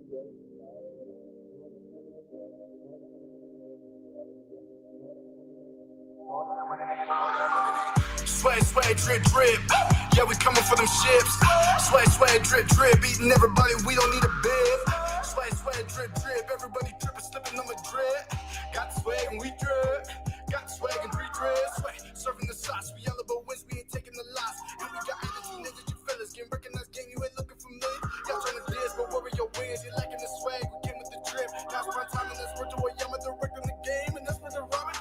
Sway, sway, drip, drip. Yeah, we coming for them ships. Sway, sway, drip, drip. Eating everybody, we don't need a bib. Sway, sway, drip, drip. Everybody dripping, slipping on the drip. Got the swag and we drip. Got the swag and we drip. Sway, serving the sauce. We yellow but wins, we ain't taking the loss. And we got attitude, niggas, you fellas. Can't recognize game, you ain't looking for me. Y'all trying to diss, but worry your wins. You lacking the swag, we came with the drip. Now it's my time and that's where to a Yama, the wreck in the game. And that's where the Robin.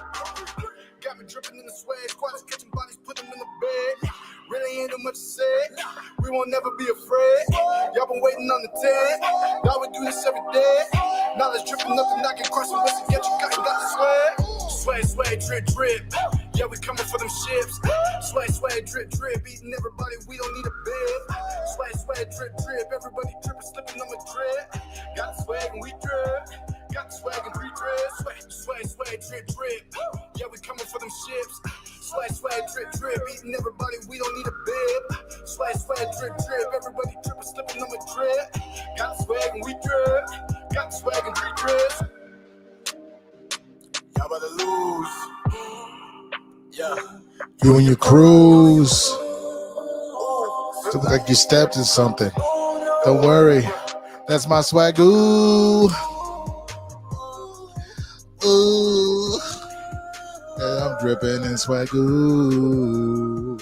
Got me dripping in the swag, squad is catching bodies, put them in the bed. Really ain't no much to say. We won't never be afraid. Y'all been waiting on the 10. Now we do this every day. Knowledge dripping, nothing knocking, crossing what's to get you got the swag. Sway, sway, drip, drip. Yeah, we coming for them ships. Sway, sway, drip, drip. Eating everybody, we don't need a bib. Sway, sway, drip, drip. Everybody dripping, slipping on the drip. Got the swag and we drip. Got the swag and we drip. Sway, sway, sway, drip, drip. Yeah, we coming for them ships. Sway, sway, drip, drip. Eating everybody, we don't need a bib. Sway, sway, drip, drip. Everybody dripping, slipping on the drip. Got the swag and we drip. Got the swag and we drip. Y'all about to lose. Yeah. You and your crews. Look like you stepped in something. Don't worry. That's my swag. Ooh. Ooh. And I'm dripping in swag. Ooh.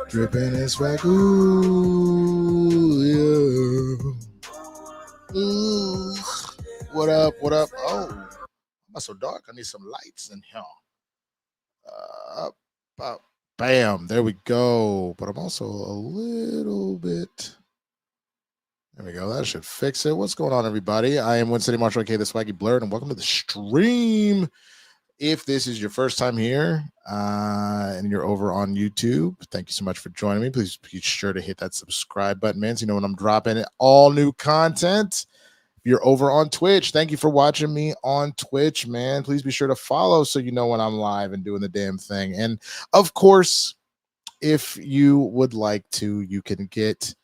Dripping in swag. Ooh. Yeah. Ooh. What up? What up? Oh. Not so dark. I need some lights in here. Bam. There we go. But I'm also a little bit. There we go. That should fix it. What's going on, everybody? I am Winston Marshall, aka the Swaggy Blurred, and welcome to the stream. If this is your first time here and you're over on YouTube, thank you so much for joining me. Please be sure to hit that subscribe button, man, so you know when I'm dropping all new content. If you're over on Twitch, thank you for watching me on Twitch, man. Please be sure to follow so you know when I'm live and doing the damn thing. And of course, if you would like to, you can get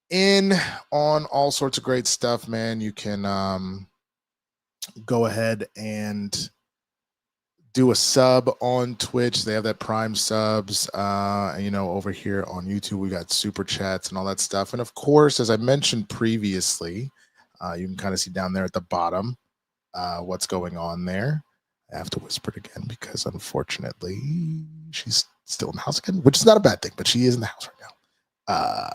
in on all sorts of great stuff, man. You can go ahead and do a sub on Twitch. They have that Prime subs. And, you know, over here on YouTube, we got super chats and all that stuff. And of course, as I mentioned previously, you can kind of see down there at the bottom what's going on there. I have to whisper it again because unfortunately she's still in the house again, which is not a bad thing, but she is in the house right now.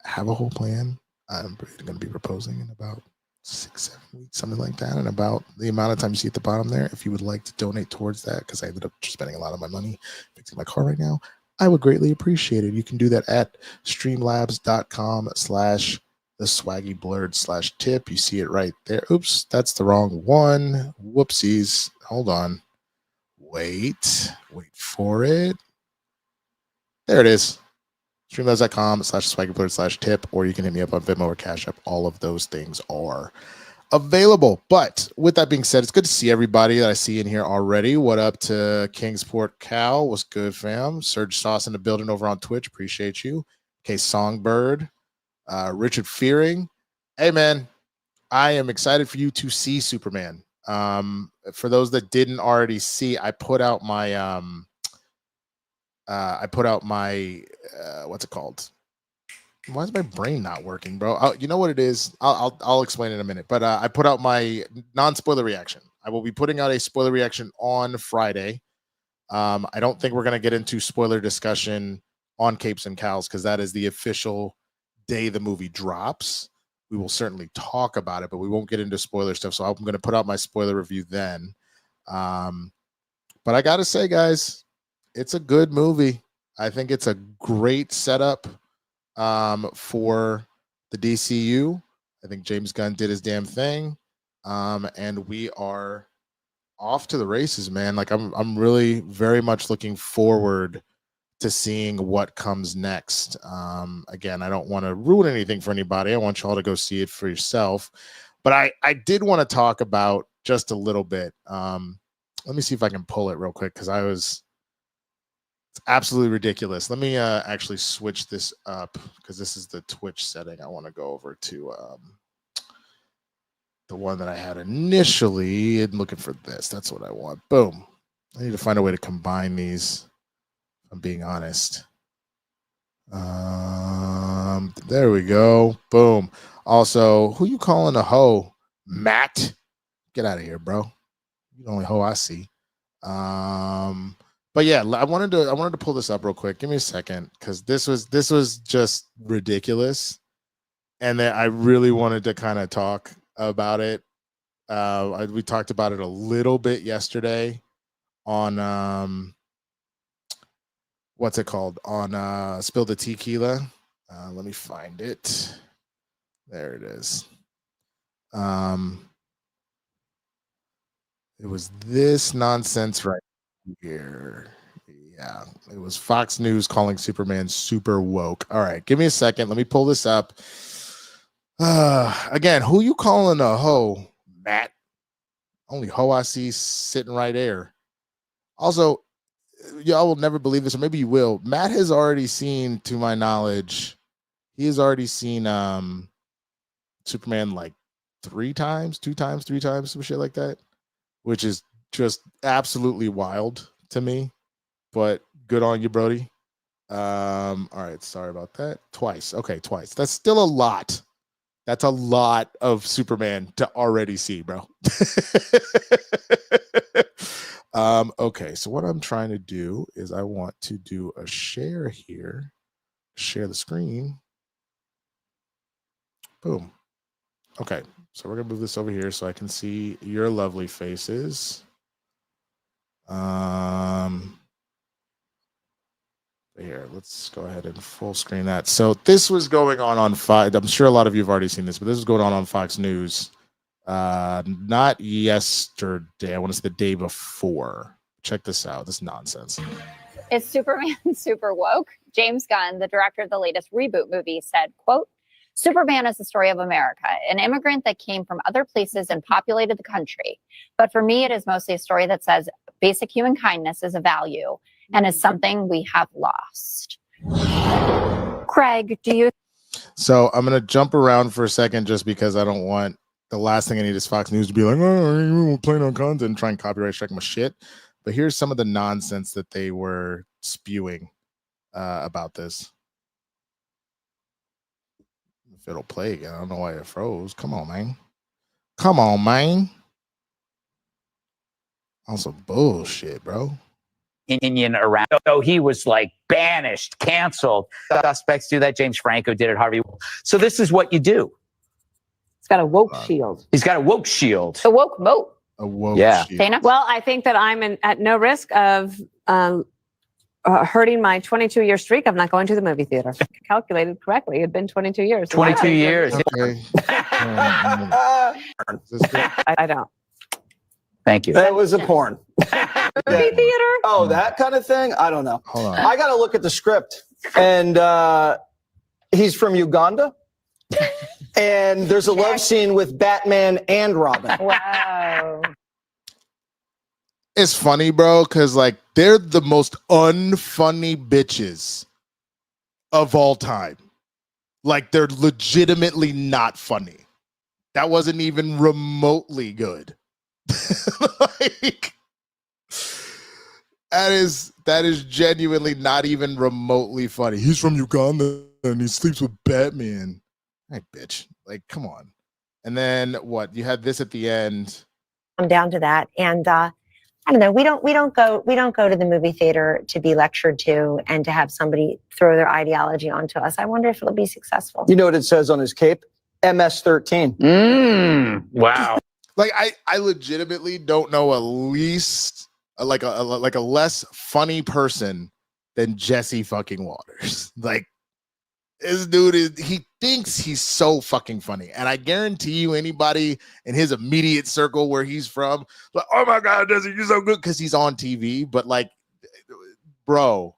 Have a whole plan. I'm going to be proposing in about 6-7 weeks, something like that. And about the amount of time you see at the bottom there, if you would like to donate towards that, because I ended up spending a lot of my money fixing my car right now, I would greatly appreciate it. You can do that at streamlabs.com/theswaggyblurred/tip. You see it right there. Oops, that's the wrong one. Whoopsies. Hold on. Wait for it. There it is. Streamlabs.com/swaggyblurred/tip, or you can hit me up on Venmo or Cash App. All of those things are available. But with that being said, it's good to see everybody that I see in here already. What up to Kingsport Cal? What's good, fam? Serge Sauce in the building over on Twitch. Appreciate you. Okay, Songbird. Richard Fearing. Hey, man, I am excited for you to see Superman. For those that didn't already see, I put out my what's it called? Why is my brain not working, bro? You know what it is? I'll explain in a minute. But I put out my non-spoiler reaction. I will be putting out a spoiler reaction on Friday. I don't think we're gonna get into spoiler discussion on Capes and Cows because that is the official day the movie drops. We will certainly talk about it, but we won't get into spoiler stuff. So I'm going to put out my spoiler review then. But I got to say, guys, it's a good movie. I think it's a great setup for the DCU. I think James Gunn did his damn thing. And we are off to the races, man. Like I'm really very much looking forward to seeing what comes next. Again, I don't want to ruin anything for anybody. I want y'all to go see it for yourself. But I did want to talk about just a little bit. Let me see if I can pull it real quick because I was absolutely ridiculous. Let me actually switch this up because this is the Twitch setting. I want to go over to the one that I had initially and looking for this. That's what I want. Boom. I need to find a way to combine these. If I'm being honest. There we go. Boom. Also, who you calling a hoe? Matt? Get out of here, bro. You're the only hoe I see. But yeah, I wanted to pull this up real quick. Give me a second, because this was just ridiculous, and then I really wanted to kind of talk about it. We talked about it a little bit yesterday on what's it called, on Spill the Tequila. Let me find it. There it is. It was this nonsense right here. Yeah, it was Fox News calling Superman super woke. All right, give me a second. Let me pull this up. Again, who you calling a hoe, Matt? Only hoe I see sitting right there. Also, y'all will never believe this, or maybe you will. Matt has already seen, to my knowledge, he has already seen Superman like 3 times, 2 times, 3 times, some shit like that, which is just absolutely wild to me. But good on you, Brody. All right, sorry about that. Twice. Okay, twice. That's still a lot. That's a lot of Superman to already see, bro. Okay, so what I'm trying to do is I want to do a share here. Share the screen. Boom. Okay, so we're gonna move this over here so I can see your lovely faces. Here, let's go ahead and full screen that. So this was going on Fox. I'm sure a lot of you have already seen this, but this was going on Fox News. Not yesterday. I want to say the day before. Check this out. This nonsense. Is Superman super woke? James Gunn, the director of the latest reboot movie, said, quote, Superman is the story of America, an immigrant that came from other places and populated the country. But for me, it is mostly a story that says basic human kindness is a value and is something we have lost. Craig, do you? So I'm going to jump around for a second just because I don't want the last thing I need is Fox News to be like, oh, you're playing on content and try and copyright strike my shit. But here's some of the nonsense that they were spewing about this. If it'll play again, I don't know why it froze. Come on, man. Come on, man. On some bullshit, bro. Opinion around. So he was like banished, canceled. Suspects do that. James Franco did it. Harvey. So this is what you do. He's got a woke shield. He's got a woke shield. A woke vote. A woke shield. Dana? Well, I think that I'm at no risk of hurting my 22-year streak of not going to the movie theater. Calculated correctly, it had been 22 years. 22 years. Okay. I don't. Thank you. That was a porn. Movie theater? Oh, that kind of thing? I don't know. Hold on. I got to look at the script. And he's from Uganda. And there's a love scene with Batman and Robin. Wow. It's funny, bro, because like they're the most unfunny bitches of all time. Like they're legitimately not funny. That wasn't even remotely good. Like that is genuinely not even remotely funny. He's from Uganda and he sleeps with Batman. Hey, bitch. Like, come on. And then what? You had this at the end. I'm down to that. And I don't know. We don't go to the movie theater to be lectured to and to have somebody throw their ideology onto us. I wonder if it'll be successful. You know what it says on his cape? MS-13. Wow. Like I legitimately don't know a least like a less funny person than Jesse fucking Waters. Like this dude he thinks he's so fucking funny, and I guarantee you anybody in his immediate circle where he's from, like, oh my god, Jesse, you're so good because he's on TV. But like, bro,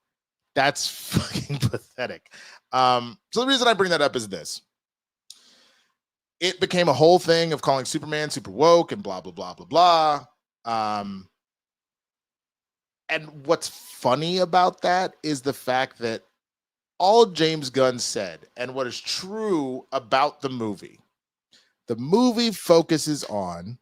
that's fucking pathetic. So the reason I bring that up is this. It became a whole thing of calling Superman super woke and blah, blah, blah, blah, blah. And what's funny about that is the fact that all James Gunn said, and what is true about the movie focuses on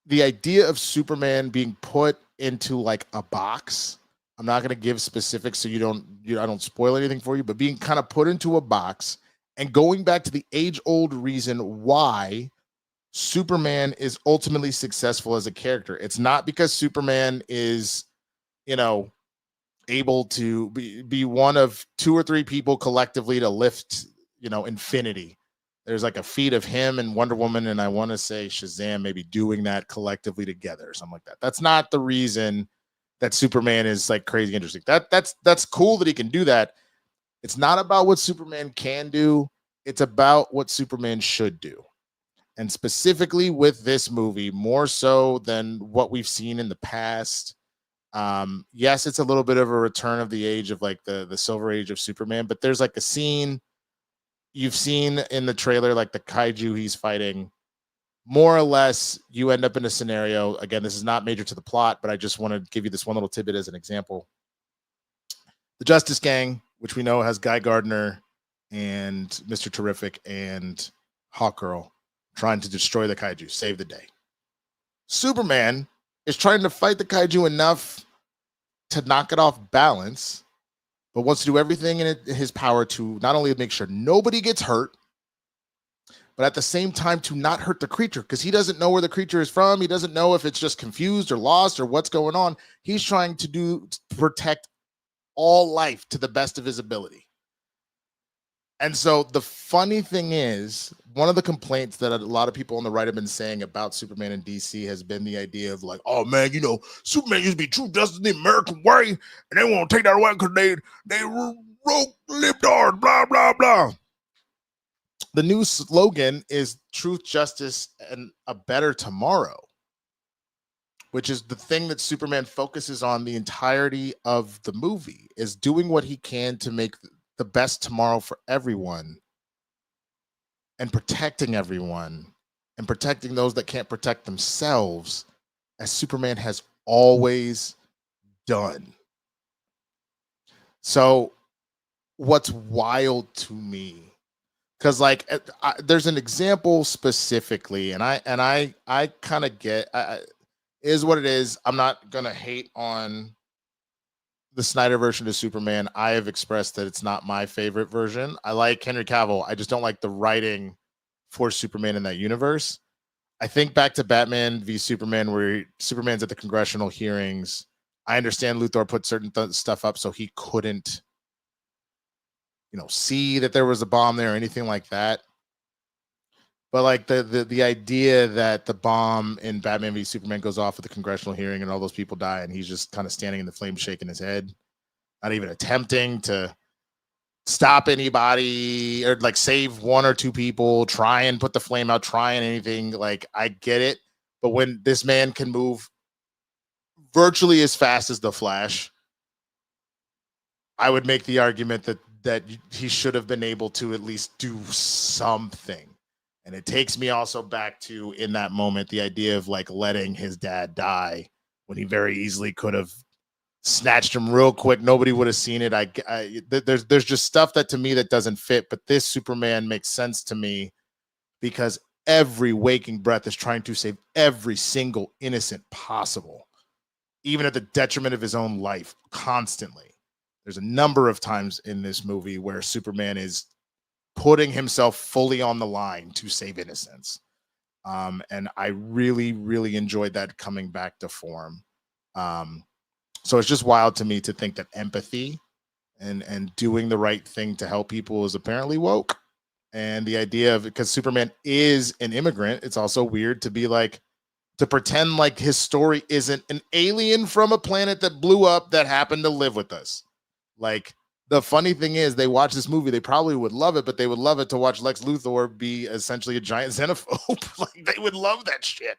the idea of Superman being put into like a box. I'm not going to give specifics so I don't spoil anything for you, but being kind of put into a box and going back to the age-old reason why Superman is ultimately successful as a character. It's not because Superman is, able to be one of 2 or 3 people collectively to lift, infinity. There's like a feat of him and Wonder Woman, and I want to say Shazam maybe doing that collectively together or something like that. That's not the reason that Superman is like crazy interesting. That's cool that he can do that. It's not about what Superman can do. It's about what Superman should do. And specifically with this movie, more so than what we've seen in the past. Yes, it's a little bit of a return of the age of like the Silver Age of Superman, but there's like a scene you've seen in the trailer, like the kaiju he's fighting. More or less, you end up in a scenario. Again, this is not major to the plot, but I just want to give you this one little tidbit as an example. The Justice Gang, which we know has Guy Gardner and Mr. Terrific and Hawkgirl trying to destroy the kaiju, save the day. Superman is trying to fight the kaiju enough to knock it off balance, but wants to do everything in his power to not only make sure nobody gets hurt, but at the same time to not hurt the creature, because he doesn't know where the creature is from. He doesn't know if it's just confused or lost or what's going on. He's trying to protect all life to the best of his ability. And so the funny thing is, one of the complaints that a lot of people on the right have been saying about Superman and DC has been the idea of like, oh man, Superman used to be true justice the American way, and they won't take that away because they lived hard, blah, blah, blah. The new slogan is truth, justice, and a better tomorrow, which is the thing that Superman focuses on the entirety of the movie, is doing what he can to make the best tomorrow for everyone and protecting everyone and protecting those that can't protect themselves, as Superman has always done. So what's wild to me, because like there's an example specifically, and I kind of get is what it is. I'm not gonna hate on the Snyder version of Superman. I have expressed that it's not my favorite version. I like Henry Cavill. I just don't like the writing for Superman in that universe. I think back to Batman v Superman, where Superman's at the congressional hearings. I understand Luthor put certain stuff up so he couldn't, see that there was a bomb there or anything like that. But like the idea that the bomb in Batman v Superman goes off at the congressional hearing and all those people die, and he's just kind of standing in the flames, shaking his head, not even attempting to stop anybody or like save 1 or 2 people, try and put the flame out, trying anything. Like, I get it. But when this man can move virtually as fast as the Flash, I would make the argument that he should have been able to at least do something. And it takes me also back to, in that moment, the idea of like letting his dad die when he very easily could have snatched him real quick. Nobody would have seen it. There's just stuff that to me that doesn't fit. But this Superman makes sense to me because every waking breath is trying to save every single innocent possible, even at the detriment of his own life, constantly. There's a number of times in this movie where Superman is putting himself fully on the line to save innocence. And I really, really enjoyed that coming back to form. So it's just wild to me to think that empathy and doing the right thing to help people is apparently woke. And the idea of, because Superman is an immigrant, it's also weird to be like, to pretend like his story isn't an alien from a planet that blew up that happened to live with us. Like, the funny thing is, they watch this movie, they probably would love it, but they would love it to watch Lex Luthor be essentially a giant xenophobe. Like, they would love that shit.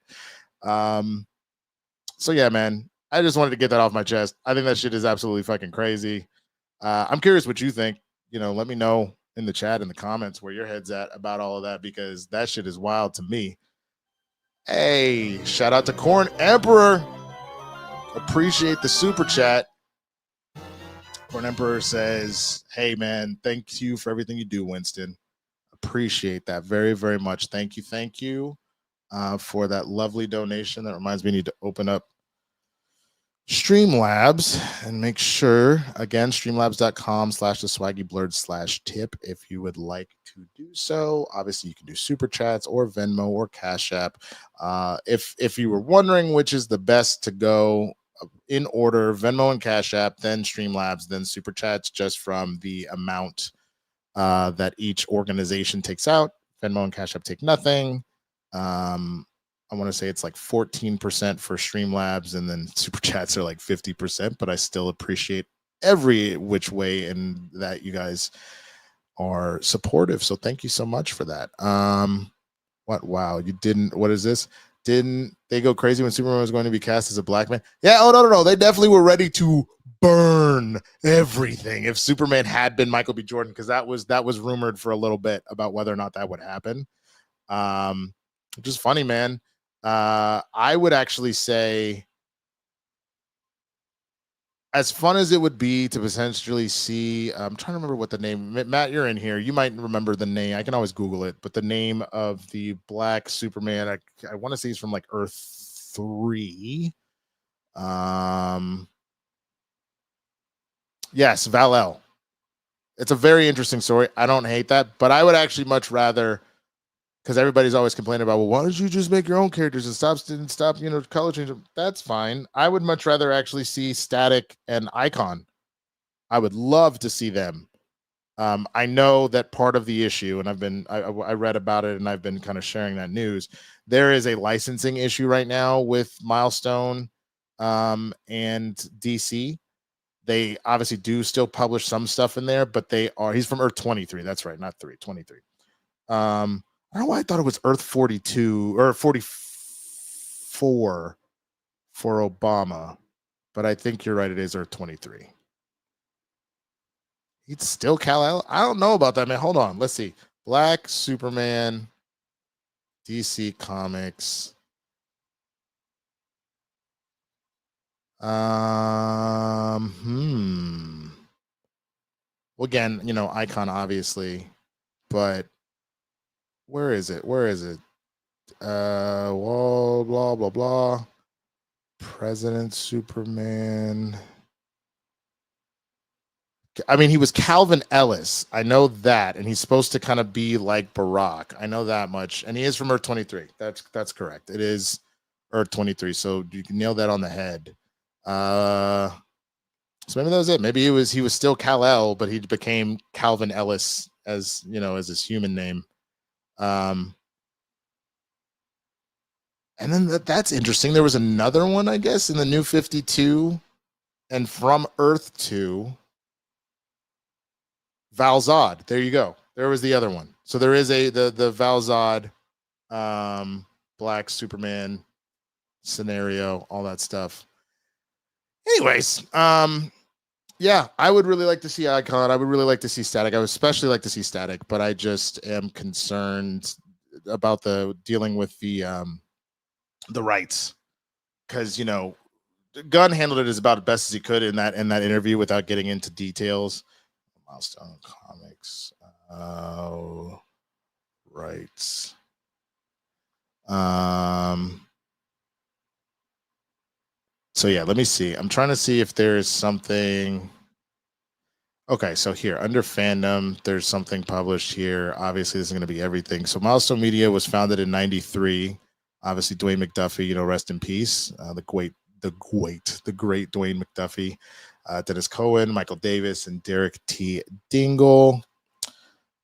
So yeah, man, I just wanted to get that off my chest. I think that shit is absolutely fucking crazy. I'm curious what you think. Let me know in the chat, in the comments, where your head's at about all of that, because that shit is wild to me. Hey, shout out to Corn Emperor. Appreciate the super chat. Corn Emperor says, hey, man, thank you for everything you do, Winston. Appreciate that very, very much. Thank you. Thank you for that lovely donation. That reminds me, I need to open up Streamlabs and make sure, again, streamlabs.com/theswaggyblurred/tip if you would like to do so. Obviously, you can do super chats or Venmo or Cash App. If you were wondering which is the best to go in order, Venmo and Cash App, then Streamlabs, then super chats, just from the amount that each organization takes out. Venmo and Cash App take nothing. I want to say it's like 14% for Streamlabs, and then super chats are like 50%, but I still appreciate every which way and that you guys are supportive. So thank you so much for that. Wow, you didn't, what is this? Didn't they go crazy when Superman was going to be cast as a black man? Yeah, oh no. They definitely were ready to burn everything if Superman had been Michael B. Jordan, because that was rumored for a little bit about whether or not that would happen. Which is funny, man. I would actually say, as fun as it would be to potentially see, I'm trying to remember what the name, Matt, you're in here. You might remember the name. I can always Google it, but the name of the black Superman, I want to say he's from like Earth 3. Yes, Val-El. It's a very interesting story. I don't hate that, but I would actually much rather, because everybody's always complaining about, well, why don't you just make your own characters and stop color change them? That's fine. I would much rather actually see Static and Icon. I would love to see them. I know that part of the issue, and I read about it, and I've been kind of sharing that news. There is a licensing issue right now with Milestone and DC. They obviously do still publish some stuff in there, but he's from Earth 23. That's right, not 23. I don't know why I thought it was Earth 42 or 44 for Obama, but I think you're right. It is Earth 23. He's still Kal-El. I don't know about that, man. Hold on. Let's see. Black Superman, DC Comics. Well, again, Icon, obviously, but where is it? Blah, blah, blah, blah. President Superman. I mean, he was Calvin Ellis. I know that, and he's supposed to kind of be like Barack. I know that much, and he is from Earth 23. That's correct. It is Earth 23. So you can nail that on the head. So maybe that was it. Maybe he was still Kal-El, but he became Calvin Ellis as his human name. And then that's interesting. There was another one, I guess, in the New 52, and from Earth 2, Val-Zod. There you go. There was the other one. So there is the Val-Zod Black Superman scenario, all that stuff. Anyways, yeah, I would really like to see Icon. I would really like to see Static. I would especially like to see Static, but I just am concerned about dealing with the rights, because Gunn handled it as about as best as he could in that interview without getting into details. Milestone Comics rights. So yeah, let me see. I'm trying to see if there is something. Okay, so here under fandom, there's something published here. Obviously, this is going to be everything. So Milestone Media was founded in '93. Obviously, Dwayne McDuffie, rest in peace. The great Dwayne McDuffie. Dennis Cohen, Michael Davis, and Derek T. Dingle.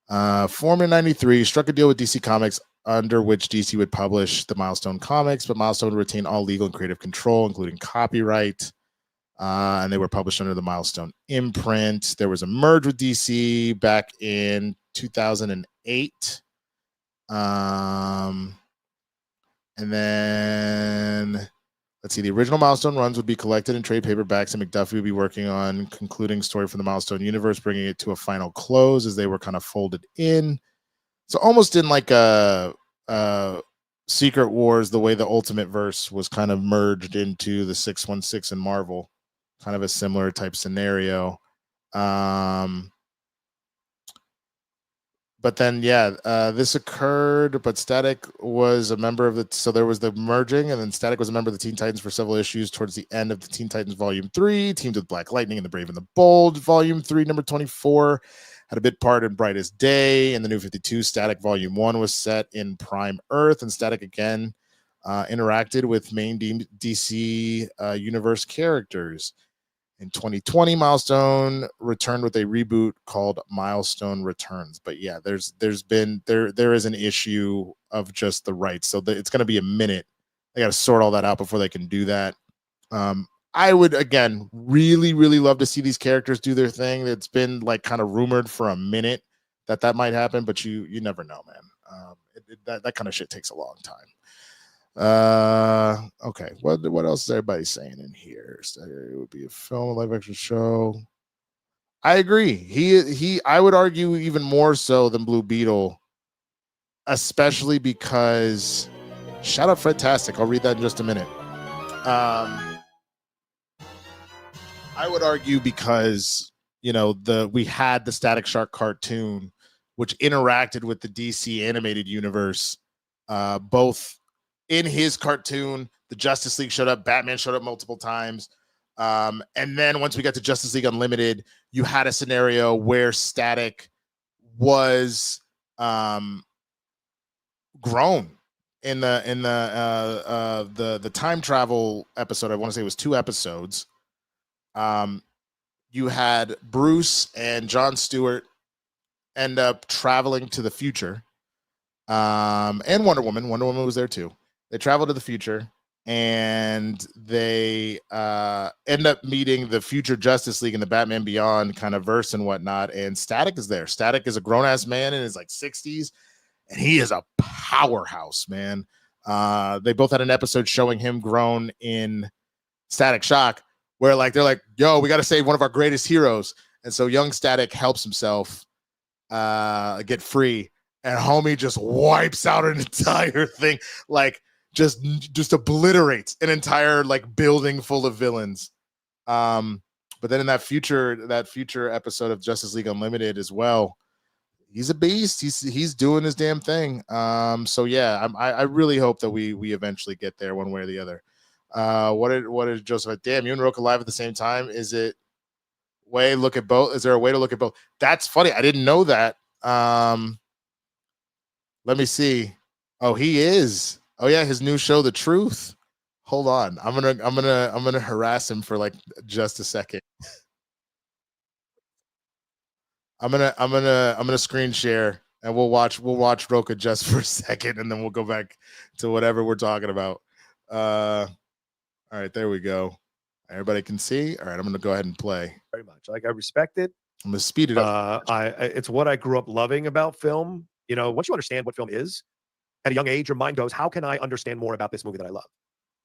Formed in '93, struck a deal with DC Comics under which DC would publish the Milestone comics, but Milestone would retain all legal and creative control, including copyright. And they were published under the Milestone imprint. There was a merge with DC back in 2008. And then, let's see, the original Milestone runs would be collected in trade paperbacks, and McDuffie would be working on concluding story for the Milestone universe, bringing it to a final close as they were kind of folded in. So almost in like a Secret Wars, the way the Ultimate Verse was kind of merged into the 616 in Marvel, kind of a similar type scenario. But then, this occurred, but Static was a member of the, so there was the merging, and then Static was a member of the Teen Titans for several issues towards the end of the Teen Titans Volume 3, teamed with Black Lightning and the Brave and the Bold, Volume 3, number 24, had a bit part in Brightest Day. In the New 52, Static Volume 1 was set in Prime Earth, and Static again interacted with main DC universe characters. In 2020, Milestone returned with a reboot called Milestone Returns. But yeah, there is an issue of just the rights, so it's going to be a minute. They got to sort all that out before they can do that. I would again really love to see these characters do their thing. It's been like kind of rumored for a minute that might happen, but you never know, man. That kind of shit takes a long time. Okay, what else is everybody saying in here? So it would be a film, a live action show. I agree. He I would argue even more so than Blue Beetle, especially because shout out Fredtastic. I'll read that in just a minute. I would argue because we had the Static Shark cartoon, which interacted with the DC animated universe, both. In his cartoon, the Justice League showed up, Batman showed up multiple times. And then once we got to Justice League Unlimited, you had a scenario where Static was grown in the time travel episode. I want to say it was 2 episodes. You had Bruce and Jon Stewart end up traveling to the future. And Wonder Woman was there too. They travel to the future and they end up meeting the future Justice League in the Batman Beyond kind of verse and whatnot. And Static is there. Static is a grown-ass man in his like 60s, and he is a powerhouse, man. They both had an episode showing him grown in Static Shock, where like they're like, yo, we got to save one of our greatest heroes. And so young Static helps himself get free, and homie just wipes out an entire thing, like just obliterates an entire like building full of villains. But then in that future episode of Justice League Unlimited as well, he's a beast. He's doing his damn thing. So yeah, I really hope that we eventually get there one way or the other. What did Joseph? Damn, you and Roka live at the same time. Is it way look at both? Is there a way to look at both? That's funny. I didn't know that. Let me see. Oh, he is. Oh yeah, his new show, The Truth. Hold on. I'm gonna harass him for like just a second. I'm gonna screen share and we'll watch Roka just for a second, and then we'll go back to whatever we're talking about. All right, there we go. Everybody can see. All right, I'm gonna go ahead and play. Very much. Like, I respect it. I'm gonna speed it up. It's what I grew up loving about film. Once you understand what film is, at a young age, your mind goes, how can I understand more about this movie that I love?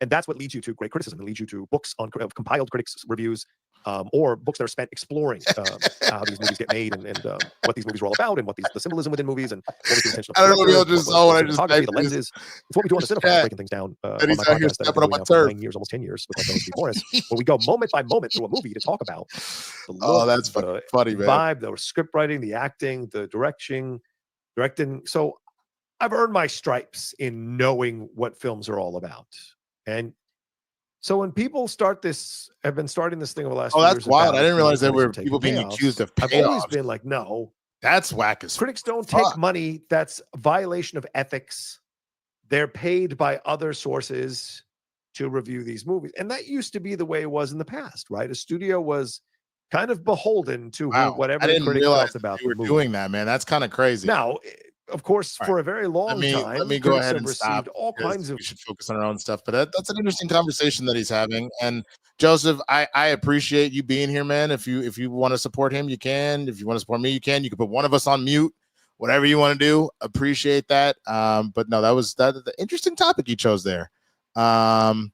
And that's what leads you to great criticism. It leads you to books of compiled critics' reviews, or books that are spent exploring how these movies get made and what these movies are all about, and what the symbolism within movies, and what was the intention of I don't know what just saw what I just typed. The lenses. It's what we do on the cinema, breaking things down. And he's out here stepping up my turf. 9 years, almost 10 years with my fellow Steve Morris, where we go moment by moment through a movie to talk about the look, that's funny, man. Vibe, the script writing, the acting, the directing. So I've earned my stripes in knowing what films are all about. And so when people have been starting this thing over the last few years. That's wild. I didn't realize there were people being accused of payoffs. I've always been like, no. That's whack as critics don't take money. That's a violation of ethics. They're paid by other sources to review these movies. And that used to be the way it was in the past, right? A studio was kind of beholden to whatever the critic felt about the movie. Doing that, man. That's kind of crazy. Now, of course, for a very long time, let me go ahead and stop. All kinds of. We should focus on our own stuff, but that's an interesting conversation that he's having. And Joseph, I appreciate you being here, man. If you want to support him, you can. If you want to support me, you can. You can put one of us on mute. Whatever you want to do, appreciate that. But no, that was the interesting topic you chose there. And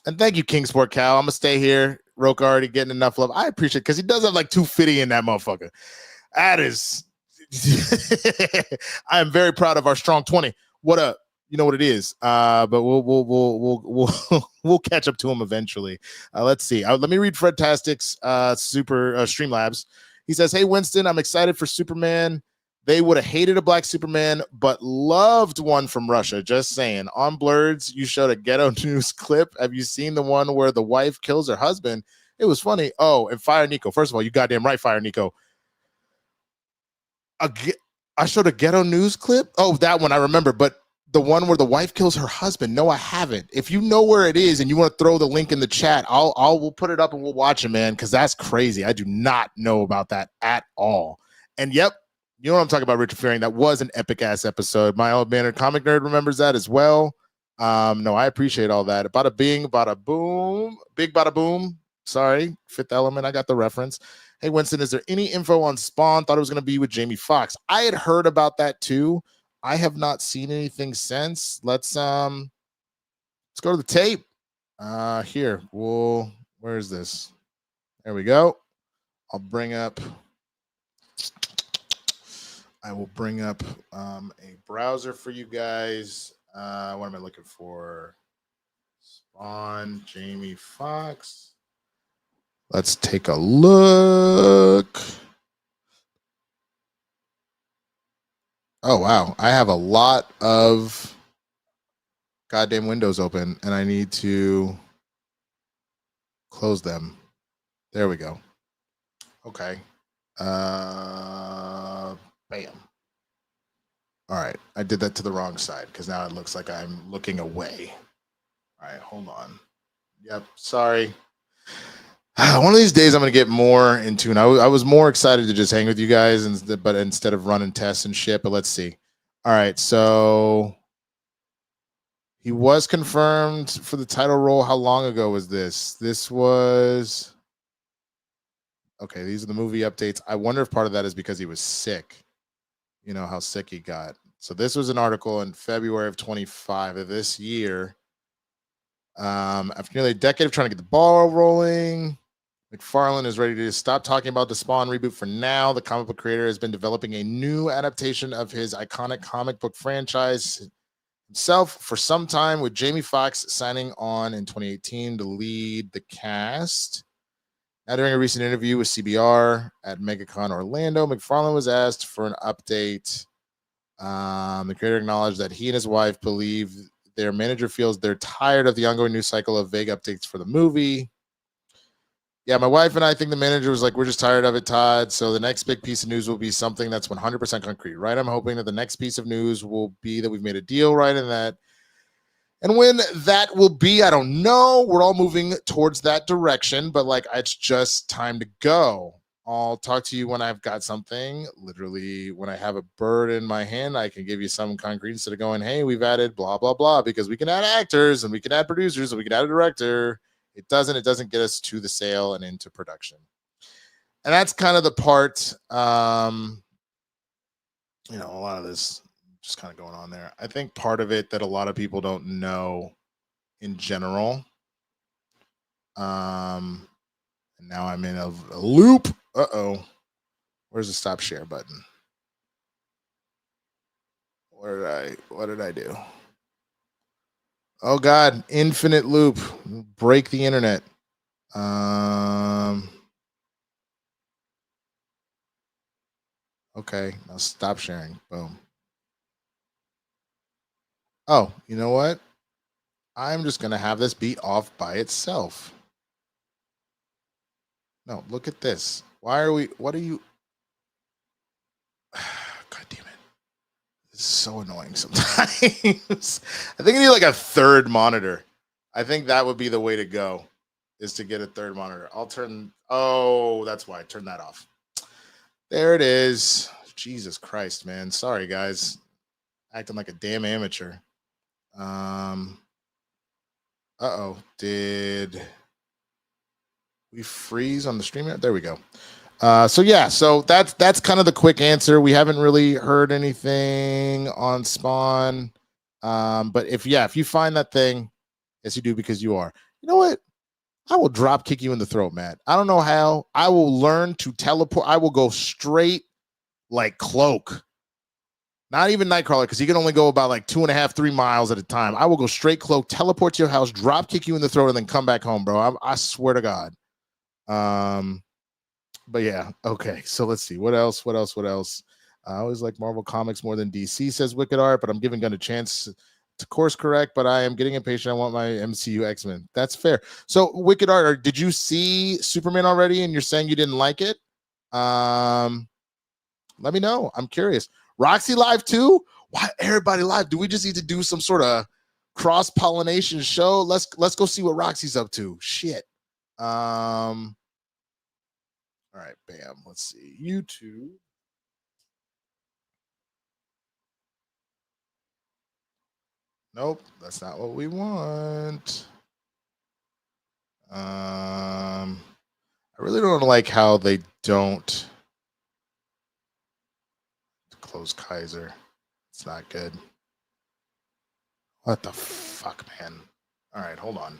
thank you, Kingsport Cal. I'm gonna stay here. Roka already getting enough love. I appreciate it because he does have like 250 in that motherfucker. That is. I am very proud of our strong 20. What up? you know what it is. But we'll catch up to him eventually. Let's see. Let me read Fred Tastic's super Streamlabs. He says, "Hey Winston, I'm excited for Superman. They would have hated a black Superman, but loved one from Russia. Just saying. On Blurs, you showed a ghetto news clip. Have you seen the one where the wife kills her husband? It was funny. Oh, and Fire Nico. First of all, you goddamn right, Fire Nico. I showed a ghetto news clip. Oh, that one I remember, but the one where the wife kills her husband. No, I haven't. If you know where it is and you want to throw the link in the chat, we'll put it up and we'll watch it, man, because that's crazy. I do not know about that at all. And yep, you know what I'm talking about, Richard Fearing. That was an epic ass episode. My old man, comic nerd, remembers that as well. No, I appreciate all that. Bada bing, bada boom, big bada boom. Sorry, Fifth Element. I got the reference. Hey, Winston, is there any info on Spawn? Thought it was going to be with Jamie Foxx. I had heard about that too. I have not seen anything since. Let's go to the tape. Here. Where is this? There we go. I will bring up a browser for you guys. What am I looking for? Spawn, Jamie Foxx. Let's take a look. Oh, wow. I have a lot of goddamn windows open and I need to close them. There we go. Okay. Bam. All right. I did that to the wrong side because now it looks like I'm looking away. All right. Hold on. Yep. Sorry. One of these days I'm going to get more in tune. I was more excited to just hang with you guys, but instead of running tests and shit. But let's see. All right. So he was confirmed for the title role. How long ago was this? This was... Okay, these are the movie updates. I wonder if part of that is because he was sick. You know how sick he got. So this was an article in February of 25 of this year. After nearly a decade of trying to get the ball rolling, McFarlane is ready to stop talking about the Spawn reboot for now. The comic book creator has been developing a new adaptation of his iconic comic book franchise himself for some time, with Jamie Foxx signing on in 2018 to lead the cast. Now, during a recent interview with CBR at MegaCon Orlando, McFarlane was asked for an update. The creator acknowledged that he and his wife believe their manager feels they're tired of the ongoing news cycle of vague updates for the movie. Yeah, my wife and I think the manager was like, we're just tired of it, Todd. So the next big piece of news will be something that's 100% concrete, right? I'm hoping that the next piece of news will be that we've made a deal, right? And when that will be, I don't know. We're all moving towards that direction, but like, it's just time to go. I'll talk to you when I've got something. Literally, when I have a bird in my hand, I can give you some concrete instead of going, hey, we've added blah, blah, blah, because we can add actors and we can add producers and we can add a director. It doesn't get us to the sale and into production. And that's kind of the part, a lot of this just kind of going on there. I think part of it that a lot of people don't know in general. And now I'm in a loop. Uh-oh. Where's the stop share button? What did I do? Oh God, infinite loop. Break the internet. Okay, now stop sharing. Boom. Oh, you know what? I'm just gonna have this be off by itself. No, look at this. What are you? God damn it. It's so annoying sometimes. I think I need like a third monitor. I think that would be the way to go, is to get a third monitor. Oh, that's why. Turn that off. There it is. Jesus Christ, man. Sorry, guys. Acting like a damn amateur. Uh-oh. Did we freeze on the stream? There we go. So that's kind of the quick answer. We haven't really heard anything on Spawn. But if you find that thing, yes, you do, because you are. You know what? I will drop kick you in the throat, Matt. I don't know how. I will learn to teleport. I will go straight like Cloak. Not even Nightcrawler, because he can only go about like 2.5, 3 miles at a time. I will go straight cloak, teleport to your house, drop kick you in the throat, and then come back home, bro. I swear to God. But yeah, okay. So let's see. What else? I always like Marvel Comics more than DC, says Wicked Art, but I'm giving Gunn a chance to course correct, but I am getting impatient. I want my MCU X-Men. That's fair. So Wicked Art, did you see Superman already and you're saying you didn't like it? Let me know. I'm curious. Roxy live too? Why everybody live? Do we just need to do some sort of cross-pollination show? Let's go see what Roxy's up to. Shit. All right, bam. Let's see. YouTube. Nope, that's not what we want. I really don't like how they don't close Kaiser. It's not good. What the fuck, man? All right, hold on.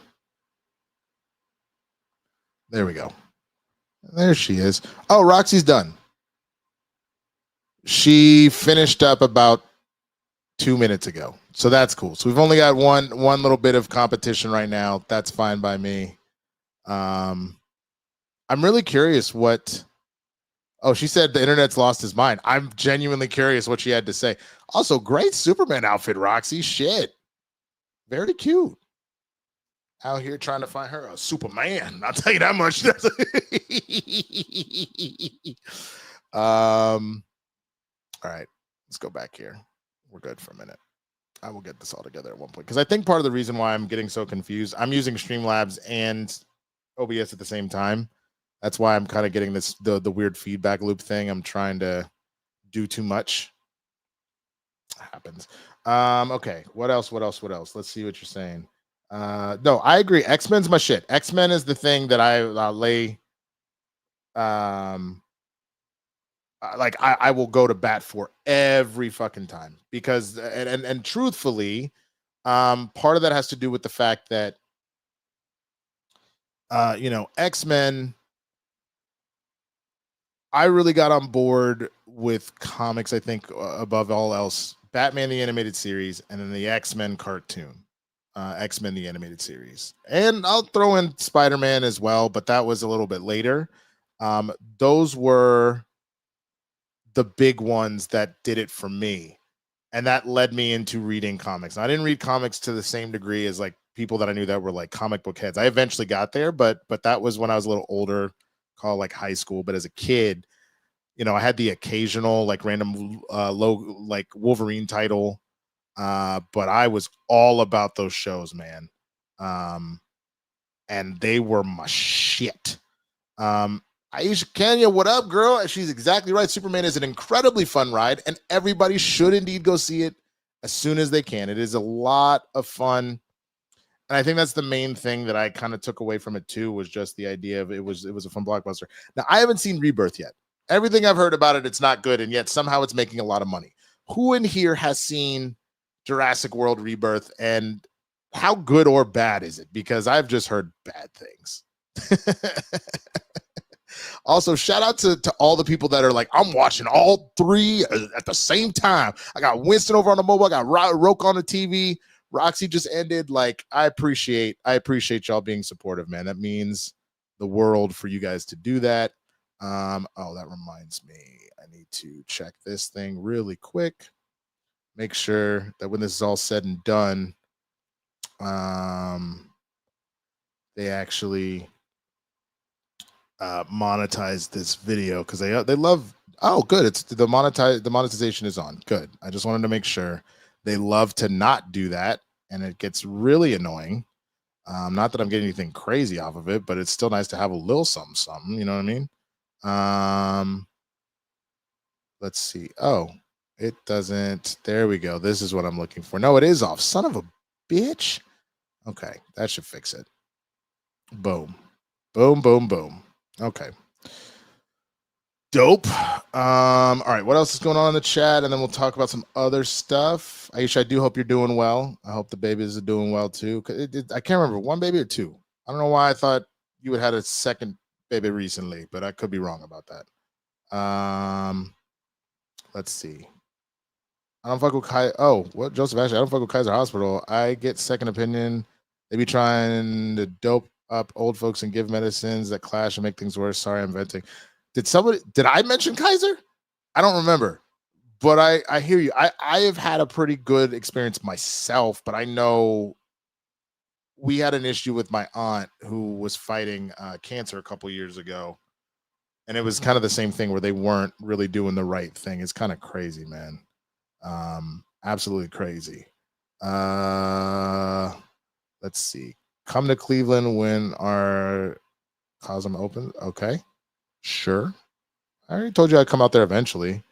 There we go. There she is. Oh, Roxy's done. She finished up about 2 minutes ago. So that's cool. So we've only got one little bit of competition right now. That's fine by me. I'm really curious what. Oh, she said the internet's lost his mind. I'm genuinely curious what she had to say. Also, great Superman outfit, Roxy. Shit. Very cute. Out here trying to find her a Superman. I'll tell you that much. All right. Let's go back here. We're good for a minute. I will get this all together at one point. Because I think part of the reason why I'm getting so confused, I'm using Streamlabs and OBS at the same time. That's why I'm kind of getting this the weird feedback loop thing. I'm trying to do too much. It happens. Okay. What else? Let's see what you're saying. No, I agree. X-Men's my shit. X-Men is the thing that I lay I will go to bat for every fucking time because and truthfully, part of that has to do with the fact that X-Men, I really got on board with comics, I think, above all else, Batman the Animated Series, and then the X-Men cartoon, X-Men the Animated Series. And I'll throw in Spider-Man as well, but that was a little bit later. Those were the big ones that did it for me. And that led me into reading comics. Now, I didn't read comics to the same degree as like people that I knew that were like comic book heads. I eventually got there, but that was when I was a little older, called like high school. But as a kid, I had the occasional like random like Wolverine title. But I was all about those shows, man. And they were my shit. Aisha Kenya, what up, girl? She's exactly right. Superman is an incredibly fun ride, and everybody should indeed go see it as soon as they can. It is a lot of fun. And I think that's the main thing that I kind of took away from it too, was just the idea of it was a fun blockbuster. Now, I haven't seen Rebirth yet. Everything I've heard about it, it's not good, and yet somehow it's making a lot of money. Who in here has seen Jurassic World Rebirth, and how good or bad is it? Because I've just heard bad things. Also, shout out to all the people that are like, I'm watching all three at the same time. I got Winston over on the mobile. I got Roke on the TV. Roxy just ended. Like, I appreciate y'all being supportive, man. That means the world for you guys to do that. Oh, that reminds me. I need to check this thing really quick. Make sure that when this is all said and done, they actually monetize this video, because they love. Oh, good. It's the monetization is on. Good. I just wanted to make sure. They love to not do that, and it gets really annoying. Not that I'm getting anything crazy off of it, but it's still nice to have a little something. You know what I mean? Let's see. Oh, it doesn't. There we go. This is what I'm looking for. No, it is off. Son of a bitch. Okay, that should fix it. Boom. Boom, boom, boom. Okay. Dope. All right. What else is going on in the chat? And then we'll talk about some other stuff. Aisha, I do hope you're doing well. I hope the babies are doing well too. I can't remember, one baby or two. I don't know why I thought you had a second baby recently, but I could be wrong about that. Let's see. I don't fuck with Kaiser. Oh, what Joseph Ashley? I don't fuck with Kaiser Hospital. I get second opinion. They be trying to dope up old folks and give medicines that clash and make things worse. Sorry, I'm venting. Did I mention Kaiser? I don't remember. But I hear you. I have had a pretty good experience myself, but I know we had an issue with my aunt who was fighting cancer a couple years ago. And it was kind of the same thing where they weren't really doing the right thing. It's kind of crazy, man. Absolutely crazy. Let's see. Come to Cleveland when our Cosm opens. Okay, sure. I already told you I'd come out there eventually.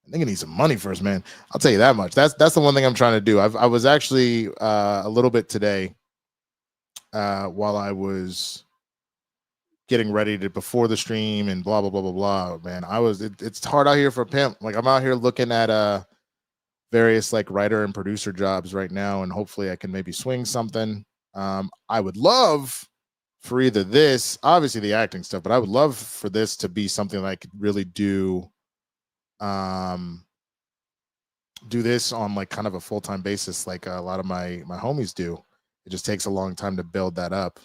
I think I need some money first, man. I'll tell you that much. That's the one thing I'm trying to do. I was actually a little bit today while I was getting ready to before the stream and blah blah blah blah blah. Man, it's hard out here for a pimp. Like I'm out here looking at various like writer and producer jobs right now, and hopefully I can maybe swing something. I would love for either this, obviously the acting stuff, but I would love for this to be something that I could really do this on like kind of a full-time basis, like a lot of my homies do. It just takes a long time to build that up.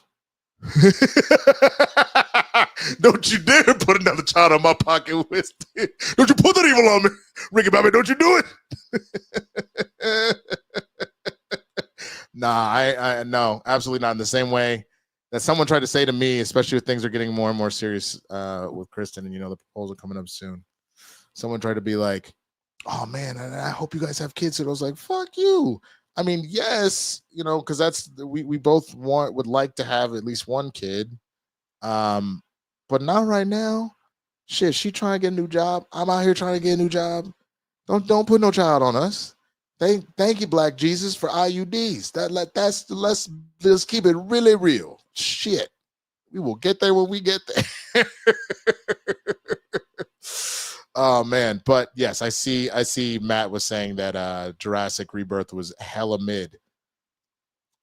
Don't you dare put another child on my pocket list. Don't you put that evil on me, Ricky Bobby. Don't you do it. Nah, I no, absolutely not. In the same way that someone tried to say to me, especially if things are getting more and more serious with Kristen, and the proposal coming up soon. Someone tried to be like, "Oh man, I hope you guys have kids." And I was like, "Fuck you." I mean, yes, because that's we both would like to have at least one kid, but not right now. Shit, she trying to get a new job. I'm out here trying to get a new job. Don't put no child on us. Thank you, Black Jesus, for IUDs. Let's keep it really real. Shit, we will get there when we get there. Oh man, but yes, I see. Matt was saying that Jurassic Rebirth was hella mid.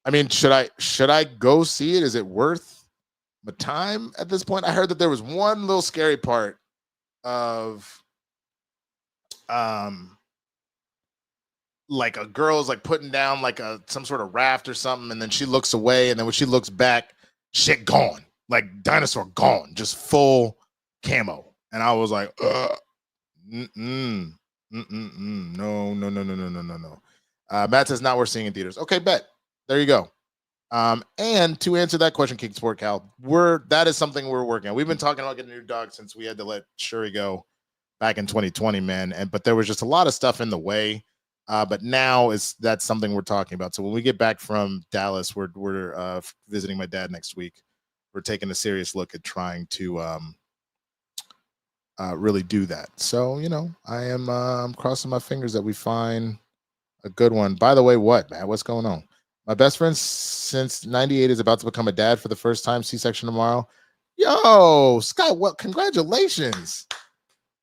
I mean, should I go see it? Is it worth my time at this point? I heard that there was one little scary part of like a girl's like putting down like some sort of raft or something, and then she looks away, and then when she looks back, shit gone, like dinosaur gone, just full camo. And I was like, no, no, no, no, no, no, no, no. Matt says not worth seeing in theaters. Okay, bet. There you go. And to answer that question, King Sport Cal, that is something we're working on. We've been talking about getting a new dog since we had to let Shuri go back in 2020, man. But there was just a lot of stuff in the way. But now that's something we're talking about. So when we get back from Dallas, we're visiting my dad next week. We're taking a serious look at trying to really do that. So I am I'm crossing my fingers that we find a good one. By the way, what, man? What's going on? My best friend since '98 is about to become a dad for the first time. C-section tomorrow. Yo, Scott, well, congratulations.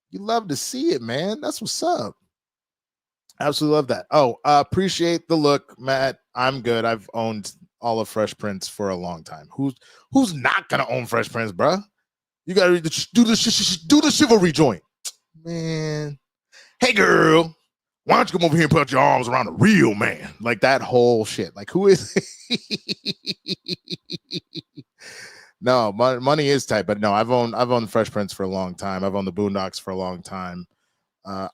You love to see it, man. That's what's up. Absolutely love that. Oh, appreciate the look, Matt. I'm good. I've owned all of Fresh Prince for a long time. Who's not gonna own Fresh Prince, bro? You gotta do the chivalry joint, man. Hey, girl, why don't you come over here and put your arms around a real man? Like that whole shit. Like who is? No, money is tight, but no, I've owned Fresh Prince for a long time. I've owned the Boondocks for a long time.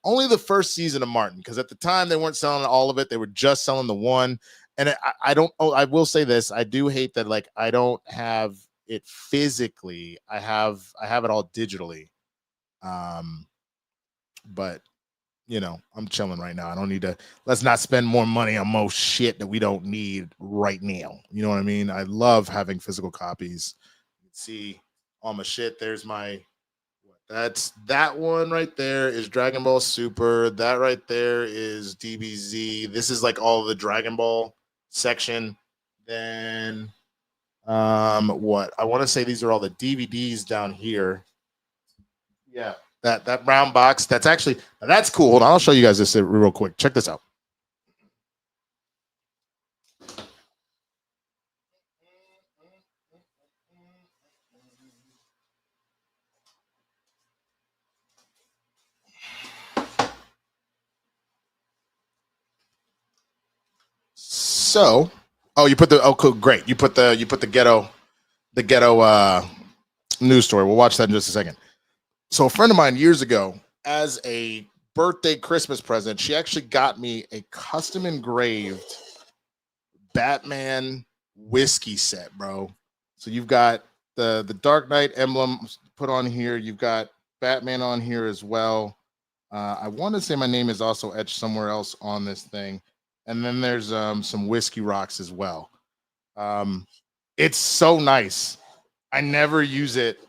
Only the first season of Martin, because at the time they weren't selling all of it; they were just selling the one. And I don't. Oh, I will say this: I do hate that. Like I don't have it physically. I have it all digitally. But I'm chilling right now. I don't need to. Let's not spend more money on most shit that we don't need right now. You know what I mean? I love having physical copies. You can see all my shit. There's my. That one right there is Dragon Ball Super. That right there is DBZ. This is like all the Dragon Ball section. Then what? I want to say these are all the DVDs down here. Yeah. That brown box. That's cool. Hold on, I'll show you guys this real quick. Check this out. So, oh, you put the cool, great. You put the ghetto news story. We'll watch that in just a second. So a friend of mine years ago, as a birthday Christmas present, she actually got me a custom engraved Batman whiskey set, bro. So you've got the Dark Knight emblem put on here. You've got Batman on here as well. I want to say my name is also etched somewhere else on this thing. And then there's some whiskey rocks as well. It's so nice. I never use it,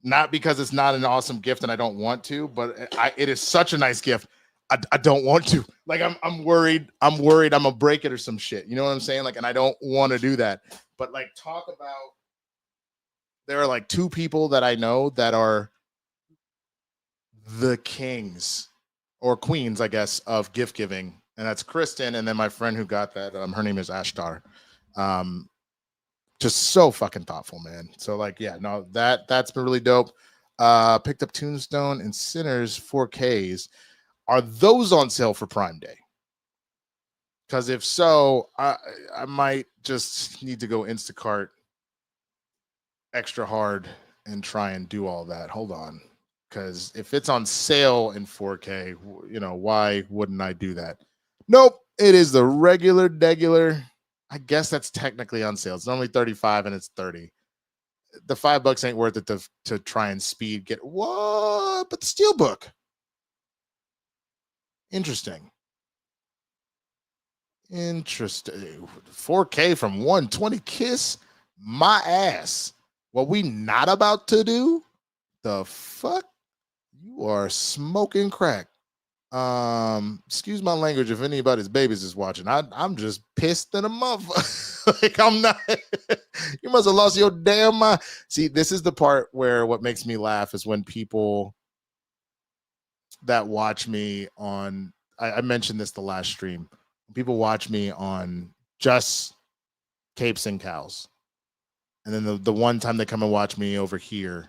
not because it's not an awesome gift and I don't want to, but it is such a nice gift. I don't want to. Like I'm worried. I'm gonna break it or some shit. You know what I'm saying? Like, and I don't want to do that. But like, talk about, there are like two people that I know that are the kings or queens, I guess, of gift giving, and that's Kristen, and then my friend who got that. Her name is Ashtar. Just so fucking thoughtful, man. So like, yeah, no, that's been really dope. Picked up Tombstone and Sinners 4Ks. Are those on sale for Prime Day? Because if so, I might just need to go Instacart extra hard and try and do all that. Hold on. Because if it's on sale in 4K, you know, why wouldn't I do that? Nope. It is the regular. I guess that's technically on sale. It's normally 35 and it's 30. The $5 ain't worth it to try and speed get what? But the Steelbook. Interesting. 4K from 120. Kiss my ass. What we not about to do? The fuck? You are smoking crack. Excuse my language if anybody's babies is watching. I'm just pissed in a motherfucker. Like, I'm not. You must have lost your damn mind. See, this is the part where what makes me laugh is when people that watch me on, I mentioned this the last stream. People watch me on just Capes and Cows. And then the one time they come and watch me over here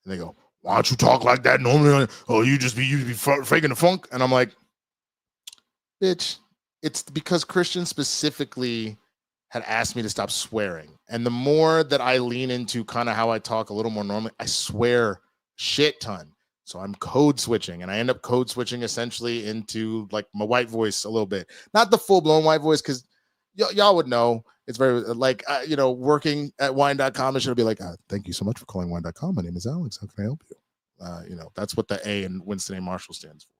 and they go, why don't you talk like that normally? Oh, you just be faking the funk. And I'm like, bitch, it's because Christian specifically had asked me to stop swearing. And the more that I lean into kind of how I talk a little more normally, I swear shit ton. So I'm code switching, and I end up code switching essentially into like my white voice a little bit, not the full blown white voice, because y'all would know it's very like, you know, working at wine.com, it should be like, thank you so much for calling wine.com. My name is Alex. How can I help you? You know, that's what the A in Winston A. Marshall stands for.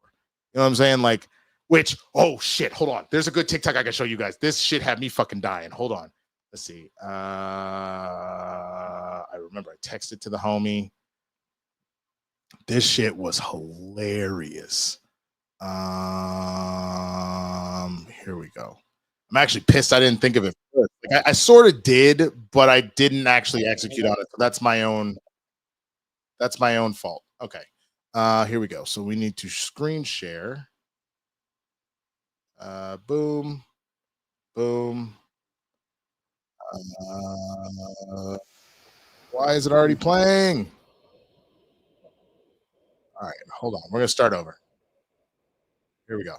You know what I'm saying? Like, which, oh shit, hold on. There's a good TikTok I can show you guys. This shit had me fucking dying. Hold on. Let's see. I remember I texted to the homie. This shit was hilarious. Here we go. I'm actually pissed I didn't think of it first. Like, I sort of did, but I didn't actually execute on it. So that's my own fault. Okay. Here we go. So we need to screen share. Boom. Boom. Why is it already playing? All right, hold on. We're gonna start over. Here we go.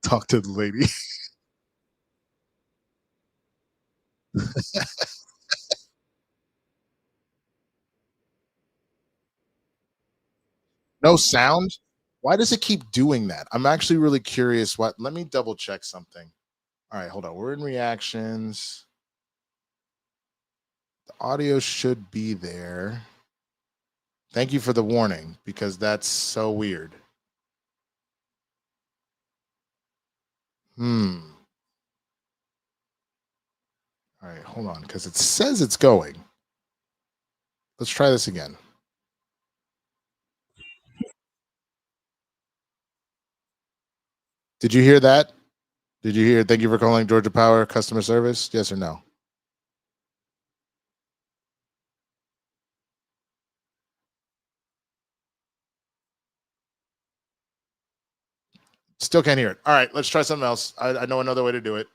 Talk to the lady. No sound. Why does it keep doing that? I'm actually really curious. What? Let me double check something. All right, hold on. We're in reactions. The audio should be there. Thank you for the warning, because that's so weird. All right, hold on, because it says it's going. Let's try this again. Did you hear that? Did you hear? Thank you for calling Georgia Power customer service. Yes or no? Still can't hear it. All right, let's try something else. I know another way to do it.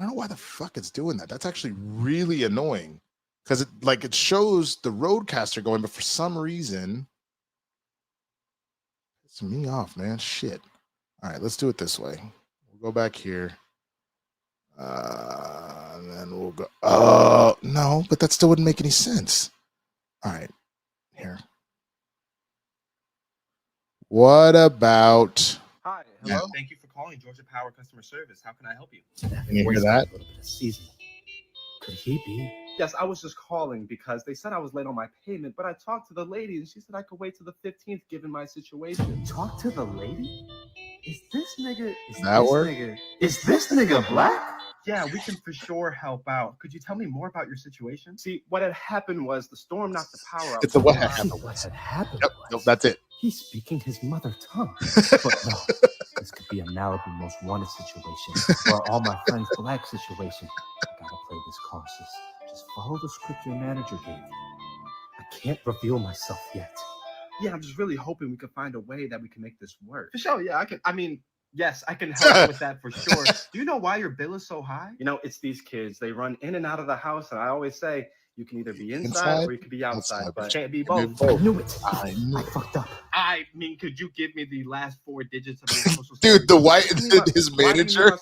I don't know why the fuck it's doing that. That's actually really annoying because it shows the roadcaster going, but for some reason, it's me off, man. Shit. All right, let's do it this way. We'll go back here. And then we'll go. Oh, no, but that still wouldn't make any sense. All right, here. What about? Hi, Yeah. hello. Thank you for calling Georgia Power Customer Service. How can I help you? Can you hear that? A little bit of seasoning. Could he be? Yes, I was just calling because they said I was late on my payment, but I talked to the lady and she said I could wait till the 15th given my situation. Talk to the lady? Is this nigga Is this nigga black? Yeah, we can for sure help out. Could you tell me more about your situation? See, what had happened was the storm knocked the power out. It's the what had happened. happened. What had happened? Yep, nope, that's it. He's speaking his mother tongue. But no, this could be a Malibu Most Wanted situation or all my friends black situation. I gotta play this cautious. Just follow the script your manager gave you. I can't reveal myself yet. Yeah, I'm just really hoping we can find a way that we can make this work. For sure, yeah, yes, I can help with that for sure. Do you know why your bill is so high? You know, it's these kids. They run in and out of the house, and I always say, you can either be inside or you can be outside, but can't be both. I knew it. I fucked up. I mean, could you give me the last 4 digits of your social security? Dude, the white, his manager.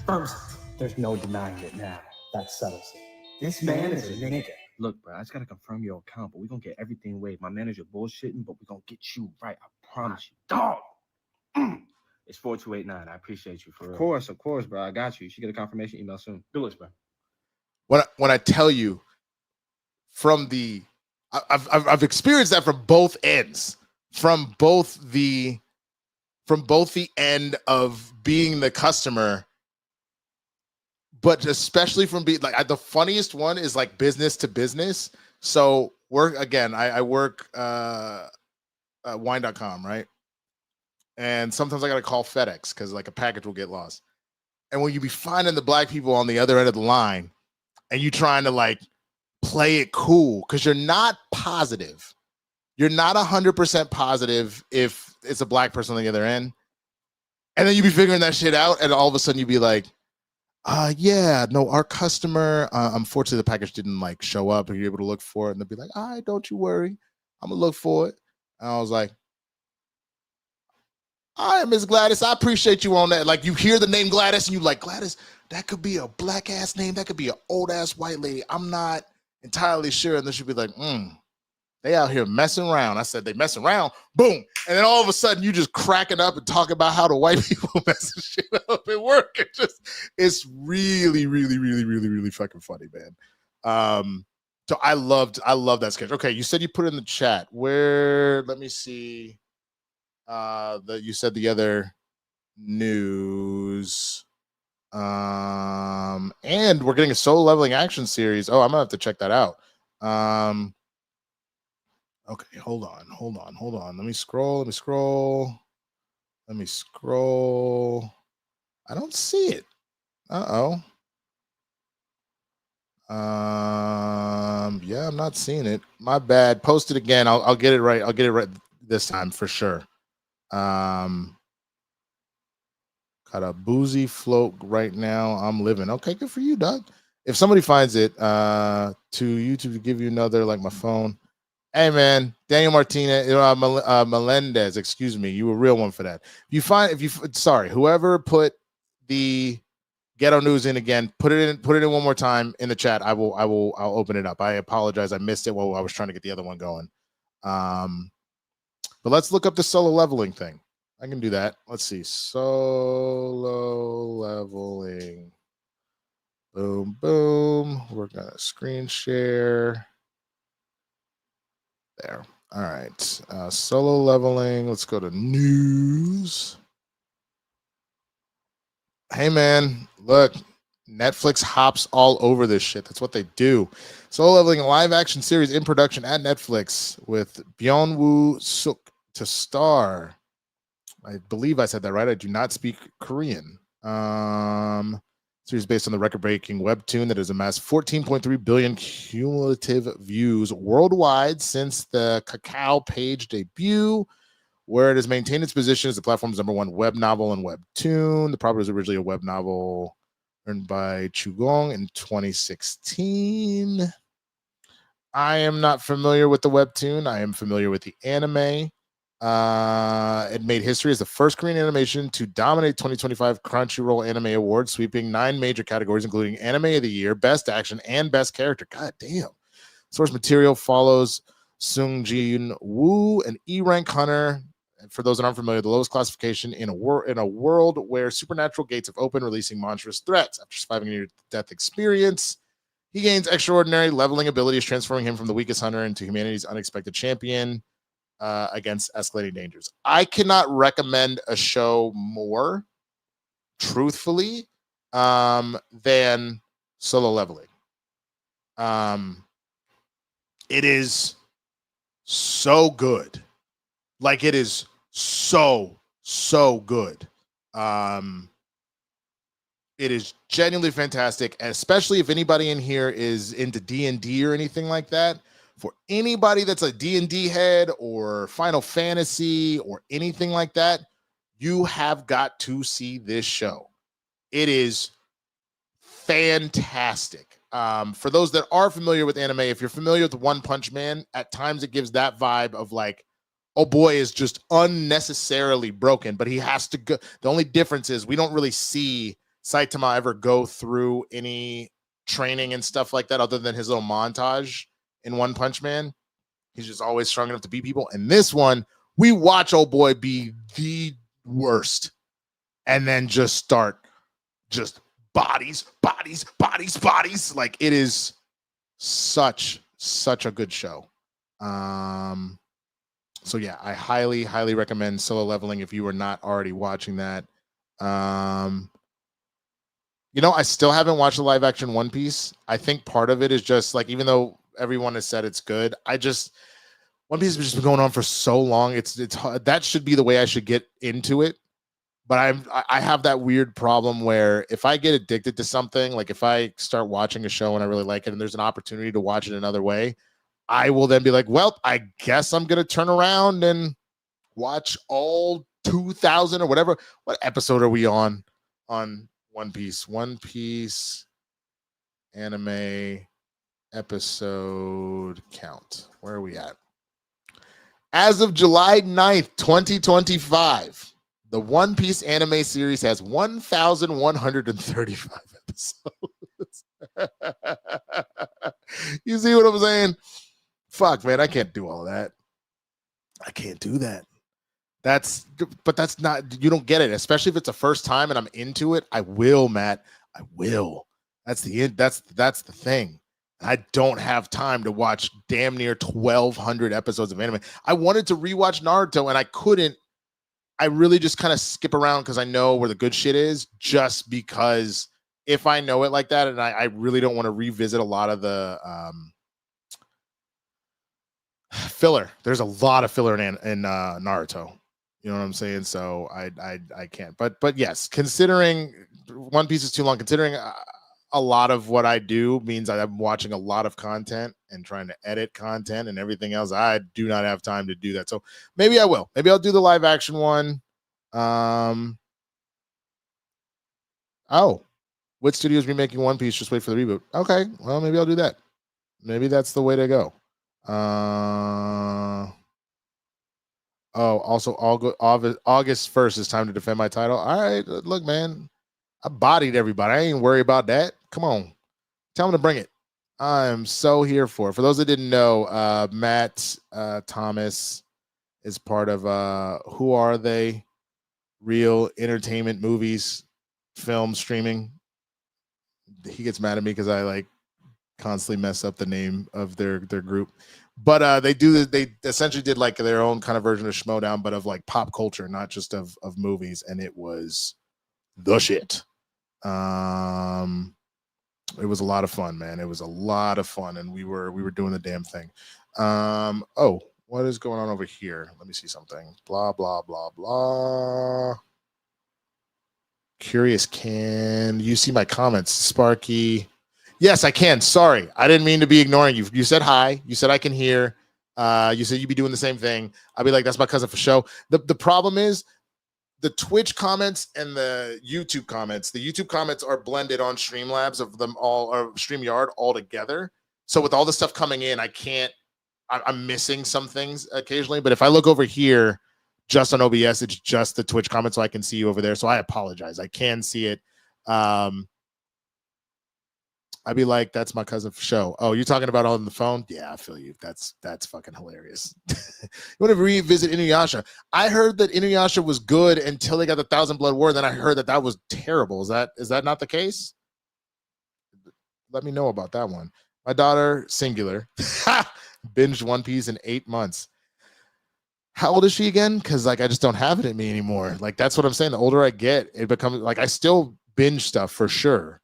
Firms, there's no denying it now. That settles it. This man is a nigga. Look, bro, I just gotta confirm your account, but we're gonna get everything waived. My manager bullshitting, but we're gonna get you right. I promise you. Dog. It's 4289. I appreciate you for real. Of course, bro. I got you. You should get a confirmation email soon. Do this, bro. When I tell you, from the, I've experienced that from both ends, from both the end of being the customer, but especially from being like the funniest one is like business to business. So I work wine.com, right? And sometimes I got to call FedEx because like a package will get lost. And when you be finding the black people on the other end of the line and you trying to like play it cool because you're not positive. You're not 100% positive if it's a black person on the other end. And then you be figuring that shit out and all of a sudden you be like, yeah, no, our customer, unfortunately the package didn't like show up. Are you able to look for it? And they'll be like, all right, don't you worry. I'm gonna look for it. And I was like, all right, Miss Gladys, I appreciate you on that. Like you hear the name Gladys and you like, Gladys, that could be a black ass name. That could be an old ass white lady. I'm not entirely sure. And then she'll be like, they out here messing around. I said, they messing around. Boom. And then all of a sudden you just cracking up and talking about how the white people messing shit up at work. It's really, really, really, really, really fucking funny, man. So I love that sketch. Okay. You said you put it in the chat where, let me see. You said the other news. And we're getting a solo leveling action series. Oh, I'm gonna have to check that out. Okay, hold on. Let me scroll. I don't see it. Yeah, I'm not seeing it. My bad. Post it again. I'll get it right. I'll get it right this time for sure. Got a boozy float right now. I'm living. Okay, good for you, Doug. If somebody finds it, to YouTube to give you another, like my phone. Hey man, Daniel Martinez, Melendez, excuse me, you a real one for that. Whoever put the ghetto news in again, put it in one more time in the chat. I'll open it up. I apologize, I missed it while I was trying to get the other one going. But let's look up the solo leveling thing. I can do that. Let's see, solo leveling. Boom, boom. We're gonna screen share. There. All right. Solo leveling. Let's go to news. Hey, man. Look, Netflix hops all over this shit. That's what they do. Solo leveling, a live action series in production at Netflix with Byung-woo Suk to star. I believe I said that right. I do not speak Korean. Series based on the record-breaking webtoon that has amassed 14.3 billion cumulative views worldwide since the Kakao page debut, where it has maintained its position as the platform's #1 web novel and webtoon. The property was originally a web novel written by Chugong in 2016. I am not familiar with the webtoon. I am familiar with the anime. It made history as the first Korean animation to dominate 2025 Crunchyroll Anime Awards, sweeping 9 major categories, including Anime of the Year, Best Action, and Best Character. God damn. Source material follows Sung Jin Woo, an E-rank hunter. And for those that aren't familiar, the lowest classification in a world where supernatural gates have opened, releasing monstrous threats. After surviving a near-death experience, he gains extraordinary leveling abilities, transforming him from the weakest hunter into humanity's unexpected champion against escalating dangers. I cannot recommend a show more, truthfully, than Solo Leveling. It is so good. Like, it is so good. It is genuinely fantastic, and especially if anybody in here is into D&D or anything like that. For anybody that's a D&D head or Final Fantasy or anything like that, you have got to see this show. It is fantastic. For those that are familiar with anime, if you're familiar with One Punch Man, at times it gives that vibe of like, oh boy is just unnecessarily broken, but he has to go. The only difference is we don't really see Saitama ever go through any training and stuff like that other than his little montage in One Punch Man. He's just always strong enough to beat people. And this one, we watch old boy be the worst and then just start just bodies. Like, it is such a good show. So yeah, I highly recommend Solo Leveling if you are not already watching that. You know, I still haven't watched the live action One Piece. I think part of it is just like, even though everyone has said it's good, One Piece has just been going on for so long. It's that should be the way I should get into it. But I have that weird problem where if I get addicted to something, like if I start watching a show and I really like it and there's an opportunity to watch it another way, I will then be like, well, I guess I'm going to turn around and watch all 2000 or whatever. What episode are we on One Piece? One Piece anime episode count. Where are we at? As of July 9th, 2025, the One Piece anime series has 1,135 episodes. You see what I'm saying? Fuck, man, I can't do all that. I can't do that. But that's not, you don't get it, especially if it's the first time and I'm into it. I will, Matt. I will. That's the thing. I don't have time to watch damn near 1,200 episodes of anime. I wanted to rewatch Naruto and I couldn't. I really just kind of skip around because I know where the good shit is, just because if I know it like that, and I really don't want to revisit a lot of the filler. There's a lot of filler in Naruto. You know what I'm saying? So I can't. But yes, considering One Piece is too long, considering a lot of what I do means I'm watching a lot of content and trying to edit content and everything else. I do not have time to do that. So maybe I will. Maybe I'll do the live action one. Oh, which studio's remaking One Piece? Just wait for the reboot. Okay, well, maybe I'll do that. Maybe that's the way to go. Also August 1st is time to defend my title. All right, look, man, I bodied everybody. I ain't worried about that. Come on, tell them to bring it. I'm so here for it. For those that didn't know, Matt Thomas is part of Who Are They? Real Entertainment Movies, film streaming. He gets mad at me because I like constantly mess up the name of their group. But they essentially did like their own kind of version of Schmodown, but of like pop culture, not just of movies, and it was the shit. It was a lot of fun, man. It was a lot of fun, and we were doing the damn thing. Oh, what is going on over here? Let me see something. Blah blah blah blah. Curious, can you see my comments, Sparky? Yes, I can. Sorry, I didn't mean to be ignoring you. You said hi. You said I can hear. You said you'd be doing the same thing. I'll be like, that's my cousin for show. The problem is the Twitch comments and the YouTube comments. The YouTube comments are blended on Streamlabs of them all, or StreamYard all together. So with all the stuff coming in, I'm missing some things occasionally. But if I look over here, just on OBS, it's just the Twitch comments, so I can see you over there. So I apologize. I can see it. I'd be like, that's my cousin for show. Oh, you're talking about on the phone? Yeah, I feel you. That's fucking hilarious. You want to revisit Inuyasha? I heard that Inuyasha was good until they got the Thousand Blood War. Then I heard that was terrible. Is that not the case? Let me know about that one. My daughter, singular, binged One Piece in 8 months. How old is she again? Because like I just don't have it in me anymore. Like that's what I'm saying. The older I get, it becomes like I still binge stuff for sure.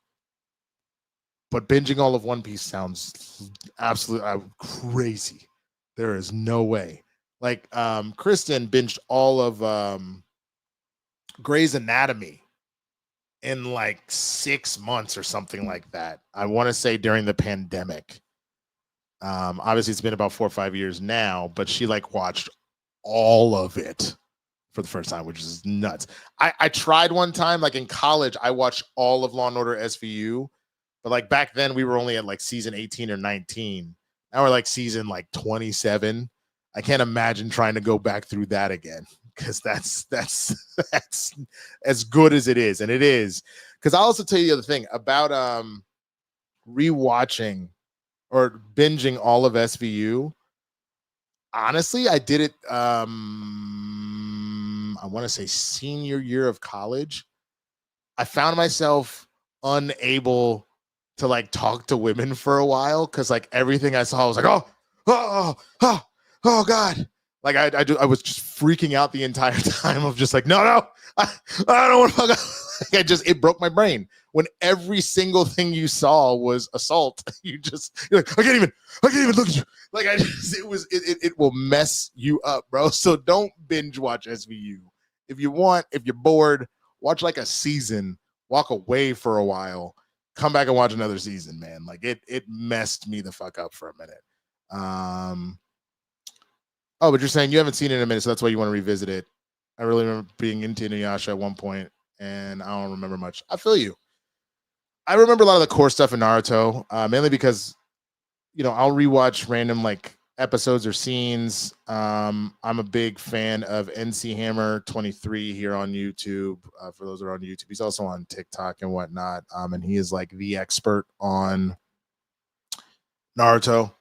But binging all of One Piece sounds absolutely crazy. There is no way. Like Kristen binged all of Grey's Anatomy in like 6 months or something like that. I want to say during the pandemic. Obviously it's been about 4 or 5 years now, but she like watched all of it for the first time, which is nuts. I tried one time, like in college, I watched all of Law and Order SVU. But like back then we were only at like season 18 or 19. Now we're like season like 27. I can't imagine trying to go back through that again because that's as good as it is. And it is. Because I'll also tell you the other thing about rewatching or binging all of SVU. Honestly, I did it I want to say senior year of college. I found myself unable to like talk to women for a while because like everything I saw I was like, oh God. Like I was just freaking out the entire time of just like, no, I don't want to fuck up. Like it broke my brain when every single thing you saw was assault. You're like, I can't even look at you. Like it will mess you up, bro. So don't binge watch SVU. If you're bored, watch like a season, walk away for a while, come back and watch another season, man. Like it messed me the fuck up for a minute. Oh, but you're saying you haven't seen it in a minute, so that's why you want to revisit it. I really remember being into Inuyasha at one point, and I don't remember much. I feel you. I remember a lot of the core stuff in Naruto, mainly because, I'll rewatch random like episodes or scenes. I'm a big fan of NC Hammer 23 here on YouTube. For those that are on YouTube, he's also on TikTok and whatnot. And he is like the expert on Naruto.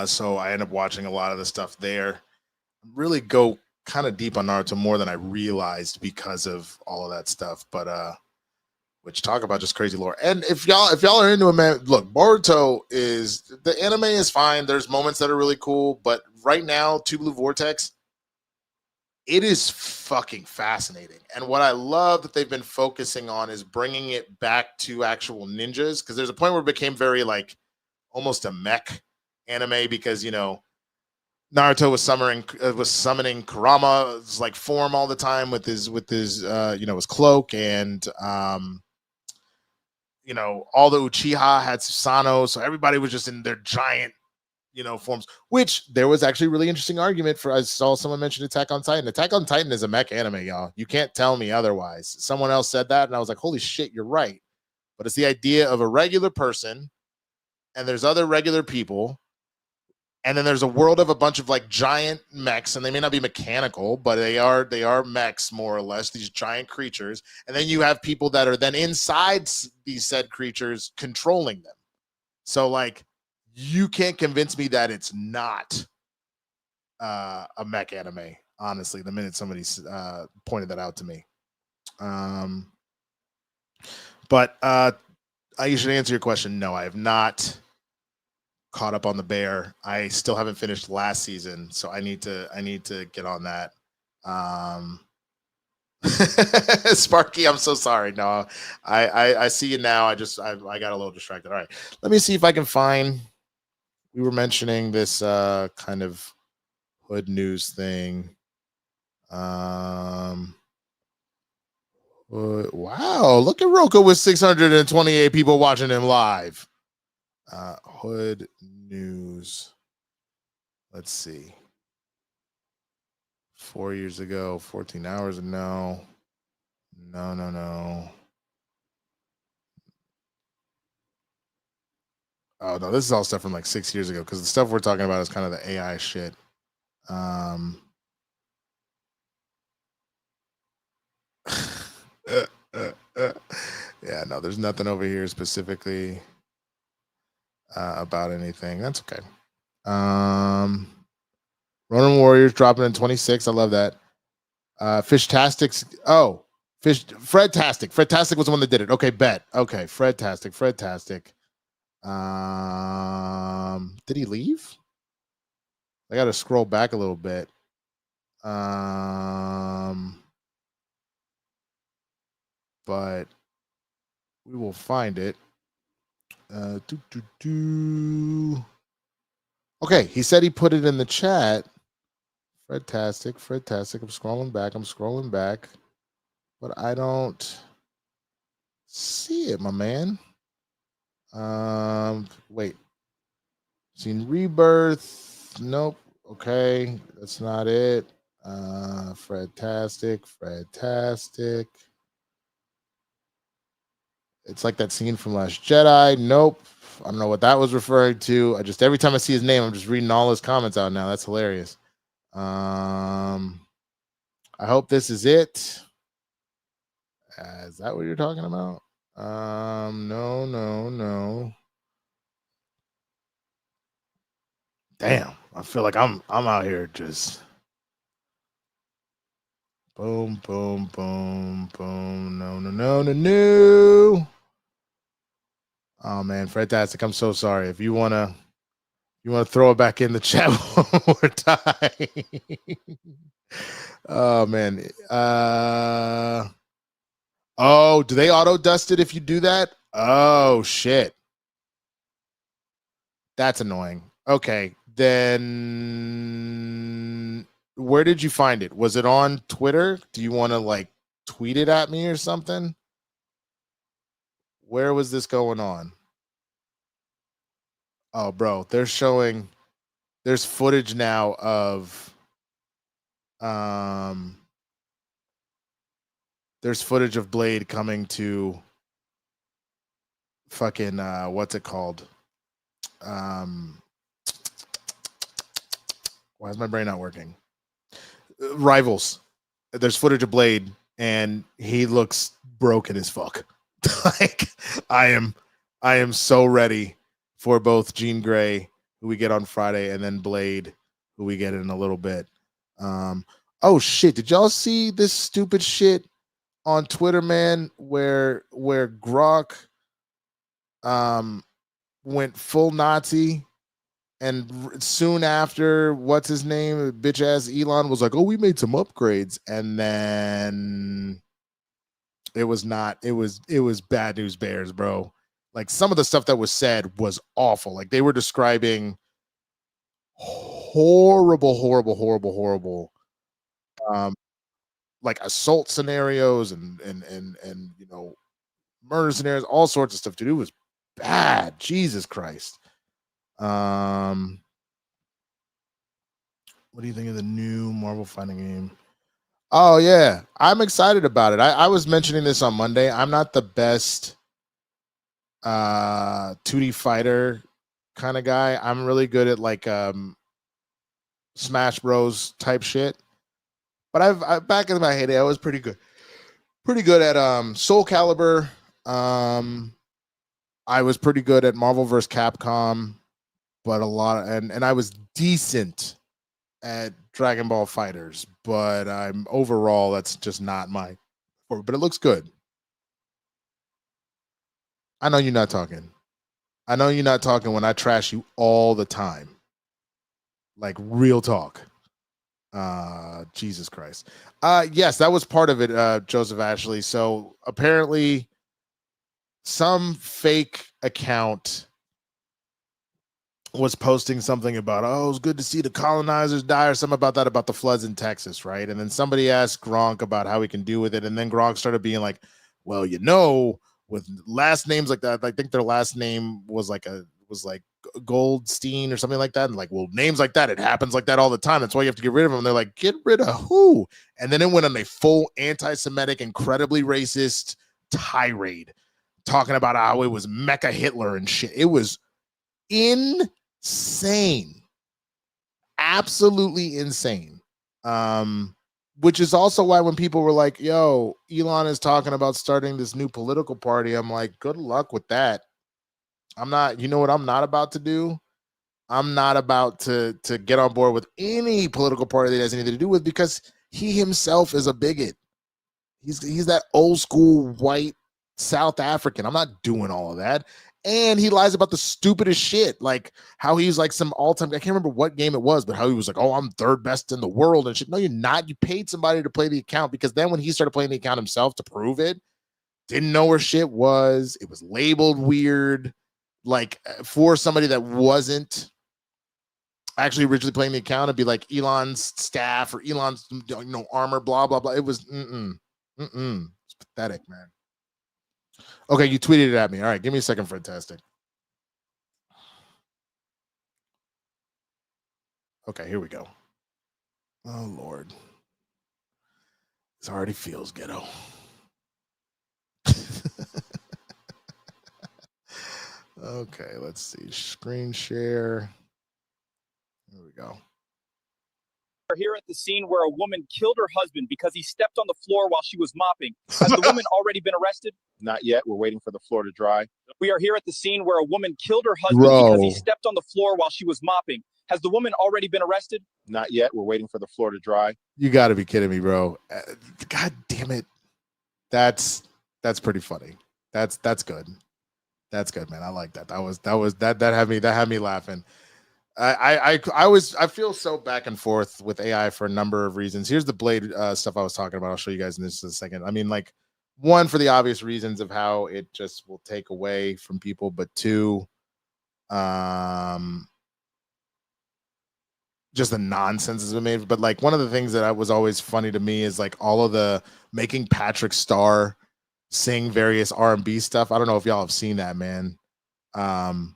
So I end up watching a lot of the stuff there. Really go kind of deep on Naruto more than I realized because of all of that stuff. But which talk about just crazy lore. And if y'all are into it, man, look, Boruto the anime is fine. There's moments that are really cool, but right now, Two Blue Vortex, it is fucking fascinating. And what I love that they've been focusing on is bringing it back to actual ninjas, because there's a point where it became very like almost a mech anime because Naruto was summoning Kurama's like form all the time with his his cloak, and all the Uchiha had Susanoo, so everybody was just in their giant forms, which there was actually a really interesting argument for. I saw someone mention Attack on Titan. Attack on Titan is a mech anime, y'all. You can't tell me otherwise. Someone else said that, and I was like, holy shit, you're right. But it's the idea of a regular person, and there's other regular people, and then there's a world of a bunch of like giant mechs, and they may not be mechanical, but they are mechs more or less, these giant creatures. And then you have people that are then inside these said creatures controlling them. So like you can't convince me that it's not a mech anime, honestly, the minute somebody pointed that out to me. But I should answer your question. No, I have not caught up on the Bear. I still haven't finished last season, so I need to get on that. Sparky, I'm so sorry. No, I see you now. I got a little distracted. All right, let me see if I can find. We were mentioning this kind of hood news thing. Wow, look at Roku with 628 people watching him live. Hood news. Let's see. 4 years ago, 14 hours ago. No. Oh no, this is all stuff from like 6 years ago because the stuff we're talking about is kind of the AI shit. Yeah, no, there's nothing over here specifically about anything. That's okay. Ronin Warriors dropping in 26. I love that. Fishtastics. Oh, Fredtastic. Fredtastic was the one that did it. Okay, bet. Okay, Fredtastic. Did he leave? I got to scroll back a little bit. But we will find it. Okay, he said he put it in the chat. Fredtastic. I'm scrolling back. But I don't see it, my man. Wait. Seen Rebirth. Nope. Okay, that's not it. Fredtastic. It's like that scene from Last Jedi. Nope. I don't know what that was referring to. Every time I see his name, I'm just reading all his comments out now. That's hilarious. I hope this is it. Is that what you're talking about? No. Damn, I feel like I'm out here just boom. No. Oh man, Fredtastic, I'm so sorry. If you wanna throw it back in the chat one more time. Oh man. Oh, do they auto dust it if you do that? Oh shit. That's annoying. Okay, then where did you find it? Was it on Twitter? Do you want to like tweet it at me or something? Where was this going on? Oh, bro, there's footage now of there's footage of Blade coming to fucking what's it called? Why is my brain not working? Rivals. There's footage of Blade and he looks broken as fuck. Like I am so ready for both Jean Grey, who we get on Friday, and then Blade, who we get in a little bit. Oh shit, did y'all see this stupid shit on Twitter, man, where Grok went full Nazi, and soon after, what's his name, bitch ass Elon was like, "Oh, we made some upgrades," and then it was bad news bears, bro. Like some of the stuff that was said was awful. Like they were describing horrible like assault scenarios and you know, murder scenarios, all sorts of stuff. Dude, it was bad. Jesus Christ. What do you think of the new Marvel fighting game? Oh yeah, I'm excited about it. I was mentioning this on Monday. I'm not the best 2D fighter kind of guy. I'm really good at like Smash Bros type shit. But I back in my heyday, I was pretty good at Soul Calibur. I was pretty good at Marvel vs. Capcom, but and I was decent at Dragon Ball Fighters, but I'm overall that's just not my. But it looks good. I know you're not talking. I know you're not talking when I trash you all the time. Like real talk. Jesus Christ. Yes, that was part of it, Joseph Ashley. So apparently some fake account was posting something about, oh, it was good to see the colonizers die, or something about that, about the floods in Texas, right? And then somebody asked Gronk about how he can deal with it, and then Gronk started being like, well, you know, with last names like that, I think their last name was like Goldstein or something like that. And like, well, names like that, it happens like that all the time. That's why you have to get rid of them. And they're like, get rid of who? And then it went on a full anti-Semitic, incredibly racist tirade, talking about how it was Mecha Hitler and shit. It was insane, absolutely insane. Which is also why when people were like, yo, Elon is talking about starting this new political party, I'm like, good luck with that. I'm not, you know what I'm not about to do? I'm not about to get on board with any political party that he has anything to do with, because he himself is a bigot. He's that old school white South African. I'm not doing all of that. And he lies about the stupidest shit, like how he's like some all-time, I can't remember what game it was, but how he was like, oh, I'm third best in the world and shit. No, you're not. You paid somebody to play the account, because then when he started playing the account himself to prove it, didn't know where shit was. It was labeled weird, like for somebody that wasn't actually originally playing the account, it'd be like Elon's staff or Elon's, armor, blah, blah, blah. It was, it's pathetic, man. Okay, you tweeted it at me. All right, give me a second, Fantastic. Okay, here we go. Oh, Lord. This already feels ghetto. Okay, let's see. Screen share. Here we go. We're here at the scene where a woman killed her husband because he stepped on the floor while she was mopping. Has the woman already been arrested? Not yet. We're waiting for the floor to dry. We are here at the scene where a woman killed her husband because he stepped on the floor while she was mopping. Has the woman already been arrested? Not yet. We're waiting for the floor to dry. You got to be kidding me, bro. God damn it. That's pretty funny. That's good. That's good, man. I like that. That had me laughing. I feel so back and forth with AI for a number of reasons. Here's the Blade stuff I was talking about. I'll show you guys in just a second. I mean, like, one, for the obvious reasons of how it just will take away from people, but two, just the nonsense has been made. But like, one of the things that was always funny to me is like all of the making Patrick Starr sing various R&B stuff. I don't know if y'all have seen that, man. I'll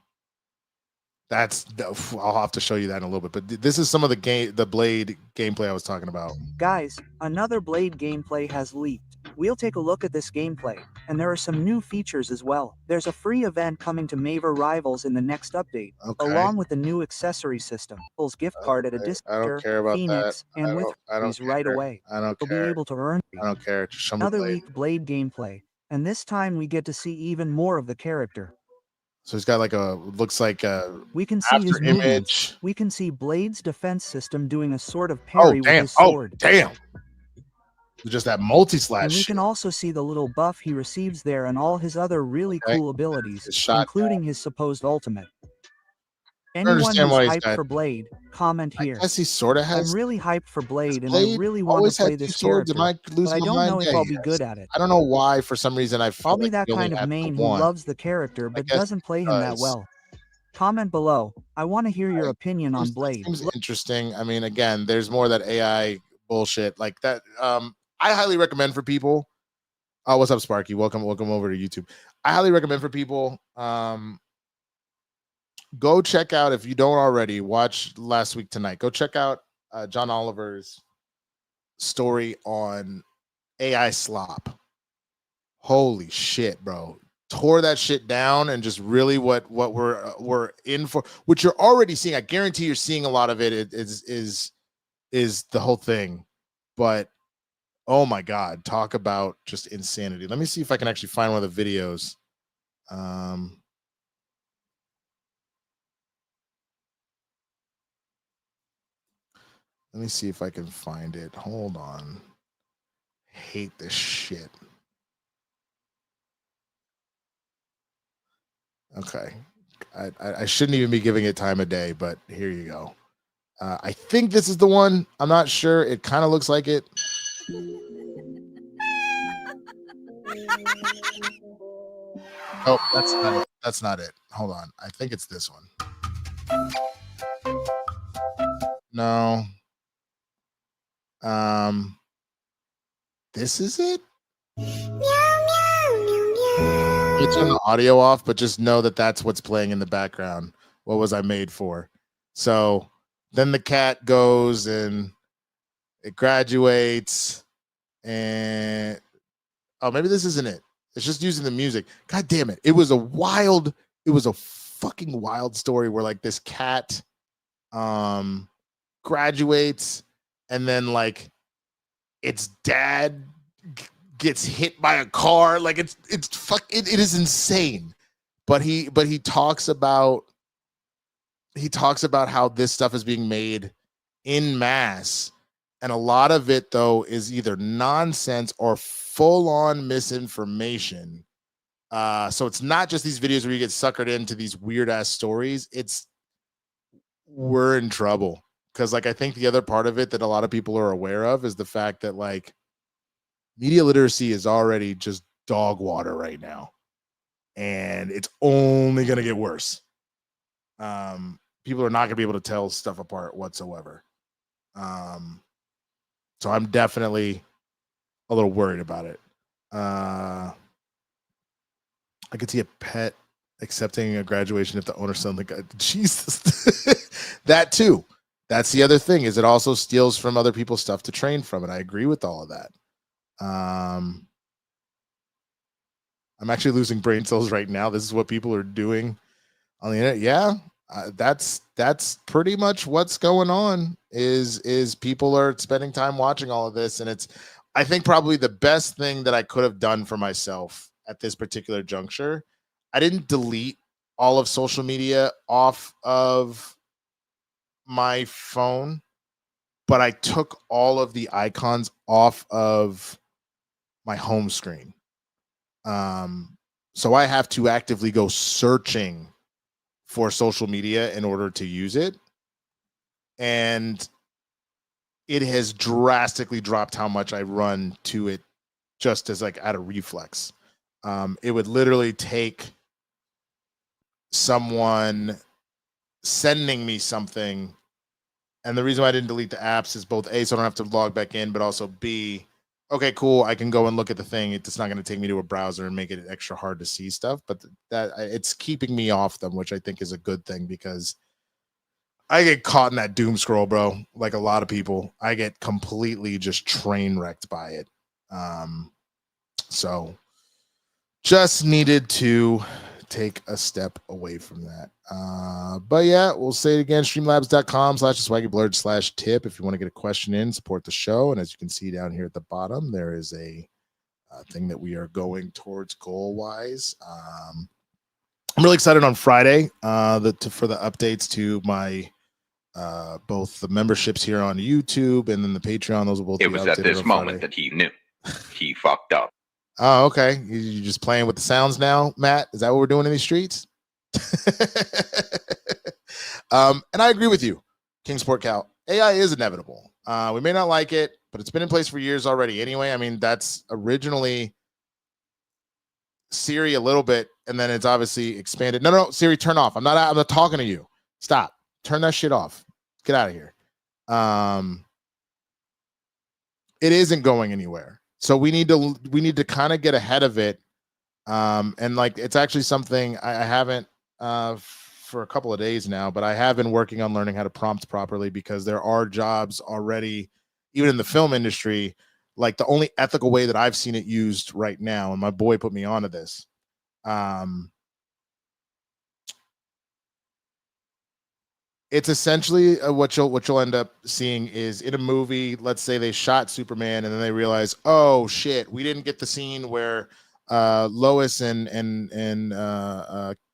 have to show you that in a little bit, but this is some of the Blade gameplay I was talking about. Guys, another Blade gameplay has leaked. We'll take a look at this gameplay, and there are some new features as well. There's a free event coming to Maver Rivals in the next update, along with the new accessory system. Gift card at a discounter, Phoenix, and with right away. I don't You'll care. be able to earn. I don't care. Just show me Another Blade. leaked Blade gameplay, and this time we get to see even more of the character. So he's got like looks like we can see his after image. movements. We can see Blade's defense system doing a sort of parry with his Oh, sword. damn. Just that multi-slash. And we can also see the little buff he receives there and all his other really cool abilities, including his supposed ultimate. Anyone who's hyped for Blade, comment here. I guess he sort of has. I'm really hyped for Blade, and I really want to play this character, but I don't know if I'll be good at it. I don't know why, for some reason, I'll be that kind of main who loves the character but doesn't play him that well. Comment below. I want to hear your opinion on Blade. Seems interesting. I mean, again, there's more of that AI bullshit like that. I highly recommend for people. Oh, what's up, Sparky? Welcome over to YouTube. I highly recommend for people. Go check out, if you don't already, watch Last Week Tonight. Go check out John Oliver's story on AI slop. Holy shit, bro. Tore that shit down, and just really what we're in for, which you're already seeing. I guarantee you're seeing a lot of it. Is the whole thing. But oh my God, talk about just insanity. Let me see if I can actually find one of the videos. Let me see if I can find it. Hold on. Hate this shit. Okay. I shouldn't even be giving it time of day, but here you go. I think this is the one. I'm not sure. It kind of looks like it. Oh, that's not it. That's not it. Hold on. I think it's this one. No. This is it. You turn the audio off, but just know that that's what's playing in the background. What was I made for? So then the cat goes and it graduates, and oh, maybe this isn't it. It's just using the music. God damn it. It was a fucking wild story where like this cat graduates, and then like its dad gets hit by a car. Like it is insane. But he talks about how this stuff is being made in mass, and a lot of it though is either nonsense or full-on misinformation. So it's not just these videos where you get suckered into these weird ass stories. We're in trouble, because like I think the other part of it that a lot of people are aware of is the fact that like media literacy is already just dog water right now, and it's only going to get worse. People are not going to be able to tell stuff apart whatsoever. So I'm definitely a little worried about it. I could see a pet accepting a graduation if the owner suddenly got Jesus. That too. That's the other thing, is it also steals from other people's stuff to train from it. I agree with all of that. I'm actually losing brain cells right now. This is what people are doing on the internet. Yeah, that's pretty much what's going on. Is people are spending time watching all of this, and it's, I think, probably the best thing that I could have done for myself at this particular juncture. I didn't delete all of social media off of my phone, but I took all of the icons off of my home screen. So I have to actively go searching for social media in order to use it. And it has drastically dropped how much I run to it, just as like out of reflex. It would literally take someone sending me something. And the reason why I didn't delete the apps is both A, so I don't have to log back in, but also B, okay, cool, I can go and look at the thing. It's not going to take me to a browser and make it extra hard to see stuff, but that it's keeping me off them, which I think is a good thing, because I get caught in that doom scroll, bro. Like a lot of people, I get completely just train wrecked by it. So just needed to take a step away from that. But yeah, we'll say it again, streamlabs.com/swaggyblurred/tip if you want to get a question in, support the show. And as you can see down here at the bottom, there is a thing that we are going towards goal wise. I'm really excited on Friday for the updates to my both the memberships here on YouTube and then the Patreon. Those will both. It was at this moment that he knew he fucked up. Oh, okay. You're just playing with the sounds now, Matt? Is that what we're doing in these streets? And I agree with you, Kingsport Cal. AI is inevitable. We may not like it, but it's been in place for years already anyway. I mean, that's originally Siri a little bit, and then it's obviously expanded. No, Siri, turn off. I'm not talking to you. Stop. Turn that shit off. Get out of here. It isn't going anywhere. So we need to kind of get ahead of it. And like, it's actually something I haven't for a couple of days now, but I have been working on learning how to prompt properly, because there are jobs already, even in the film industry, like the only ethical way that I've seen it used right now, and my boy put me onto this. It's essentially what you'll end up seeing is, in a movie, let's say they shot Superman and then they realize, oh shit, we didn't get the scene where Lois and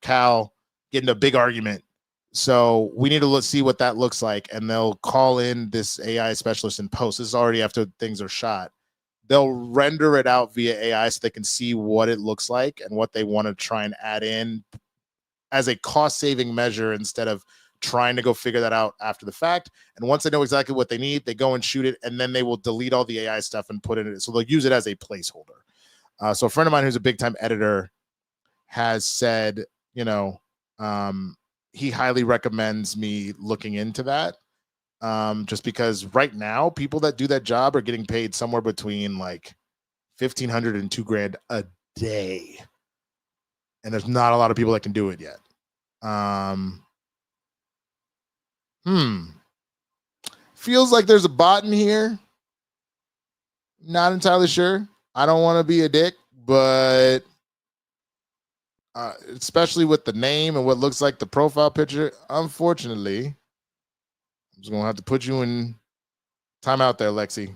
Cal get into a big argument. So we need to see what that looks like. And they'll call in this AI specialist in post. This is already after things are shot. They'll render it out via AI so they can see what it looks like and what they want to try and add in as a cost-saving measure, instead of trying to go figure that out after the fact. And once they know exactly what they need, they go and shoot it, and then they will delete all the AI stuff and put it in it. So they'll use it as a placeholder. So a friend of mine who's a big time editor has said, he highly recommends me looking into that. Just because right now, people that do that job are getting paid somewhere between like $1,500 and $2,000 a day. And there's not a lot of people that can do it yet. Feels like there's a bot in here. Not entirely sure. I don't want to be a dick, but especially with the name and what looks like the profile picture, unfortunately, I'm just going to have to put you in timeout there, Lexi.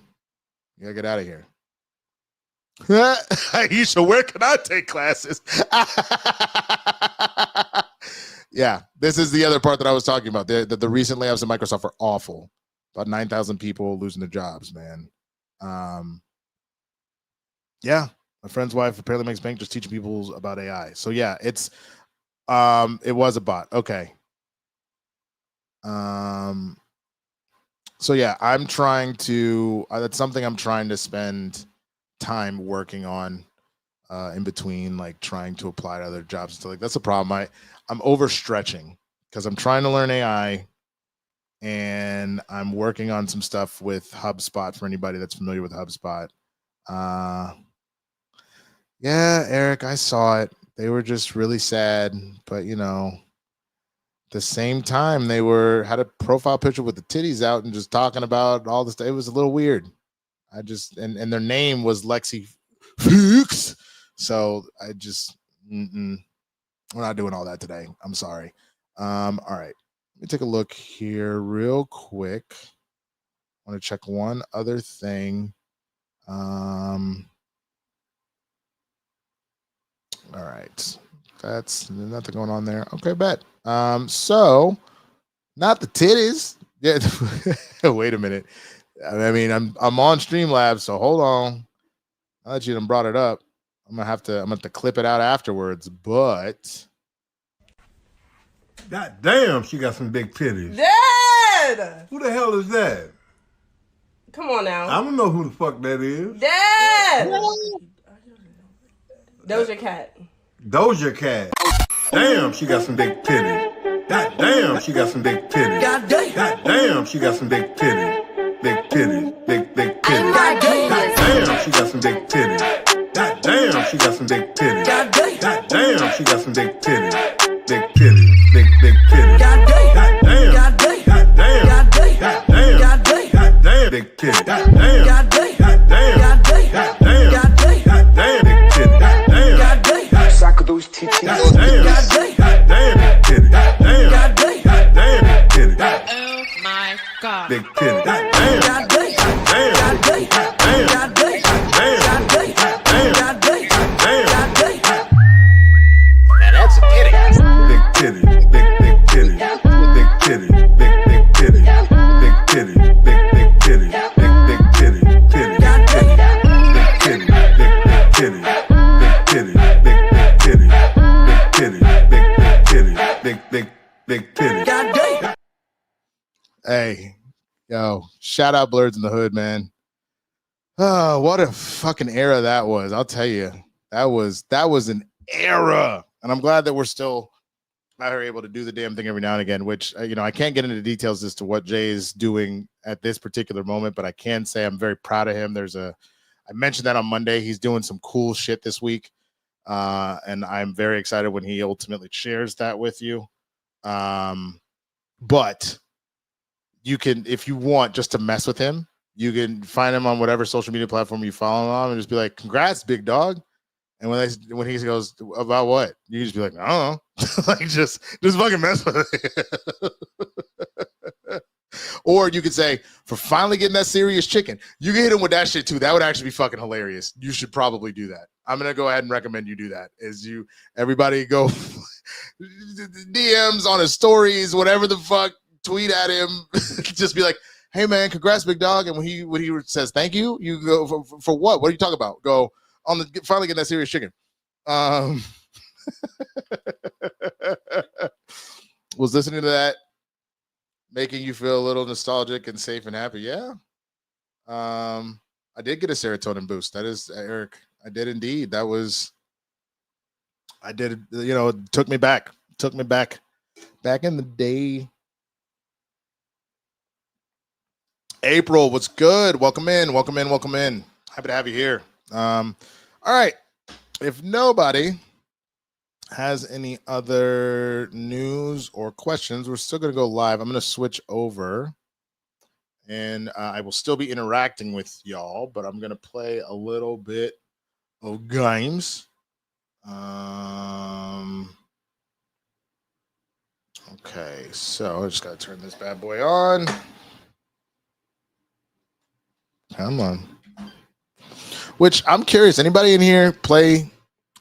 You got to get out of here. Aisha, where can I take classes? Yeah, this is the other part that I was talking about. The recent layoffs at Microsoft are awful. About 9,000 people losing their jobs, man. Yeah, my friend's wife apparently makes bank just teaching people about AI. So yeah, it was a bot. Okay. So yeah, I'm trying to. That's something I'm trying to spend time working on. In between, like trying to apply to other jobs and stuff. Like that's a problem. I'm overstretching because I'm trying to learn AI. And I'm working on some stuff with HubSpot for anybody that's familiar with HubSpot. Yeah, Eric, I saw it. They were just really sad, but the same time they had a profile picture with the titties out and just talking about all this. It was a little weird. And their name was Lexi Fuchs. So we're not doing all that today. I'm sorry. All right. Let me take a look here real quick. I want to check one other thing. All right. That's nothing going on there. Okay, bet. So not the titties. Yeah. Wait a minute. I mean, I'm on Streamlabs, so hold on. Now that you done brought it up, I'm gonna have to clip it out afterwards, but God damn, she got some big titties. Dad! Who the hell is that? Come on now. I don't know who the fuck that is. Dad! Doja Cat. Doja Cat. Damn, she got some big titties. God damn, she got some big titties. God damn, she got some big titties. Big titties. Big titties. God damn, she got some big titties. God damn, she got some big titties. God damn, she got some big titties. Big titties. Big titties. God damn. God damn. God damn. God damn. God damn. God damn. Big titties. God damn. God damn. God damn. God damn. God damn. God damn. God damn. Big titties. God damn. God damn. Suck those titties. God damn. God damn. God damn. Big titties. God damn. God damn. God damn. Big titties. Oh my God. Big titties. God damn. God damn. God damn. God damn. God damn. God damn. God damn. God damn. God damn. God damn. Now that's a titty. Big titties. Big titties. Big titties. Big titties. Big titties. Big titties. Big titties. Titties. God damn. Big titties. Big titties. Big titties. Big titties. Big titties. Big titties. God damn. hey, yo, shout out Blurs in the Hood, man. Oh, what a fucking era that was. I'll tell you. That was an era. And I'm glad that we're still out here able to do the damn thing every now and again, which, I can't get into details as to what Jay is doing at this particular moment, but I can say I'm very proud of him. I mentioned that on Monday. He's doing some cool shit this week. And I'm very excited when he ultimately shares that with you. But you can, if you want just to mess with him, you can find him on whatever social media platform you follow him on and just be like, congrats, big dog. And when he goes, about what? You can just be like, I don't know. Like just fucking mess with it. Or you could say, for finally getting that serious chicken, you can hit him with that shit too. That would actually be fucking hilarious. You should probably do that. I'm gonna go ahead and recommend you do that. Everybody go DMs on his stories, whatever the fuck, tweet at him. Just be like, hey man, congrats, big dog. And when he says thank you, you go for what? What are you talking about? Go on the finally getting that serious chicken. Was listening to that making you feel a little nostalgic and safe and happy? Yeah. I did get a serotonin boost. That is, Eric. I did indeed. It took me back. Back in the day. April, what's good? Welcome in. Happy to have you here. All right. If nobody has any other news or questions, we're still going to go live. I'm going to switch over, and I will still be interacting with y'all, but I'm going to play a little bit of games. Okay, so I just got to turn this bad boy on. Come on. Which I'm curious, anybody in here play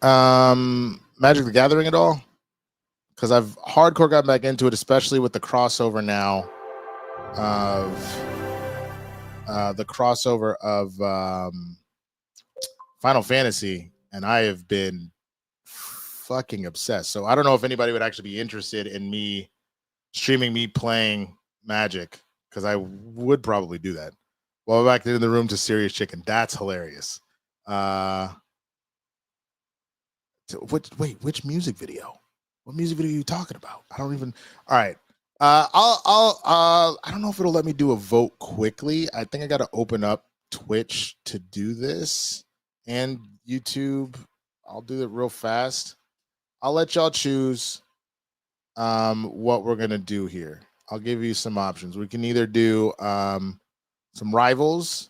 Magic the Gathering at all? Because I've hardcore gotten back into it, especially with the crossover now of Final Fantasy, and I have been fucking obsessed. So I don't know if anybody would actually be interested in me streaming me playing Magic, because I would probably do that. Well, back in the room to Serious Chicken. That's hilarious. Which music video? What music video are you talking about? I don't even. All right. I don't know if it'll let me do a vote quickly. I think I got to open up Twitch to do this, and YouTube. I'll do it real fast. I'll let y'all choose what we're gonna do here. I'll give you some options. We can either do some Rivals,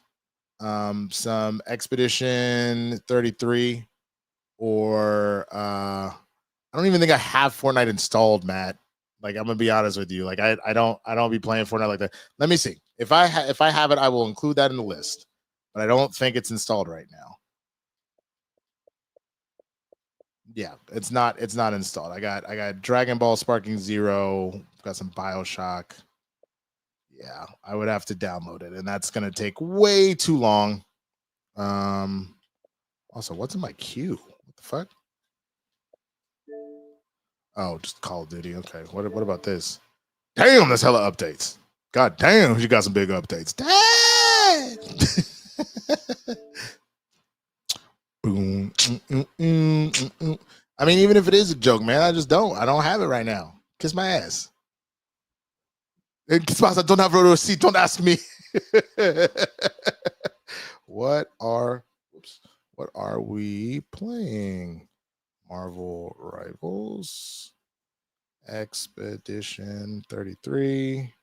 some Expedition 33, or I don't even think I have Fortnite installed, Matt. Like, I'm gonna be honest with you. Like, I don't be playing Fortnite like that. Let me see. If I have it, I will include that in the list. But I don't think it's installed right now. Yeah, it's not installed. I got Dragon Ball Sparking Zero, got some BioShock. Yeah, I would have to download it, and that's gonna take way too long. Also, what's in my queue? What the fuck? Oh, just Call of Duty. Okay. What about this? Damn, that's hella updates. God damn, you got some big updates. Damn. Boom. I mean, even if it is a joke, man, I don't have it right now. Kiss my ass. Don't have a receipt. Don't ask me. What are we playing? Marvel Rivals, Expedition 33.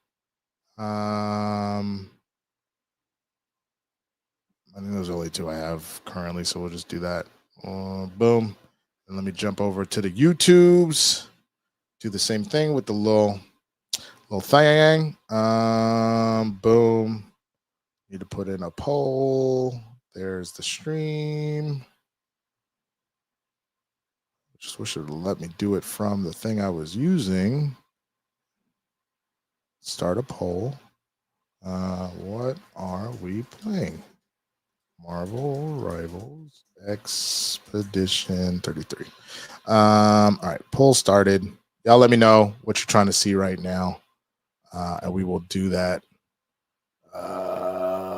I think those are the only two I have currently, so we'll just do that. Boom. And let me jump over to the YouTubes. Do the same thing with the little thing. Boom. Need to put in a poll. There's the stream. Just wish it would let me do it from the thing I was using. Start a poll. What are we playing? Marvel Rivals Expedition 33. All right, poll started. Y'all let me know what you're trying to see right now. And we will do that.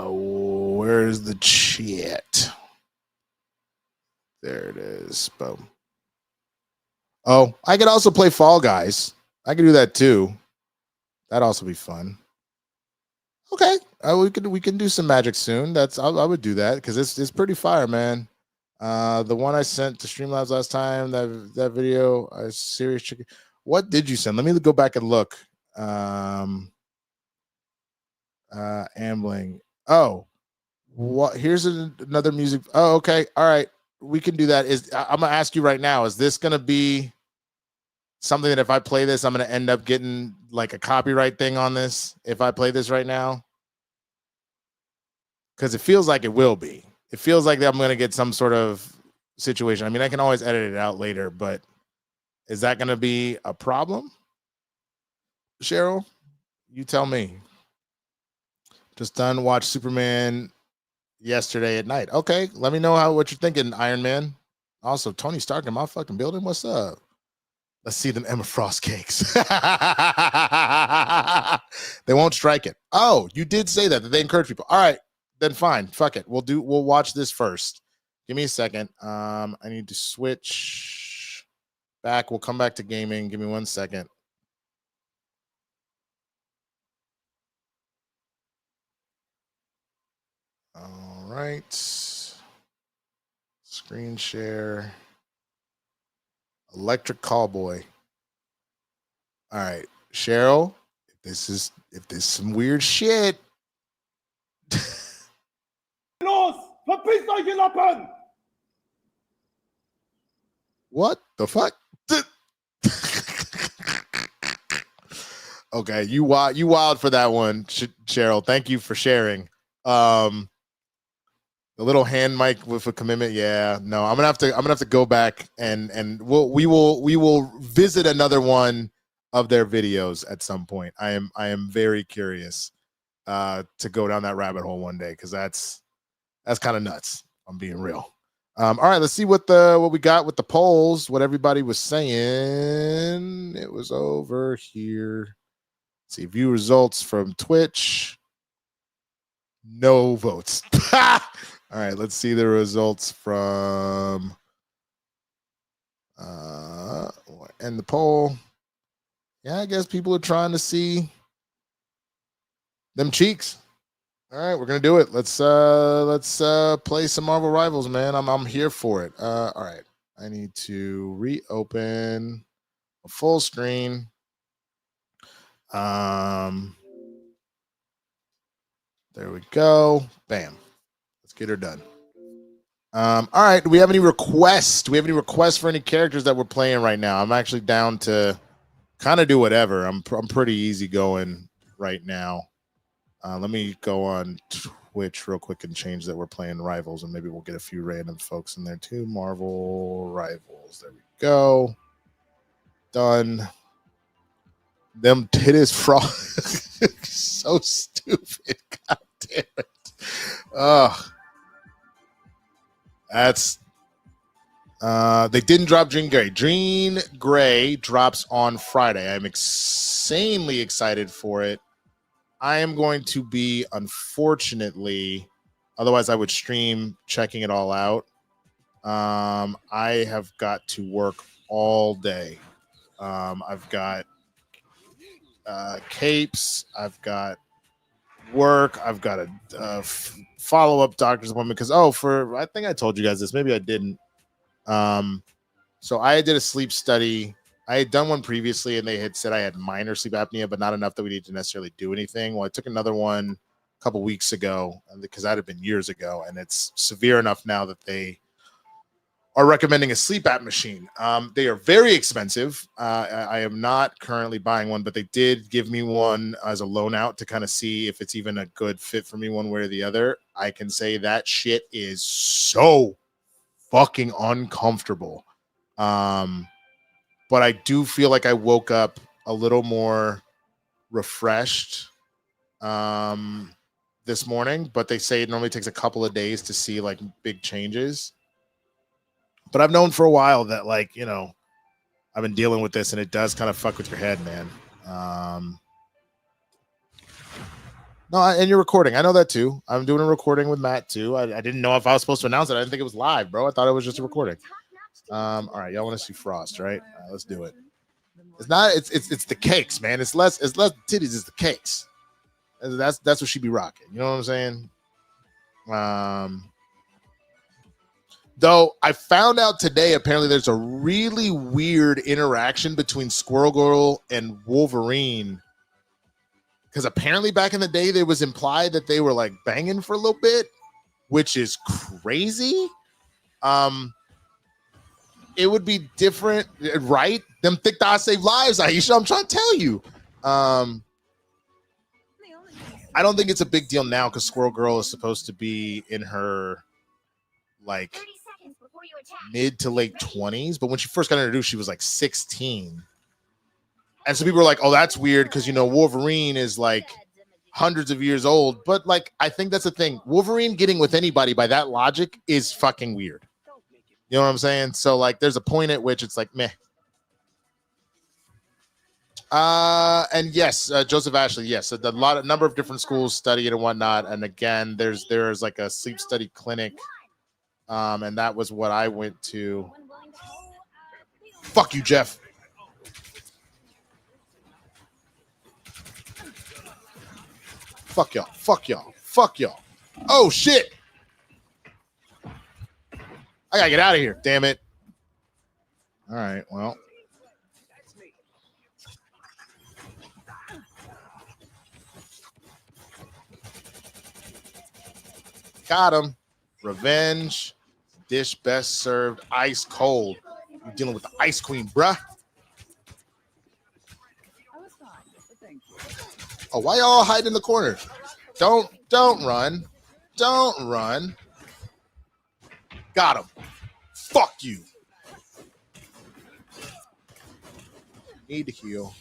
Where's the chat? There it is. Boom. Oh, I could also play Fall Guys. I could do that too. That'd also be fun. Okay, we can do some Magic soon. I would do that because it's pretty fire, man. The one I sent to Streamlabs last time, that video, Serious Chicken. What did you send? Let me go back and look. Ambling. Oh, what? Here's another music. Oh, okay. All right, we can do that. I'm gonna ask you right now. Is this gonna be something that if I play this, I'm gonna end up getting like a copyright thing on this if I play this right now? Because it feels like it will be. It feels like I'm gonna get some sort of situation. I mean, I can always edit it out later, but is that gonna be a problem? Cheryl, you tell me. Just done watch Superman yesterday at night. Okay, let me know what you're thinking, Iron Man. Also, Tony Stark in my fucking building. What's up? Let's see them Emma Frost cakes. They won't strike it. Oh, you did say that they encourage people. All right, then fine. Fuck it. We'll watch this first. Give me a second. I need to switch back. We'll come back to gaming. Give me 1 second. All right. Screen share. Electric Callboy. All right, Cheryl. If this is some weird shit. Los, verpisst euch, ihr Lappen! What the fuck? Okay, you wild for that one, Cheryl. Thank you for sharing. The little hand mic with a commitment. Yeah, no, I'm gonna have to go back and we will visit another one of their videos at some point. I am very curious to go down that rabbit hole one day because that's kind of nuts. I'm being real. All right, let's see what we got with the polls. What everybody was saying. It was over here. Let's see, view results from Twitch. No votes. All right, let's see the results from and the poll. Yeah, I guess people are trying to see them cheeks. All right, we're gonna do it. Let's play some Marvel Rivals, man. I'm here for it. All right, I need to reopen a full screen. There we go. Bam. Let's get her done. All right. Do we have any requests? Do we have any requests for any characters that we're playing right now? I'm actually down to kind of do whatever. I'm pretty easy going right now. Let me go on Twitch real quick and change that we're playing Rivals, and maybe we'll get a few random folks in there too. Marvel Rivals. There we go. Done. Them titties frog. So stupid. God damn it. Ugh. That's they didn't drop Jean Grey. Jean Grey drops on Friday. I'm insanely excited for it. I am going to be, unfortunately, otherwise I would stream checking it all out. I have got to work all day. I've got capes. I've got work. I've got a follow-up doctor's appointment because I think I told you guys this, maybe I didn't. So I did a sleep study. I had done one previously and they had said I had minor sleep apnea, but not enough that we need to necessarily do anything. Well, I took another one a couple weeks ago because that had been years ago, and it's severe enough now that they are recommending a sleep app machine. They are very expensive. I am not currently buying one, but they did give me one as a loan out to kind of see if it's even a good fit for me one way or the other. I can say that shit is so fucking uncomfortable. But I do feel like I woke up a little more refreshed this morning, but they say it normally takes a couple of days to see like big changes. But I've known for a while that, like, you know, I've been dealing with this and it does kind of fuck with your head, man. And you're recording. I know that too. I'm doing a recording with Matt too. I didn't know if I was supposed to announce it. I didn't think it was live, bro. I thought it was just a recording. All right, y'all want to see Frost, right? All right, let's do it. It's not. It's the cakes, man. It's less titties. It's the cakes. That's what she be rocking. You know what I'm saying? Though I found out today, apparently there's a really weird interaction between Squirrel Girl and Wolverine. Because apparently back in the day, there was implied that they were like banging for a little bit, which is crazy. It would be different, right? Them thick thighs save lives, Aisha. I'm trying to tell you. I don't think it's a big deal now because Squirrel Girl is supposed to be in her like mid to late 20s, but when she first got introduced, she was like 16. And so people were like, oh, that's weird because, you know, Wolverine is like hundreds of years old. But like, I think that's the thing. Wolverine getting with anybody by that logic is fucking weird. You know what I'm saying? So like, there's a point at which it's like, meh. And yes, Joseph Ashley, yes, a number of different schools study it and whatnot. And again, there's like a sleep study clinic. And that was what I went to. Fuck you, Jeff. Fuck y'all. Fuck y'all. Fuck y'all. Oh, shit. I gotta get out of here. Damn it. All right. Well. Got him. Revenge. Dish best served ice cold. You're dealing with the ice queen, bruh. Oh, why y'all hiding in the corner? Don't run. Don't run. Got him. Fuck you. Need to heal.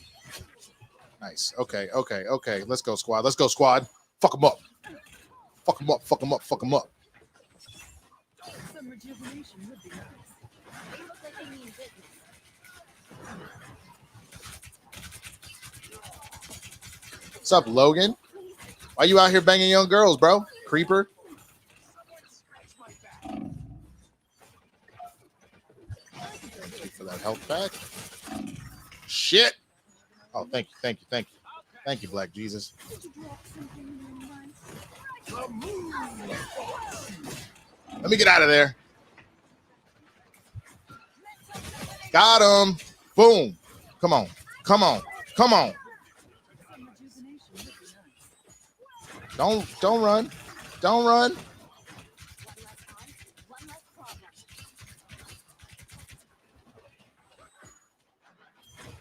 Nice. Okay. Let's go, squad. Fuck him up. Fuck him up. Fuck him up. What's up, Logan? Why you out here banging young girls, bro? Creeper. Thank you for that health pack. Shit. Oh, thank you, Black Jesus. Let me get out of there. Got him. Boom. Come on. Don't run. Don't run.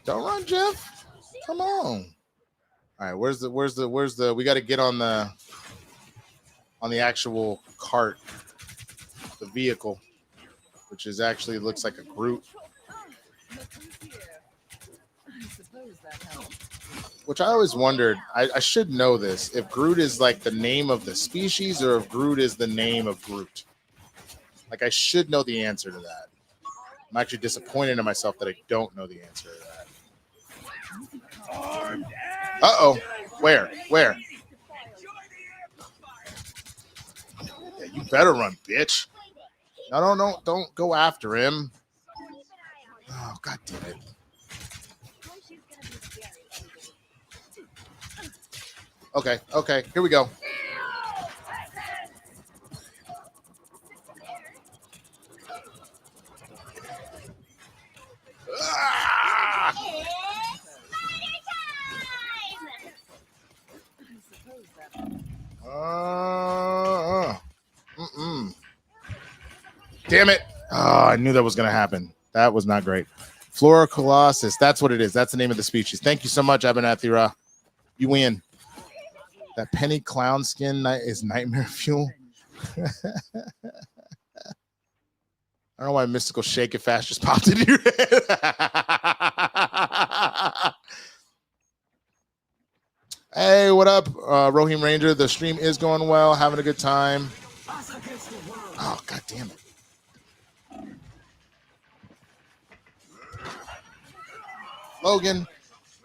Don't run, Jeff. Come on. All right, where's the we got to get on the actual cart, the vehicle, which is actually looks like a Groot. Which I always wondered, I should know this, if Groot is like the name of the species or if Groot is the name of Groot. Like I should know the answer to that. I'm actually disappointed in myself that I don't know the answer to that. Uh-oh. Where? Yeah, you better run, bitch. No, don't go after him. Oh, God damn it. Okay, here we go. Damn it. Oh, I knew that was going to happen. That was not great. Flora colossus. That's what it is. That's the name of the species. Thank you so much, Abernathy. You win. That penny clown skin is nightmare fuel. I don't know why mystical shake it fast just popped into your head. Hey, what up, Rohim Ranger? The stream is going well. Having a good time. Oh, God damn it. Logan,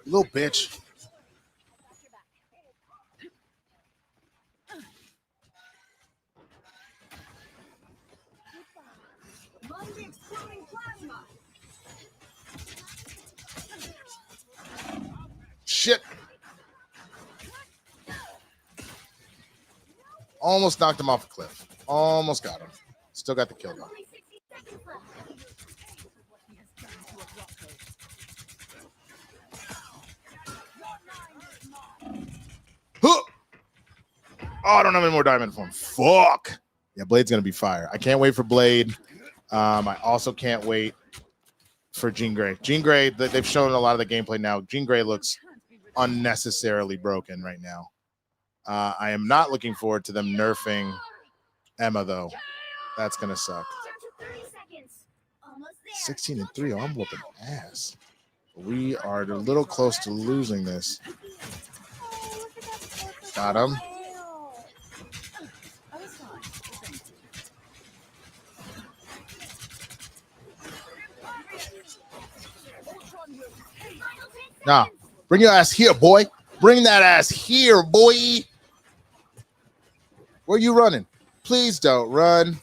you little bitch. Shit. Almost knocked him off a cliff. Almost got him. Still got the kill though. Huh. Oh, I don't have any more diamond form. Fuck. Yeah, Blade's gonna be fire. I can't wait for Blade. I also can't wait for Jean Grey. Jean Grey, they've shown a lot of the gameplay now. Jean Grey looks unnecessarily broken right now. I am not looking forward to them nerfing Emma, though. That's going to suck. 16-3. Oh, I'm whooping ass. We are a little close to losing this. Got him. Nah, bring your ass here, boy. Bring that ass here, boy. Where you running? Please don't run.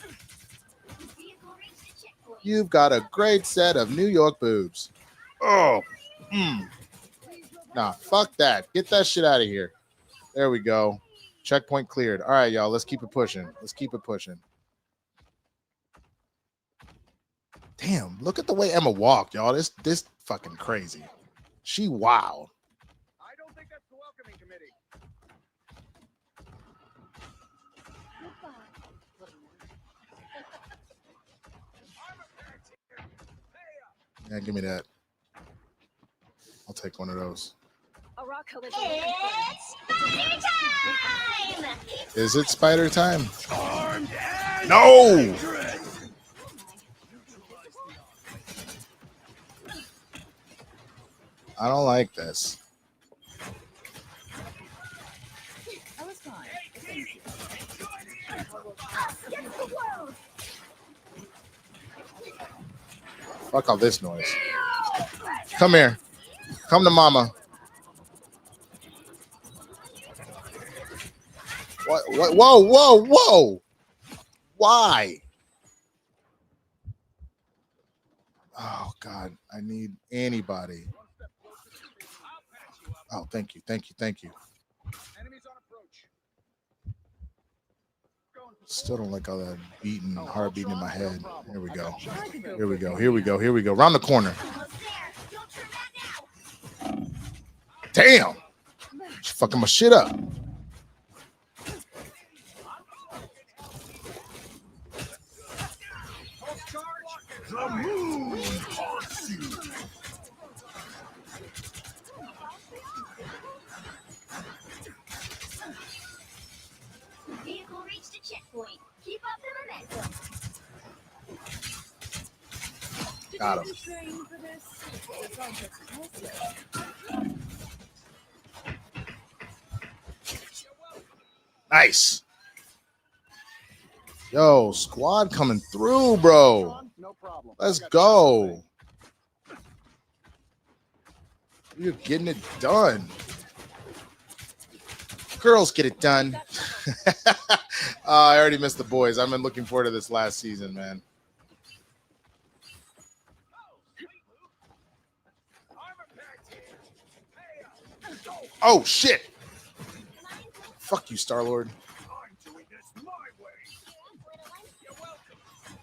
You've got a great set of New York boobs. Oh. Nah, fuck that. Get that shit out of here. There we go. Checkpoint cleared. All right, y'all. Let's keep it pushing. Damn, look at the way Emma walked, y'all. This fucking crazy. She wild. I don't think that's the welcoming committee. Yeah, give me that. I'll take one of those. Is it spider time? No! I don't like this. Fuck all this noise. Come here. Come to mama. What? Whoa. Why? Oh, God. I need anybody. Oh, thank you. Still don't like all that beating, heart beating in my head. Here we go. Round the corner. Damn. She's fucking my shit up. The moon haunts you. Vehicle reached a checkpoint. Keep up the momentum. Got him. Nice. Yo, squad coming through, bro. Let's go. You're getting it done. Girls get it done. I already missed the boys. I've been looking forward to this last season, man. Oh, shit. Fuck you, Star-Lord.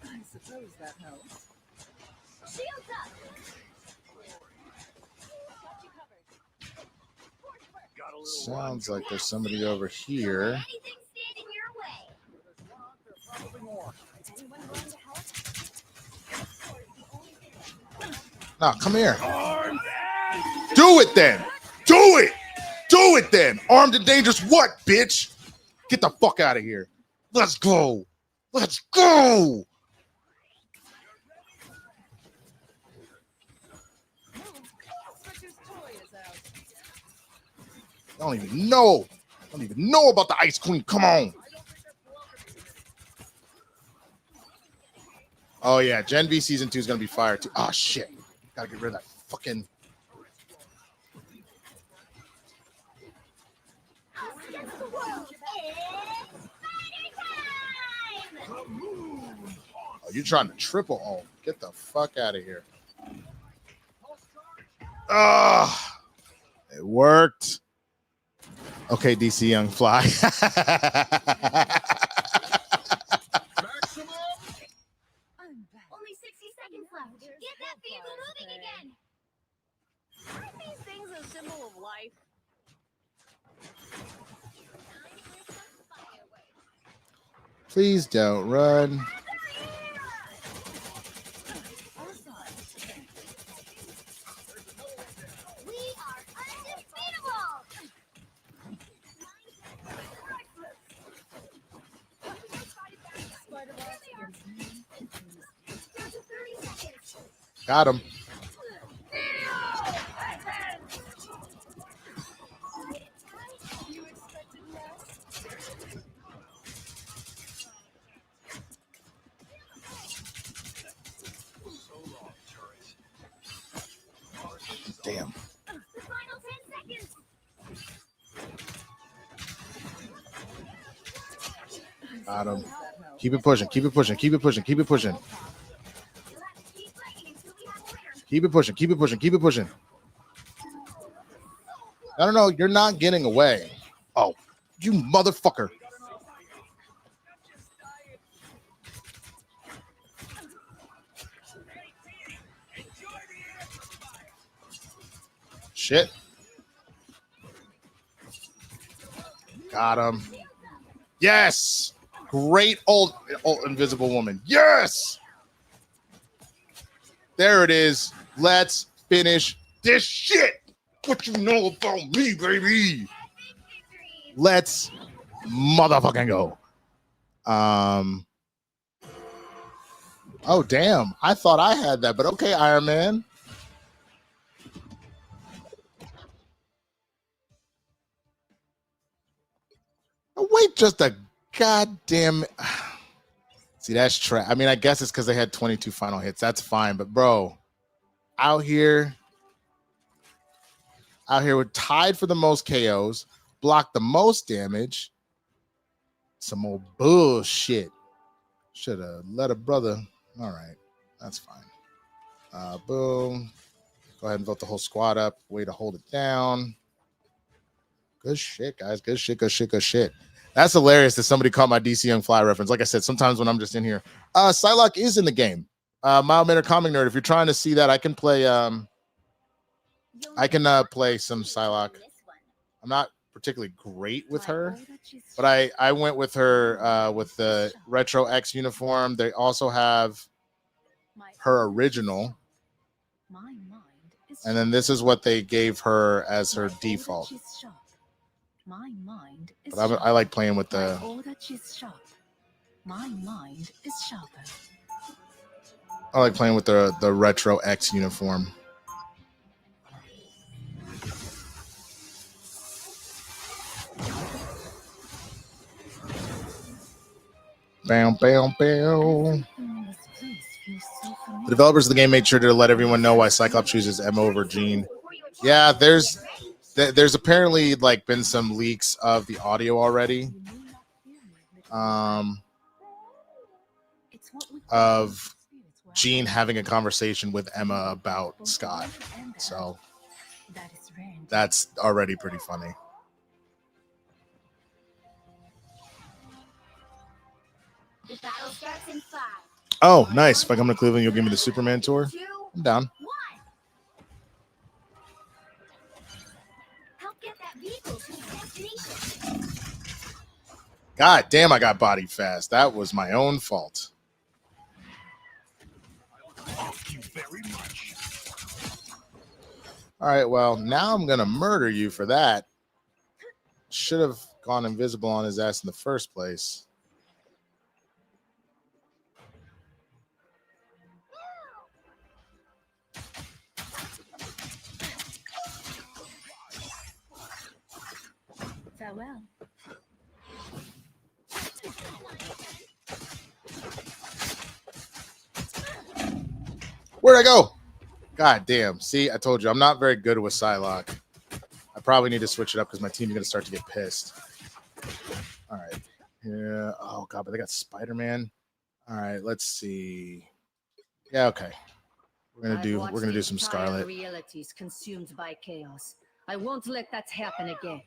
I suppose that helps. Shields up. Sounds like there's somebody over here. Anything standing your way. Nah, come here. Do it then. Do it then. Armed and dangerous what, bitch? Get the fuck out of here. Let's go. I don't even know about the Ice Queen. Come on. Oh, yeah. Gen V Season 2 is going to be fire, too. Oh, shit. Got to get rid of that fucking... Oh, you're trying to triple. Oh, get the fuck out of here. Ah, it worked. Okay, DC Young Fly. Only 60 seconds left. Get that vehicle moving again. Aren't these things a symbol of life? Please don't run. Got him. Damn. Got him. Keep it pushing. Keep it pushing. Keep it pushing. Keep it pushing. Keep it pushing. Keep it pushing. Keep it pushing. I don't know. You're not getting away. Oh, you motherfucker. shit. Got him. Yes. Great old invisible woman. Yes. There it is. Let's finish this shit. What you know about me, baby? Let's motherfucking go. Oh, damn. I thought I had that, but okay, Iron Man. Oh, wait just a goddamn... See, that's trash. I mean, I guess it's because they had 22 final hits. That's fine, but bro, out here we're tied for the most KOs, blocked the most damage. Some old bullshit. Should have let a brother. All right, that's fine. Boom. Go ahead and vote the whole squad up. Way to hold it down. Good shit, guys. Good shit, good shit, good shit. That's hilarious that somebody caught my DC Young Fly reference. Like I said, sometimes when I'm just in here, Psylocke is in the game. Mild Manner Comic Nerd. If you're trying to see that, I can play. Play some Psylocke. I'm not particularly great with her, but I went with her with the Retro X uniform. They also have her original, and then this is what they gave her as her default. But I like playing with the. I like playing with the Retro X uniform. Bam, bam, bam. The developers of the game made sure to let everyone know why Cyclops chooses Emma over Jean. Yeah, there's apparently like been some leaks of the audio already. Of Jean having a conversation with Emma about Scott. So that's already pretty funny. The battle starts in 5. Oh, nice. If I come to Cleveland, you'll give me the Superman tour? I'm down. Help get that vehicle to its destination. God damn, I got bodied fast. That was my own fault. Thank you very much. All right, well, now I'm going to murder you for that. Should have gone invisible on his ass in the first place. Farewell. Where'd I go? God damn. See, I told you, I'm not very good with Psylocke. I probably need to switch it up because my team is going to start to get pissed. All right. Yeah. Oh, God, but they got Spider-Man. All right, let's see. Yeah, okay. We're gonna do some Scarlet. Reality is consumed by chaos. I won't let that happen again.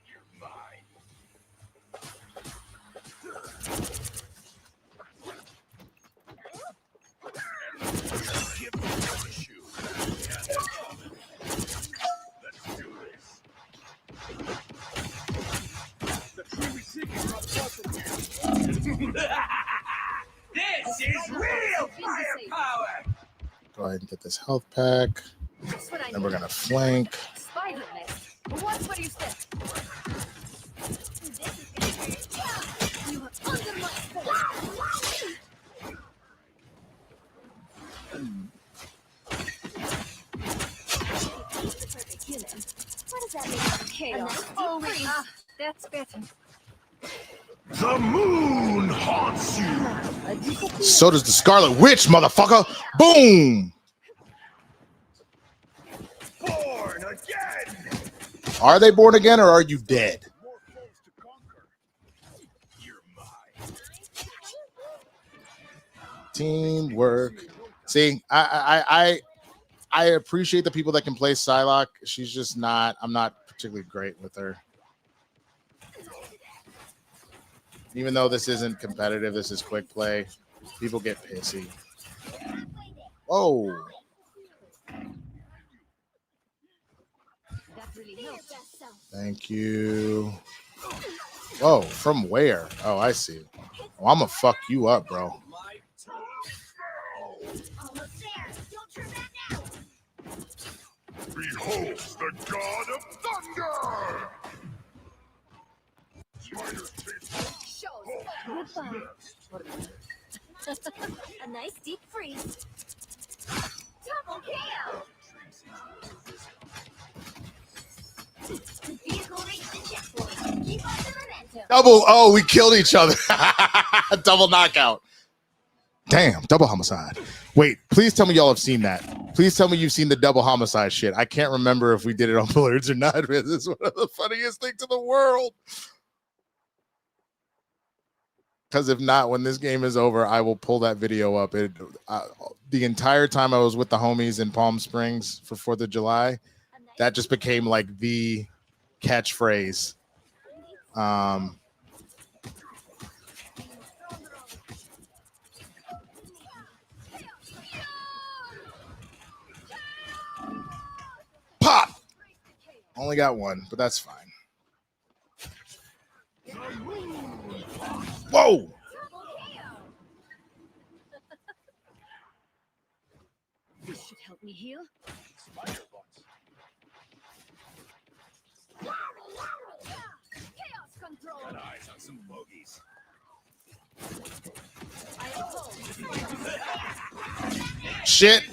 This is real firepower. Go ahead and get this health pack. Then we're gonna flank. Watch where you step. You are under my spell. What does that mean? Chaos. Always. That's better. The moon haunts you. So does the Scarlet Witch, motherfucker. Boom. Born again. Are they born again or are you dead? Teamwork. See, I appreciate the people that can play Psylocke. She's just not. I'm not particularly great with her. Even though this isn't competitive, this is quick play. People get pissy. Oh. Thank you. Whoa, from where? Oh, I see. Oh, I'm gonna fuck you up, bro. Behold the god of thunder! A nice deep freeze. Double kill. Vehicle reached the checkpoint. Keep up the momentum. Double. Oh, we killed each other. Double knockout. Damn, double homicide. Wait, please tell me y'all have seen that. Please tell me you've seen the double homicide shit. I can't remember if we did it on Bullards or not. This is one of the funniest things in the world. Because if not, when this game is over, I will pull that video up. The entire time I was with the homies in Palm Springs for 4th of July, that just became like the catchphrase. Pop! Only got one, but that's fine. Whoa! This should help me heal. Chaos control. Got eyes on some bogeys. Shit!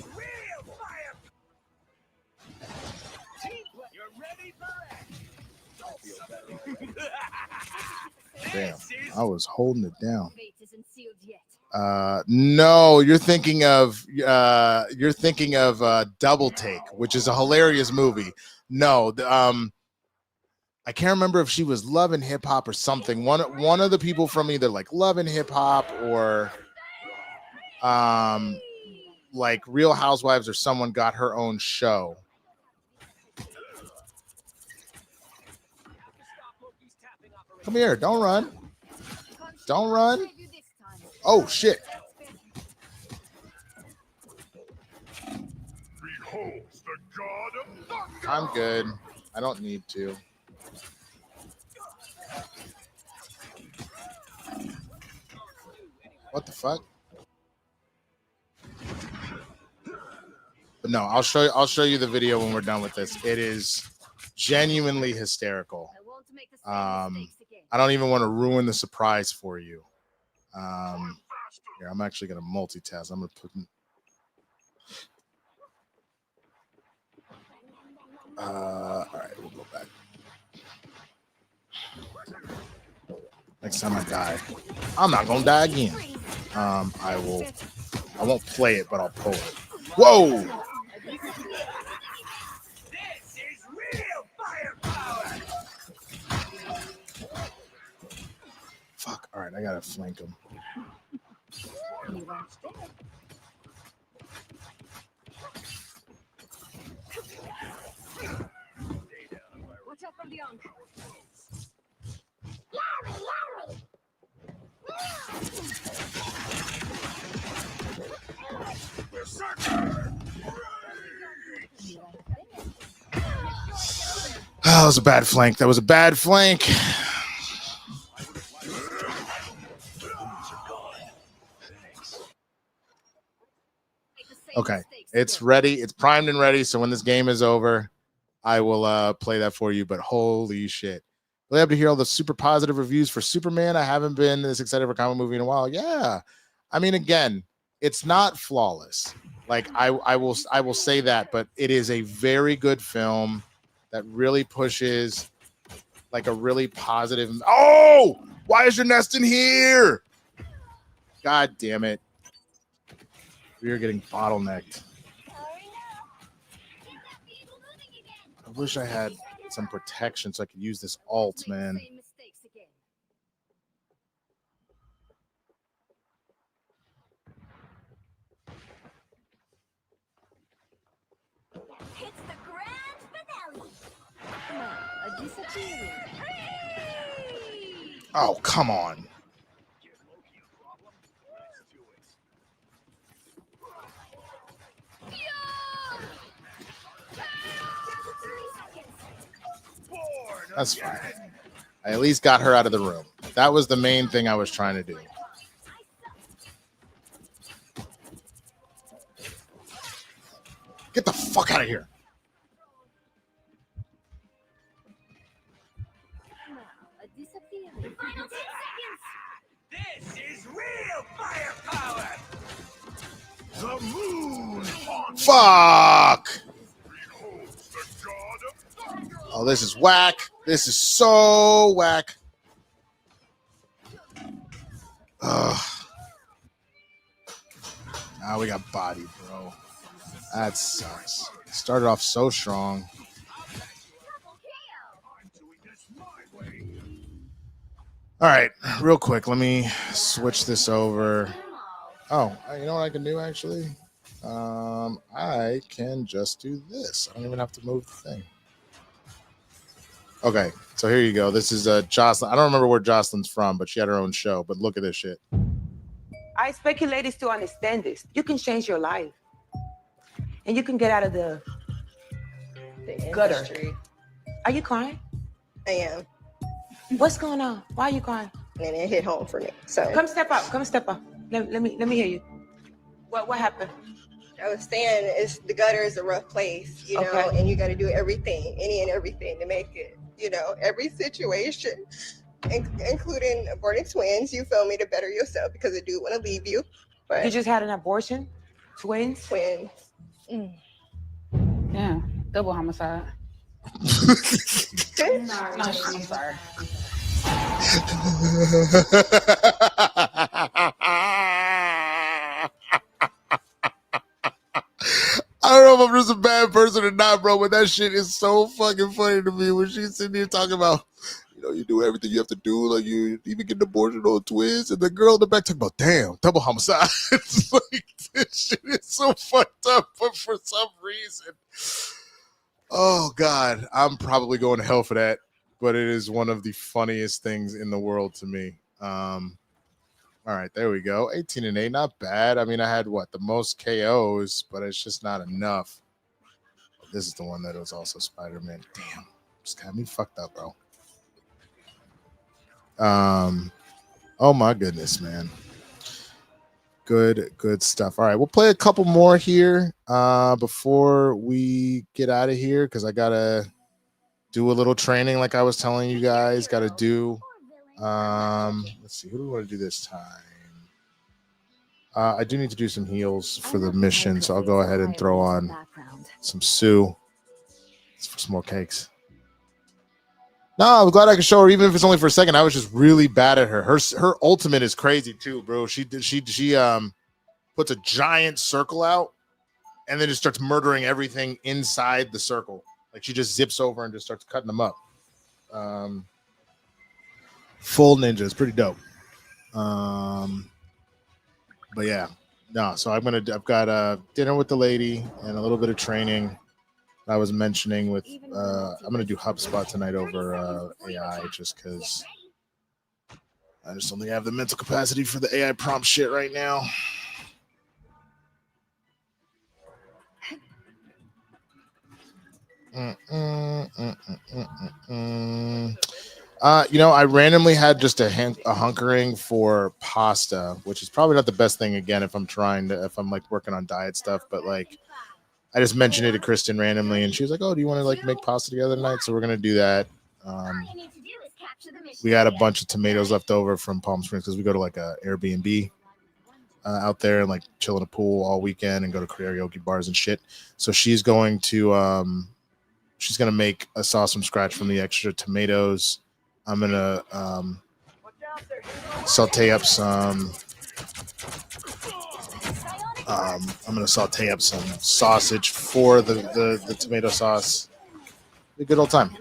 Damn, I was holding it down. No, you're thinking of Double Take, which is a hilarious movie. No, I can't remember if she was Love and Hip Hop or something. One of the people from either like Love and Hip Hop or like Real Housewives or someone got her own show. Come here, don't run. Don't run. Oh shit. Behold the god of thunder! I'm good. I don't need to. What the fuck? But no, I'll show you the video when we're done with this. It is genuinely hysterical. I don't even want to ruin the surprise for you. Here, I'm actually going to multitask. I'm going to put. All right, we'll go back. Next time I die, I'm not going to die again. I won't play it, but I'll pull it. Whoa! This is real firepower! Fuck. All right, I got to flank him. Watch out from beyond. Oh, that was a bad flank. That was a bad flank. Okay, it's ready. It's primed and ready. So when this game is over, I will play that for you. But holy shit. Really happy to hear all the super positive reviews for Superman. I haven't been this excited for a comic movie in a while. Yeah. I mean, again, it's not flawless. Like I will say that, but it is a very good film that really pushes like a really positive. Oh, why is your nest in here? God damn it. We are getting bottlenecked. I wish I had some protection so I could use this alt, man. It's the grand finale. Oh, come on. That's fine. I at least got her out of the room. That was the main thing I was trying to do. Get the fuck out of here. This is real firepower. The moon. Fuck. Oh, this is whack. This is so whack. Ugh. Now we got bodied, bro. That sucks. Started off so strong. All right, real quick. Let me switch this over. Oh, you know what I can do actually? I can just do this. I don't even have to move the thing. Okay, so here you go. This is Jocelyn. I don't remember where Jocelyn's from, but she had her own show. But look at this shit. I expect you ladies to understand this. You can change your life. And you can get out of the gutter. Industry. Are you crying? I am. What's going on? Why are you crying? And it hit home for me. So Come step up. Come step up. Let me hear you. What happened? I was saying the gutter is a rough place, you know, Okay. and you got to do everything, any and everything to make it, you know, every situation, including aborting twins, you feel me, to better yourself because I do want to leave you. But You just had an abortion? Twins? Twins. Yeah, double homicide. Sorry. No, I'm sorry. I don't know if I'm just a bad person or not, bro, but that shit is so fucking funny to me when she's sitting here talking about, you know, you do everything you have to do, like you even get an abortion on twins, and the girl in the back talking about, damn, double homicide. It's like, this shit is so fucked up, but for some reason, oh God, I'm probably going to hell for that, but it is one of the funniest things in the world to me. All right, there we go. 18-8, not bad. I mean, I had the most KOs, but it's just not enough. This is the one that was also Spider-Man. Damn, just got me fucked up, bro. Oh my goodness, man. Good stuff. All right, we'll play a couple more here before we get out of here because I gotta do a little training, like I was telling you guys. Gotta do. Let's see, who do we want to do this time? I do need to do some heals for the mission, so I'll go ahead and throw on some Sue for some more cakes. No, I'm glad I could show her, even if it's only for a second. I was just really bad at her. Her ultimate is crazy too, bro. She puts a giant circle out and then just starts murdering everything inside the circle. Like she just zips over and just starts cutting them up. Full ninja. It's pretty dope. But yeah, no. So I've got dinner with the lady and a little bit of training. I was mentioning with I'm gonna do HubSpot tonight over AI just because I just don't think I have the mental capacity for the AI prompt shit right now. I randomly had just a hunkering for pasta, which is probably not the best thing again if I'm like working on diet stuff, but like I just mentioned it to Kristen randomly and she was like, oh, do you want to like make pasta together tonight? So we're gonna do that. We had a bunch of tomatoes left over from Palm Springs because we go to like a Airbnb out there and like chill in a pool all weekend and go to karaoke bars and shit. So she's going to make a sauce from scratch from the extra tomatoes. I'm gonna saute up some. I'm gonna saute up some sausage for the tomato sauce. Be a good old time.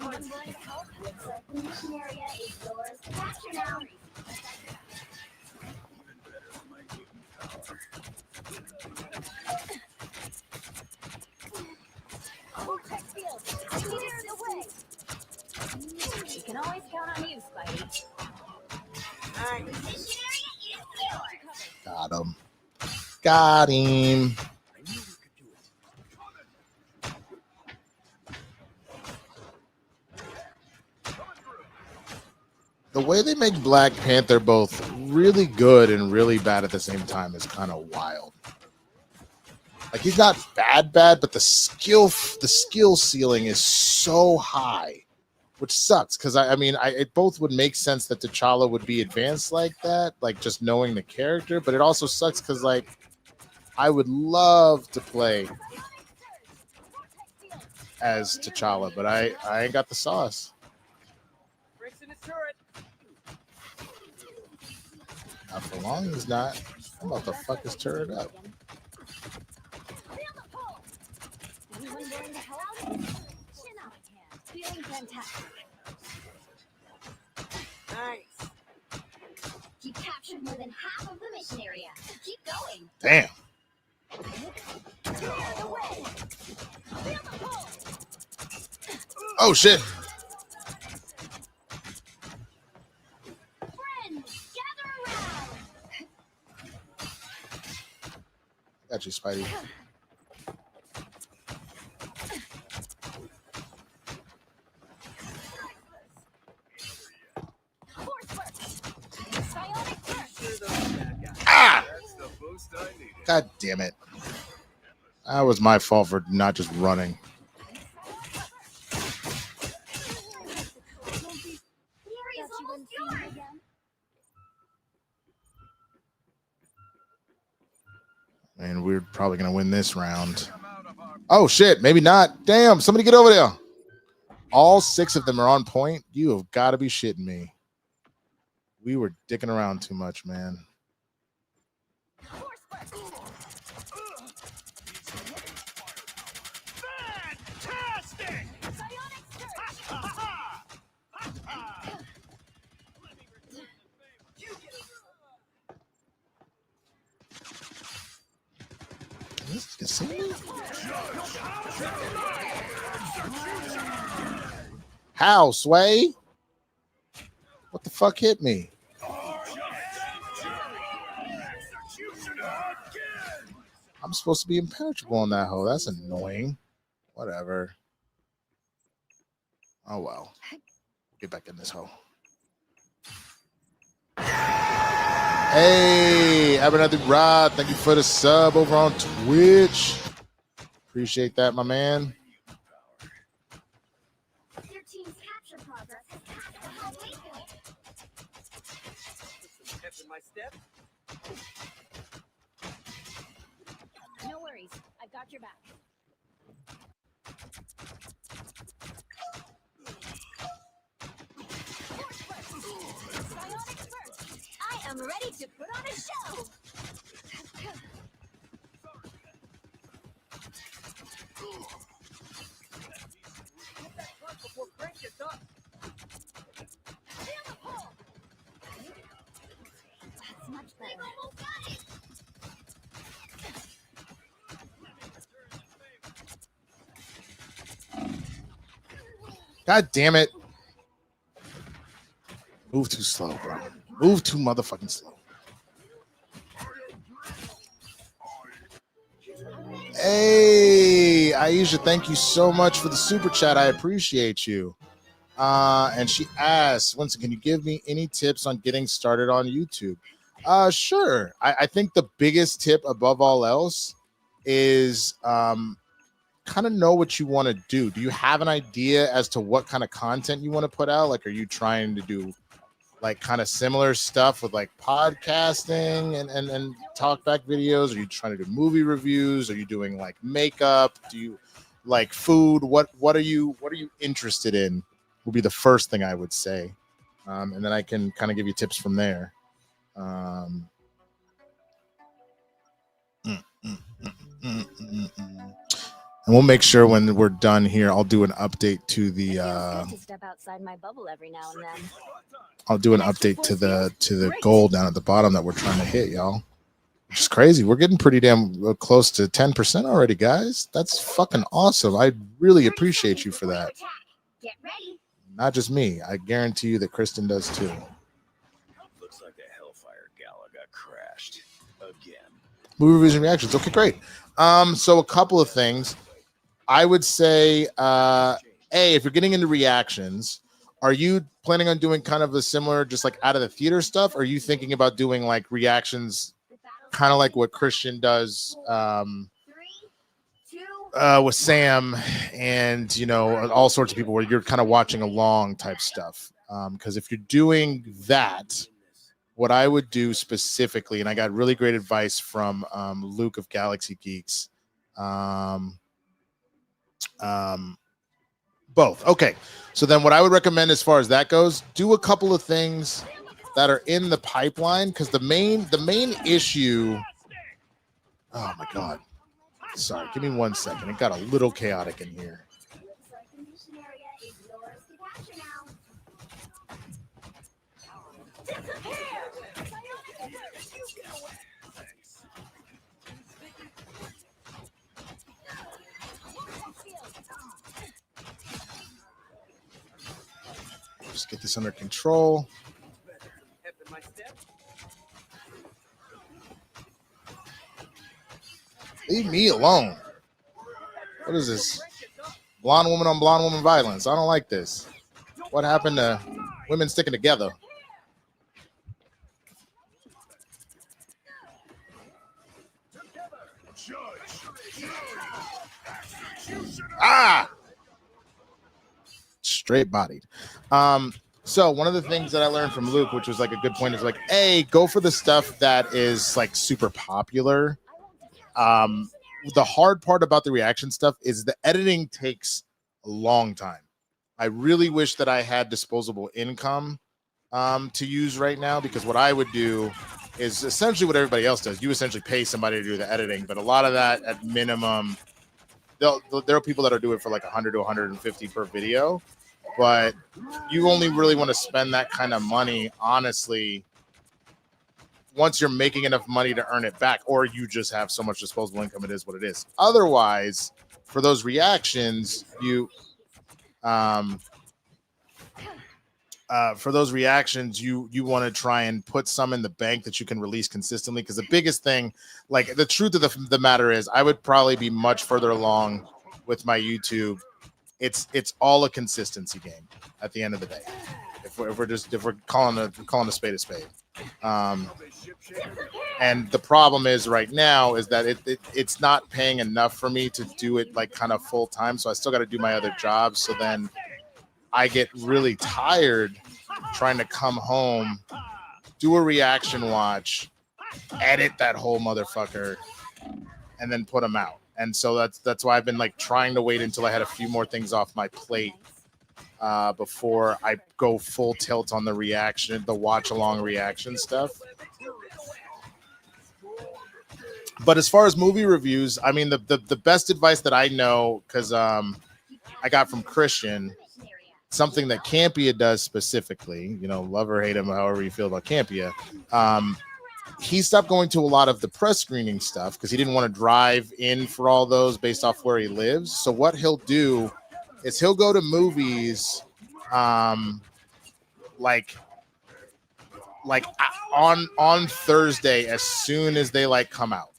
You can always count on you, Spidey. Got him. Got him. the way they make Black Panther both really good and really bad at the same time is kind of wild. Like he's not bad, but the skill ceiling is so high, which sucks because it both would make sense that T'Challa would be advanced like that, like just knowing the character, but it also sucks because like I would love to play as T'Challa, but I ain't got the sauce. Not for long, he's not. I'm about to fuck his turret up. Feeling fantastic. Nice. You captured more than half of the mission area. Keep going. Damn. Oh shit. Friends, gather around. Got you, Spidey. Ah! God damn it. That was my fault for not just running. And we're probably going to win this round. Oh, shit. Maybe not. Damn. Somebody get over there. All 6 of them are on point. You have got to be shitting me. We were dicking around too much, man. How, Sway? What the fuck hit me? I'm supposed to be impenetrable on that hole. That's annoying. Whatever. Oh, well. Get back in this hole. Hey, Abernathy Rod, thank you for the sub over on Twitch. Appreciate that, my man. Your team's capture progress has passed the halfway point. Catching my step. No worries, I've got your back. I am ready to put on a show. Get that truck before Frank gets up. That's much better. Almost got it. God damn it. Move too slow, bro. Move too motherfucking slow. Hey, Aisha, thank you so much for the super chat. I appreciate you. And she asks, Winston, can you give me any tips on getting started on YouTube? Sure. I think the biggest tip above all else is kind of know what you want to do. Do you have an idea as to what kind of content you want to put out? Like, are you trying to do like kind of similar stuff with like podcasting and talk back videos? Are you trying to do movie reviews? Are you doing like makeup? Do you like food? What are you interested in? Will be the first thing I would say. And then I can kind of give you tips from there. And we'll make sure when we're done here, I'll do an update to the To step outside my bubble every now and then. I'll do an update to the goal down at the bottom that we're trying to hit, y'all. Which is crazy. We're getting pretty damn close to 10% already, guys. That's fucking awesome. I really appreciate you for that. Get ready. Not just me. I guarantee you that Kristen does too. Looks like the Hellfire Gala got crashed again. Movie reviews and reactions. Okay, great. So a couple of things. I would say, A, if you're getting into reactions, Are you planning on doing kind of a similar, just like out of the theater stuff? Or are you thinking about doing like reactions, kind of like what Christian does with Sam and, you know, all sorts of people where you're kind of watching along type stuff? Because if you're doing that, what I would do specifically, and I got really great advice from Luke of Galaxy Geeks. Both. Okay. So then what I would recommend as far as that goes, do a couple of things that are in the pipeline, because the main issue. Oh my God. Sorry, give me 1 second. It got a little chaotic in here. Just get this under control. Leave me alone. What is this? Blonde woman on blonde woman violence. I don't like this. What happened to women sticking together? Ah! Straight bodied. So one of the things that I learned from Luke, which was like a good point, is like, A, go for the stuff that is like super popular. The hard part about the reaction stuff is the editing takes a long time. I really wish that I had disposable income to use right now, because what I would do is essentially what everybody else does. You essentially pay somebody to do the editing, but a lot of that at minimum, there are people that are doing it for like 100 to 150 per video, but you only really want to spend that kind of money, honestly, once you're making enough money to earn it back, or you just have so much disposable income, it is what it is. Otherwise, for those reactions, you want to try and put some in the bank that you can release consistently. Because the biggest thing, like the truth of the matter is, I would probably be much further along with my YouTube. It's all a consistency game at the end of the day. If we're calling a spade a spade. And the problem is right now is that it's not paying enough for me to do it like kind of full time. So I still got to do my other jobs. So then I get really tired trying to come home, do a reaction watch, edit that whole motherfucker, and then put them out. And so that's why I've been like trying to wait until I had a few more things off my plate before I go full tilt on the watch along reaction stuff. But as far as movie reviews, I mean, the best advice that I know, because I got from Christian, something that Campia does specifically, you know, love or hate him, however you feel about Campia. He stopped going to a lot of the press screening stuff because he didn't want to drive in for all those based off where he lives. So what he'll do is he'll go to movies like on Thursday as soon as they like come out.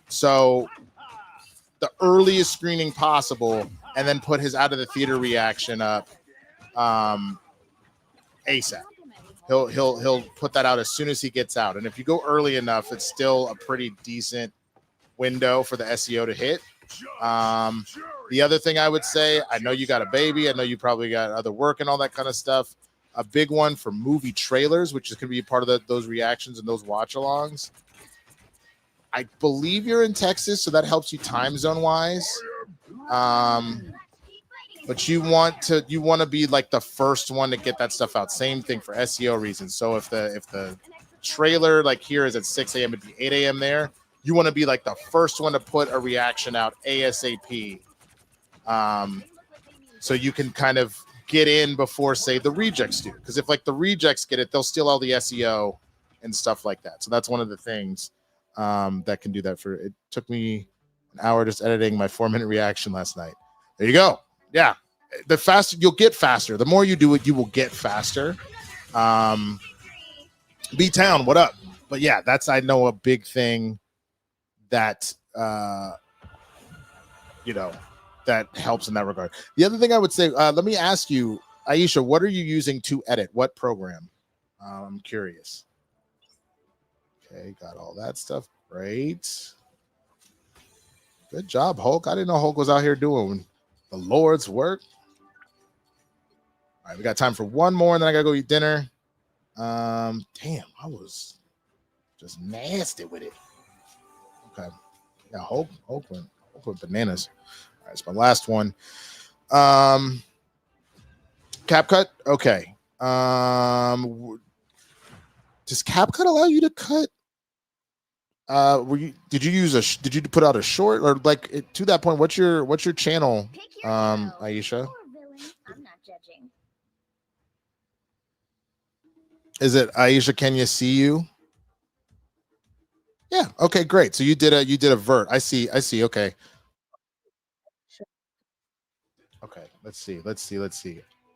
So the earliest screening possible, and then put his out of the theater reaction up ASAP. He'll put that out as soon as he gets out. And if you go early enough, it's still a pretty decent window for the SEO to hit. The other thing I would say, I know you got a baby. I know you probably got other work and all that kind of stuff. A big one for movie trailers, which is going to be part of those reactions and those watch-alongs. I believe you're in Texas, so that helps you time zone wise. But you want to be like the first one to get that stuff out. Same thing for SEO reasons. So if the trailer like here is at 6 a.m., it'd be 8 a.m. there. You want to be like the first one to put a reaction out ASAP. So you can kind of get in before, say, the rejects do. Because if like the rejects get it, they'll steal all the SEO and stuff like that. So that's one of the things that can do that. It took me an hour just editing my 4-minute reaction last night. There you go. Yeah, the faster you'll get faster. The more you do it, you will get faster. B-Town, what up? But yeah, that's, I know, a big thing that that helps in that regard. The other thing I would say, let me ask you, Aisha, what are you using to edit? What program? I'm curious. Okay, got all that stuff. Great. Good job, Hulk. I didn't know Hulk was out here doing the Lord's work. All right, we got time for one more, and then I gotta go eat dinner. Damn, I was just nasty with it. Okay. Yeah, Hulk went bananas. All right, it's my last one. CapCut. Okay. Does CapCut allow you to cut? Did you put out a short or like to that point? What's your channel, Aisha? I'm not judging. Is it Aisha? Can you see you? Yeah. Okay. Great. So you did a vert. I see. Okay. Okay. Let's see.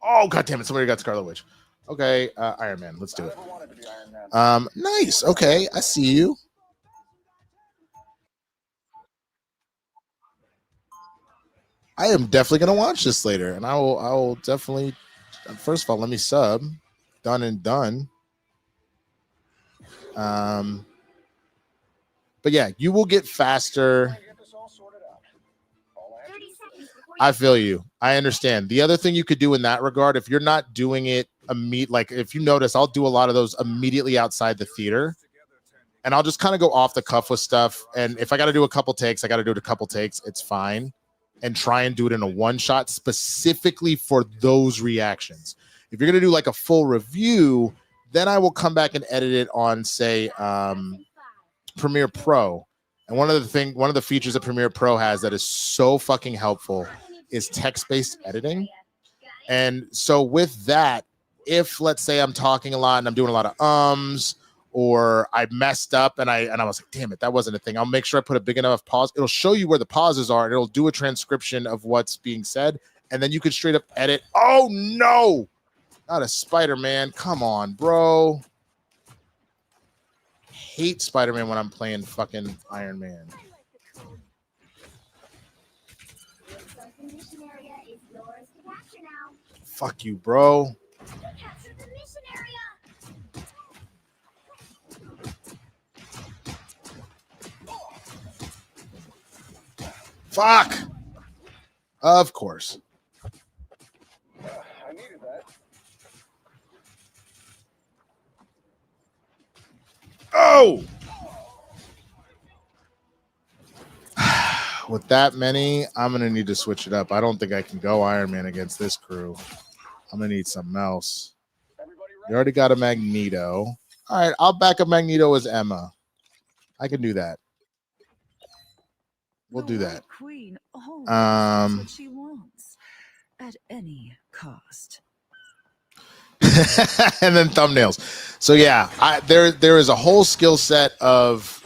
Oh, God damn it! Somebody got Scarlet Witch. Okay. Iron Man. Let's do it. Nice. Okay. I see you. I am definitely gonna watch this later, and I will definitely. First of all, let me sub. Done and done. But yeah, you will get faster. I feel you. I understand. The other thing you could do in that regard, if you're not doing it like if you notice, I'll do a lot of those immediately outside the theater, and I'll just kind of go off the cuff with stuff. And if I got to do a couple takes, I got to do it a couple takes. It's fine, and try and do it in a one shot specifically for those reactions. If you're gonna do like a full review, then I will come back and edit it on, say, Premiere Pro. And one of the features that Premiere Pro has that is so fucking helpful is text-based editing. And so with that, if let's say I'm talking a lot and I'm doing a lot of or I messed up and I was like, damn it, that wasn't a thing. I'll make sure I put a big enough pause. It'll show you where the pauses are and it'll do a transcription of what's being said. And then you can straight up edit. Oh no, not a Spider-Man. Come on, bro. Hate Spider-Man when I'm playing fucking Iron Man. Fuck you, bro. Fuck. Of course. I needed that. Oh. With that many, I'm gonna need to switch it up. I don't think I can go Iron Man against this crew. I'm gonna need something else. You already got a Magneto. All right, I'll back up Magneto as Emma. I can do that. We'll do that. Queen always gets what she wants at any cost. And then thumbnails. So yeah, there is a whole skill set of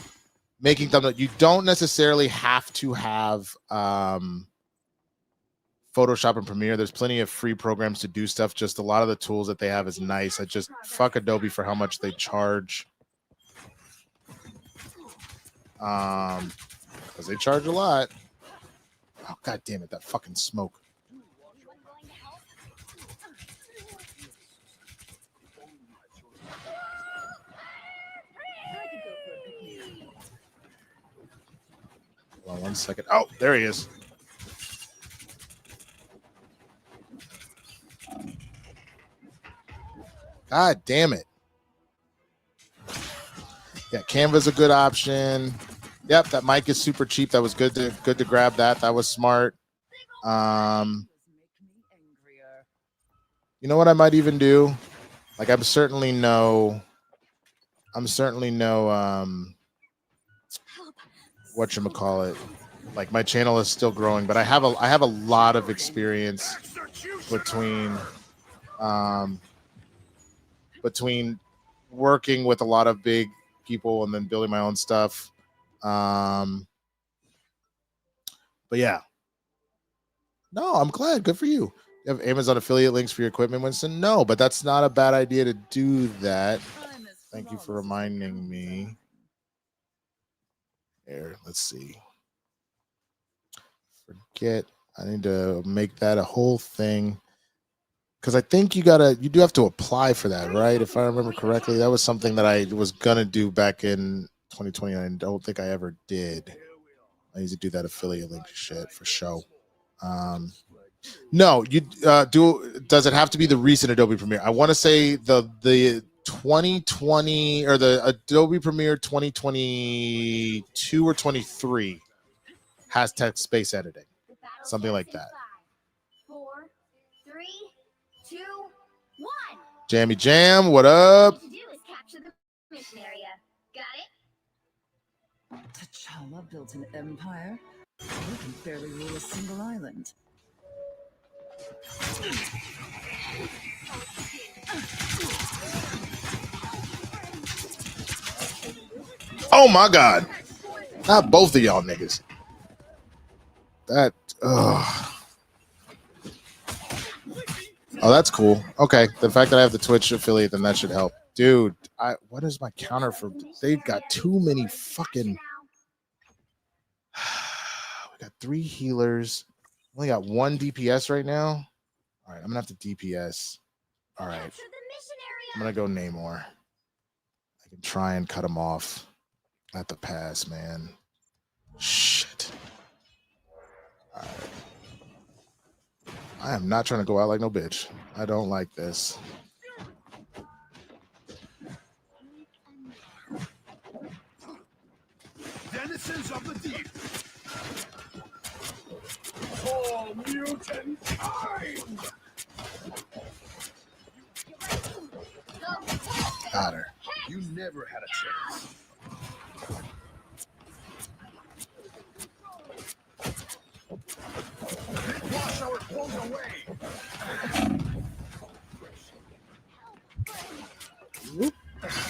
making thumbnails. You don't necessarily have to have Photoshop and Premiere. There's plenty of free programs to do stuff. Just a lot of the tools that they have is nice. I just fuck Adobe for how much they charge. Because they charge a lot. Oh, God damn it, that fucking smoke. Hold on 1 second. Oh, there he is. God damn it. Yeah, Canva's a good option. Yep, that mic is super cheap. That was good to grab that. That was smart. You know what I might even do? Like I'm certainly no whatchamacallit. Like my channel is still growing, but I have a lot of experience between working with a lot of big people and then building my own stuff. But yeah. No, I'm glad. Good for you. You have Amazon affiliate links for your equipment, Winston? No, but that's not a bad idea to do that. Thank you for reminding me. Here, let's see. Forget. I need to make that a whole thing. because I think you do have to apply for that, right? If I remember correctly, that was something that I was gonna do back in 2020. I don't think I ever did. I need to do that affiliate link shit for show. No, you do. Does it have to be the recent Adobe Premiere? I want to say the 2020 or the Adobe Premiere 2022 or 23 has text space editing, something like that. 4, 3, 2, 1. Jammy Jam, what up? What you do is capture the mission area. Got it? T'Challa built an empire. We can barely rule a single island. Oh my God! Not both of y'all niggas. That. Oh, that's cool. Okay, the fact that I have the Twitch affiliate, then that should help, dude. What is my counter for? They've got too many fucking. We got 3 healers. Only got 1 DPS right now. All right, I'm gonna have to DPS. All right, I'm gonna go Namor. I can try and cut him off at the pass, man. Shit. All right. I am not trying to go out like no bitch. I don't like this. Denizens of the deep. All mutant kind. Got her. You never had a chance. Wash our clothes away.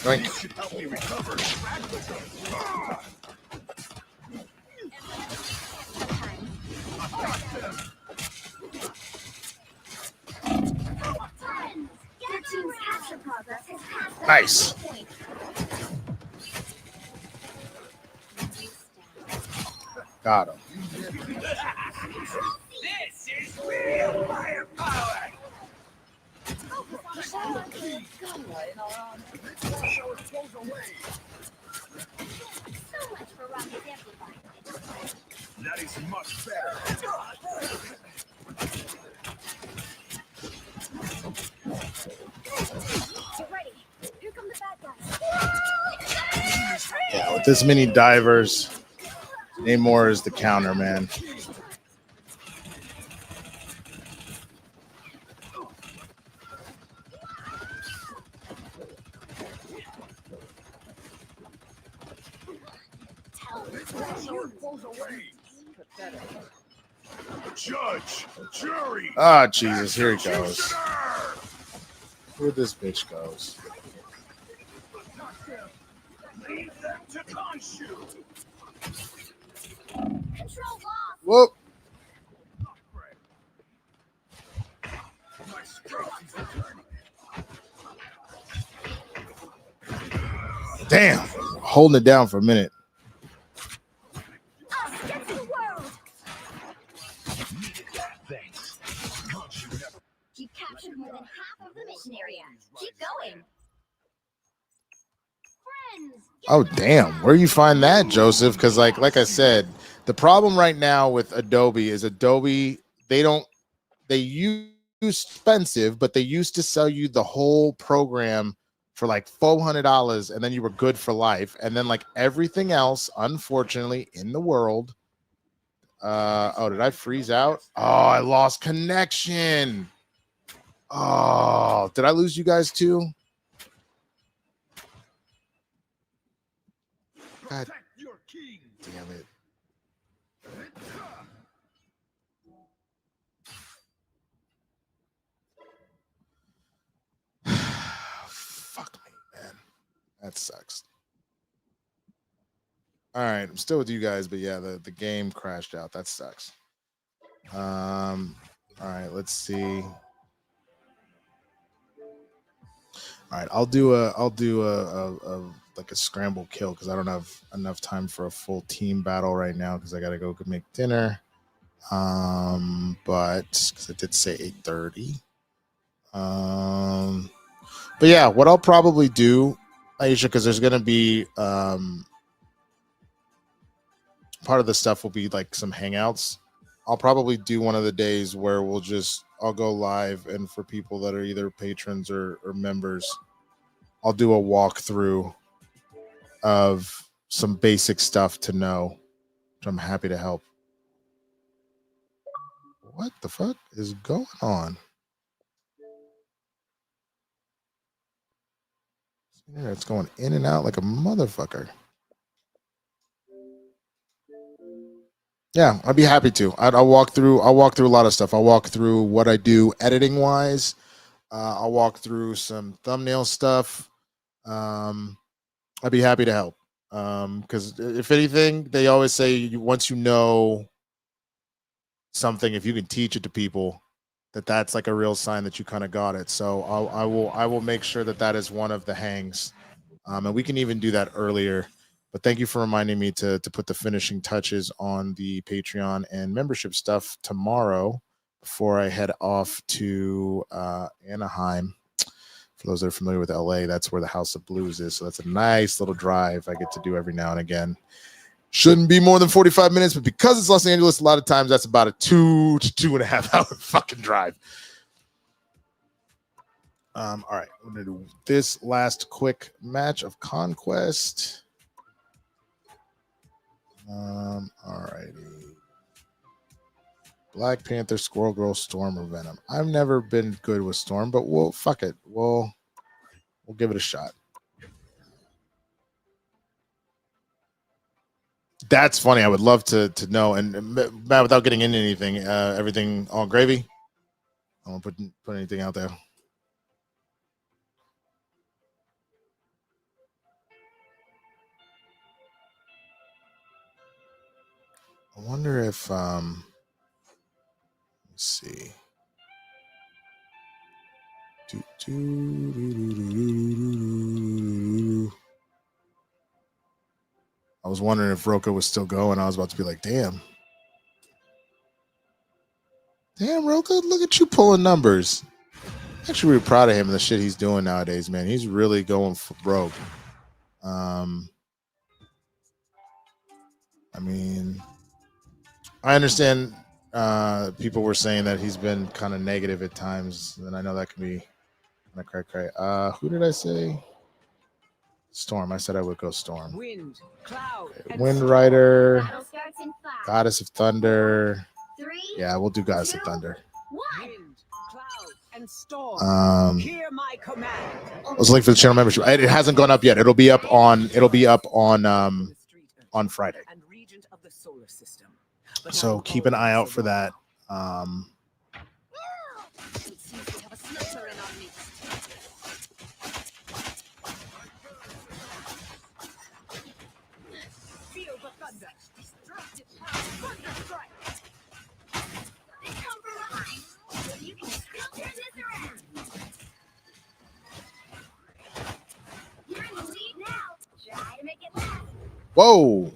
Right. You should help me recover. Your team's capture progress has passed. Nice. Got him. This is real firepower. Wash our clothes away. So much for Rocket's amplifier. That is much better. Get ready. Here come the bad guys. Yeah, with this many divers, Namor is the counter, man. Judge, jury. Ah, Jesus, here he goes. Where this bitch goes. Leave them to Khonshu. Control lost. Whoop. My scrubs is returning. Damn. Holding it down for a minute. Us get to the world. Thanks. You captured more than half of the mission area. Keep going. Friends. Oh, damn. Where you find that, Joseph? Because like I said, the problem right now with Adobe is they use expensive, but they used to sell you the whole program for like $400 and then you were good for life. And then like everything else, unfortunately, in the world. Oh, did I freeze out? Oh, I lost connection. Oh, did I lose you guys too? God damn it. Fuck me, man. That sucks. All right, I'm still with you guys, but yeah, the game crashed out. That sucks. All right, let's see. All right, I'll do a like a scramble kill because I don't have enough time for a full team battle right now because I gotta go make dinner. But because I did say 8:30. But yeah, what I'll probably do, Aisha, because there's going to be part of the stuff will be like some hangouts. I'll probably do one of the days where I'll go live, and for people that are either patrons or members, I'll do a walkthrough of some basic stuff to know, which I'm happy to help. What the fuck is going on? Yeah, it's going in and out like a motherfucker. Yeah, I'd be happy to. I'll walk through a lot of stuff. I'll walk through what I do editing wise. I'll walk through some thumbnail stuff. I'd be happy to help. Because if anything, they always say once you know something, if you can teach it to people, that's like a real sign that you kind of got it. So I will make sure that is one of the hangs, and we can even do that earlier. But thank you for reminding me to put the finishing touches on the Patreon and membership stuff tomorrow before I head off to Anaheim. For those that are familiar with LA, that's where the House of Blues is. So that's a nice little drive I get to do every now and again. Shouldn't be more than 45 minutes, but because it's Los Angeles, a lot of times that's about a 2 to 2.5 hour fucking drive. All right, I'm gonna do this last quick match of Conquest. All righty. Black Panther, Squirrel Girl, Storm, or Venom. I've never been good with Storm, but fuck it. We'll give it a shot. That's funny. I would love to know. And Matt, without getting into anything, everything all gravy. I won't put anything out there. I wonder if let's see. I was wondering if Roka was still going. I was about to be like, damn, Roka, look at you pulling numbers. Actually, really proud of him and the shit he's doing nowadays, man. He's really going for broke. I mean, I understand people were saying that he's been kind of negative at times, and I know that can be kind of cray-cray. Who did I say? Storm. I said I would go Storm. Wind, cloud, Okay. Wind Rider, Goddess of Thunder. Yeah, we'll do Goddess of Thunder. Wind, cloud, and storm. Hear my command. I was looking for the channel membership. It hasn't gone up yet. It'll be up on Friday. So keep an eye out for that. Whoa.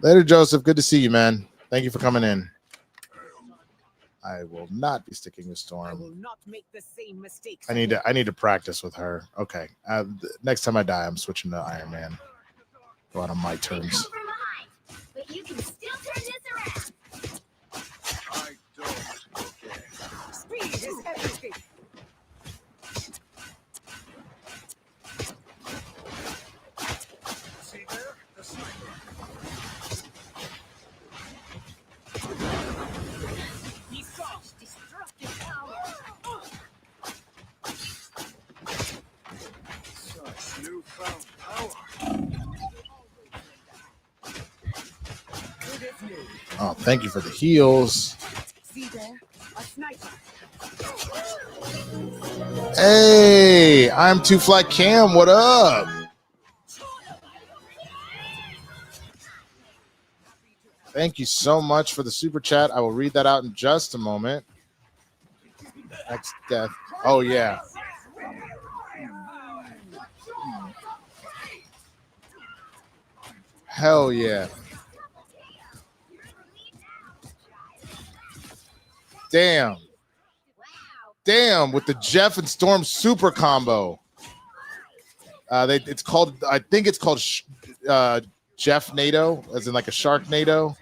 Later, Joseph. Good to see you, man. Thank you for coming in. I will not be sticking with Storm. I need to practice with her. Okay. Next time I die, I'm switching to Iron Man. Go out on my terms. But you can still turn this around. I don't. Okay. Speed is everything. See there? The sniper. Destructive power. Such newfound power. Oh, thank you for the heals. See there? A sniper. Hey, I'm Two Flat Cam. What up? Thank you so much for the super chat. I will read that out in just a moment. Next death. Oh, yeah. Hell yeah. Damn. damn, with the Jeff and Storm super combo. It's called, I think it's called Jeff NATO, as in like a Sharknado.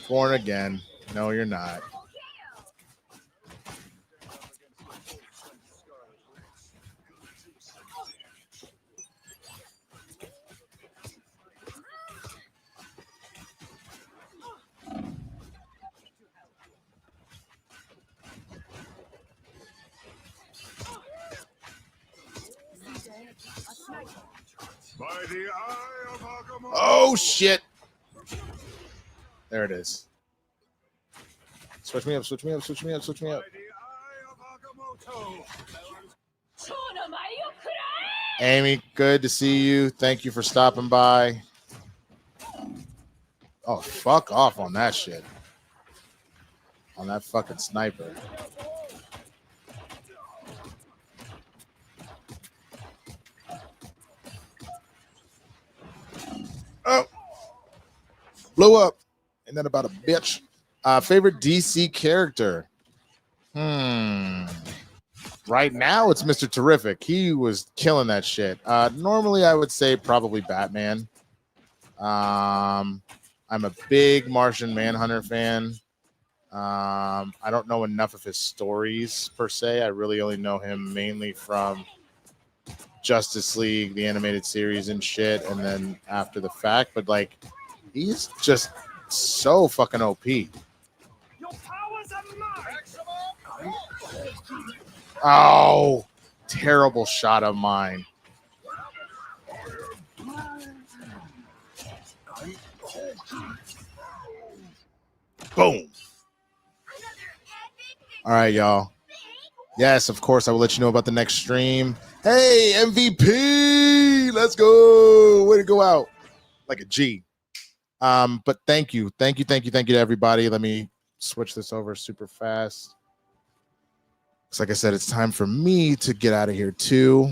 Born again. No, you're not. Oh shit. There it is. Switch me up, switch me up, switch me up, switch me up. Amy, good to see you. Thank you for stopping by. Oh, fuck off on that shit. On that fucking sniper. Oh. Blew up. Ain't that about a bitch? Favorite DC character? Right now, it's Mr. Terrific. He was killing that shit. Normally, I would say probably Batman. I'm a big Martian Manhunter fan. I don't know enough of his stories, per se. I really only know him mainly from Justice League, the animated series and shit, and then after the fact. But, like, he's just so fucking OP. Oh, terrible shot of mine. Boom. All right, y'all. Yes, of course, I will let you know about the next stream. Hey, MVP. Let's go. Way to go out. Like a G. But thank you to everybody. Let me switch this over super fast. Because like I said, it's time for me to get out of here too.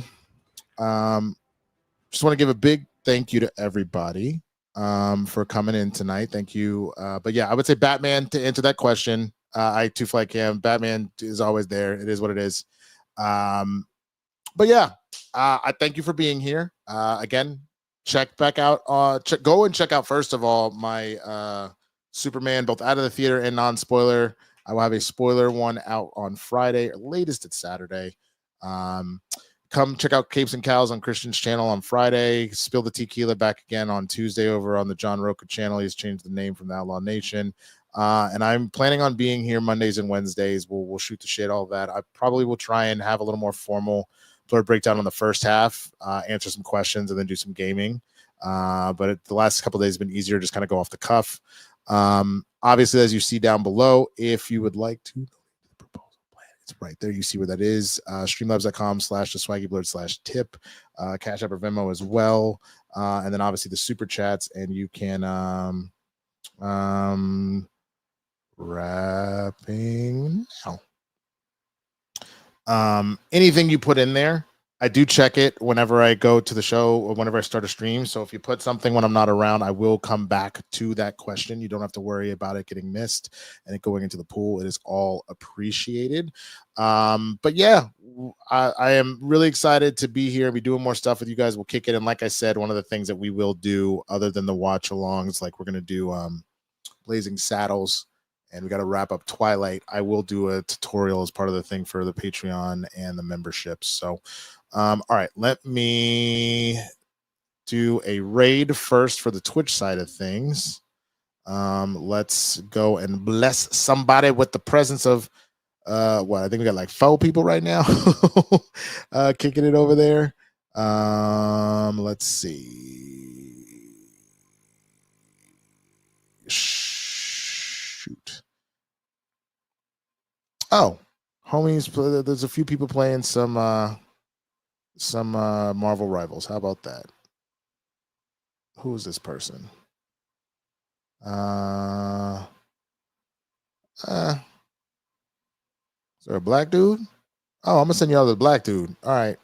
Just want to give a big thank you to everybody for coming in tonight. Thank you. But yeah, I would say Batman to answer that question. I too fly cam. Batman is always there. It is what it is. But yeah, I thank you for being here. Again, check back out. Go and check out first of all my Superman, both out of the theater and non-spoiler. I will have a spoiler one out on Friday, or latest it's Saturday. Come check out Capes and Cows on Christian's channel on Friday. Spill the Tequila back again on Tuesday over on the John Roca channel. He's changed the name from the Outlaw Nation. And I'm planning on being here Mondays and Wednesdays. We'll shoot the shit, all that. I probably will try and have a little more formal blurred breakdown on the first half, answer some questions, and then do some gaming. But the last couple of days have been easier, just kind of go off the cuff. Obviously, as you see down below, if you would like to donate to the proposal plan, it's right there. You see where that is. Streamlabs.com/theswaggyblurred/tip. Cash App or Venmo as well. And then obviously the super chats, and you can wrapping now. Anything you put in there, I do check it whenever I go to the show or whenever I start a stream. So if you put something when I'm not around, I will come back to that question. You don't have to worry about it getting missed and it going into the pool. It is all appreciated. But yeah, I am really excited to be here and be doing more stuff with you guys. We'll kick it. And like I said, one of the things that we will do other than the watch alongs, like we're going to do Blazing Saddles, and we got to wrap up Twilight. I will do a tutorial as part of the thing for the Patreon and the memberships. So, all right, let me do a raid first for the Twitch side of things. Let's go and bless somebody with the presence of what I think we got like 4 people right now kicking it over there. Let's see. Shoot. Oh, homies, there's a few people playing some Marvel Rivals. How about that? Who is this person? Is there a black dude? Oh, I'm gonna send you all to the black dude. All right,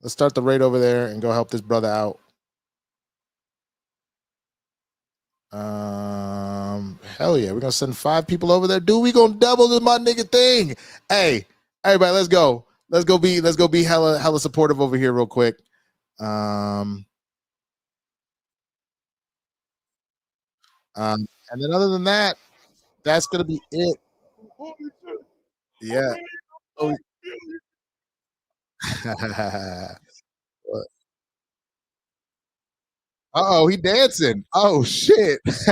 let's start the raid over there and go help this brother out. Hell yeah, we're gonna send 5 people over there. Dude, we gonna double the my nigga thing. Hey, everybody, let's go. Let's go be hella supportive over here real quick. And then other than that, that's gonna be it. Yeah. Oh. Uh-oh, he dancing. Oh shit. What's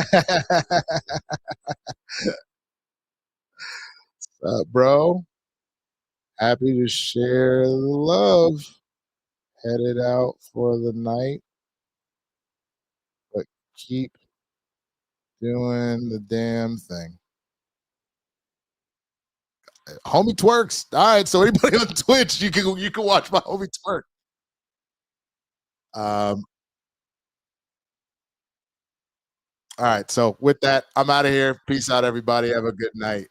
up, bro? Happy to share the love. Headed out for the night, but keep doing the damn thing. Homie twerks. All right, so anybody on Twitch, you can watch my homie twerk. All right, so with that, I'm out of here. Peace out, everybody. Have a good night.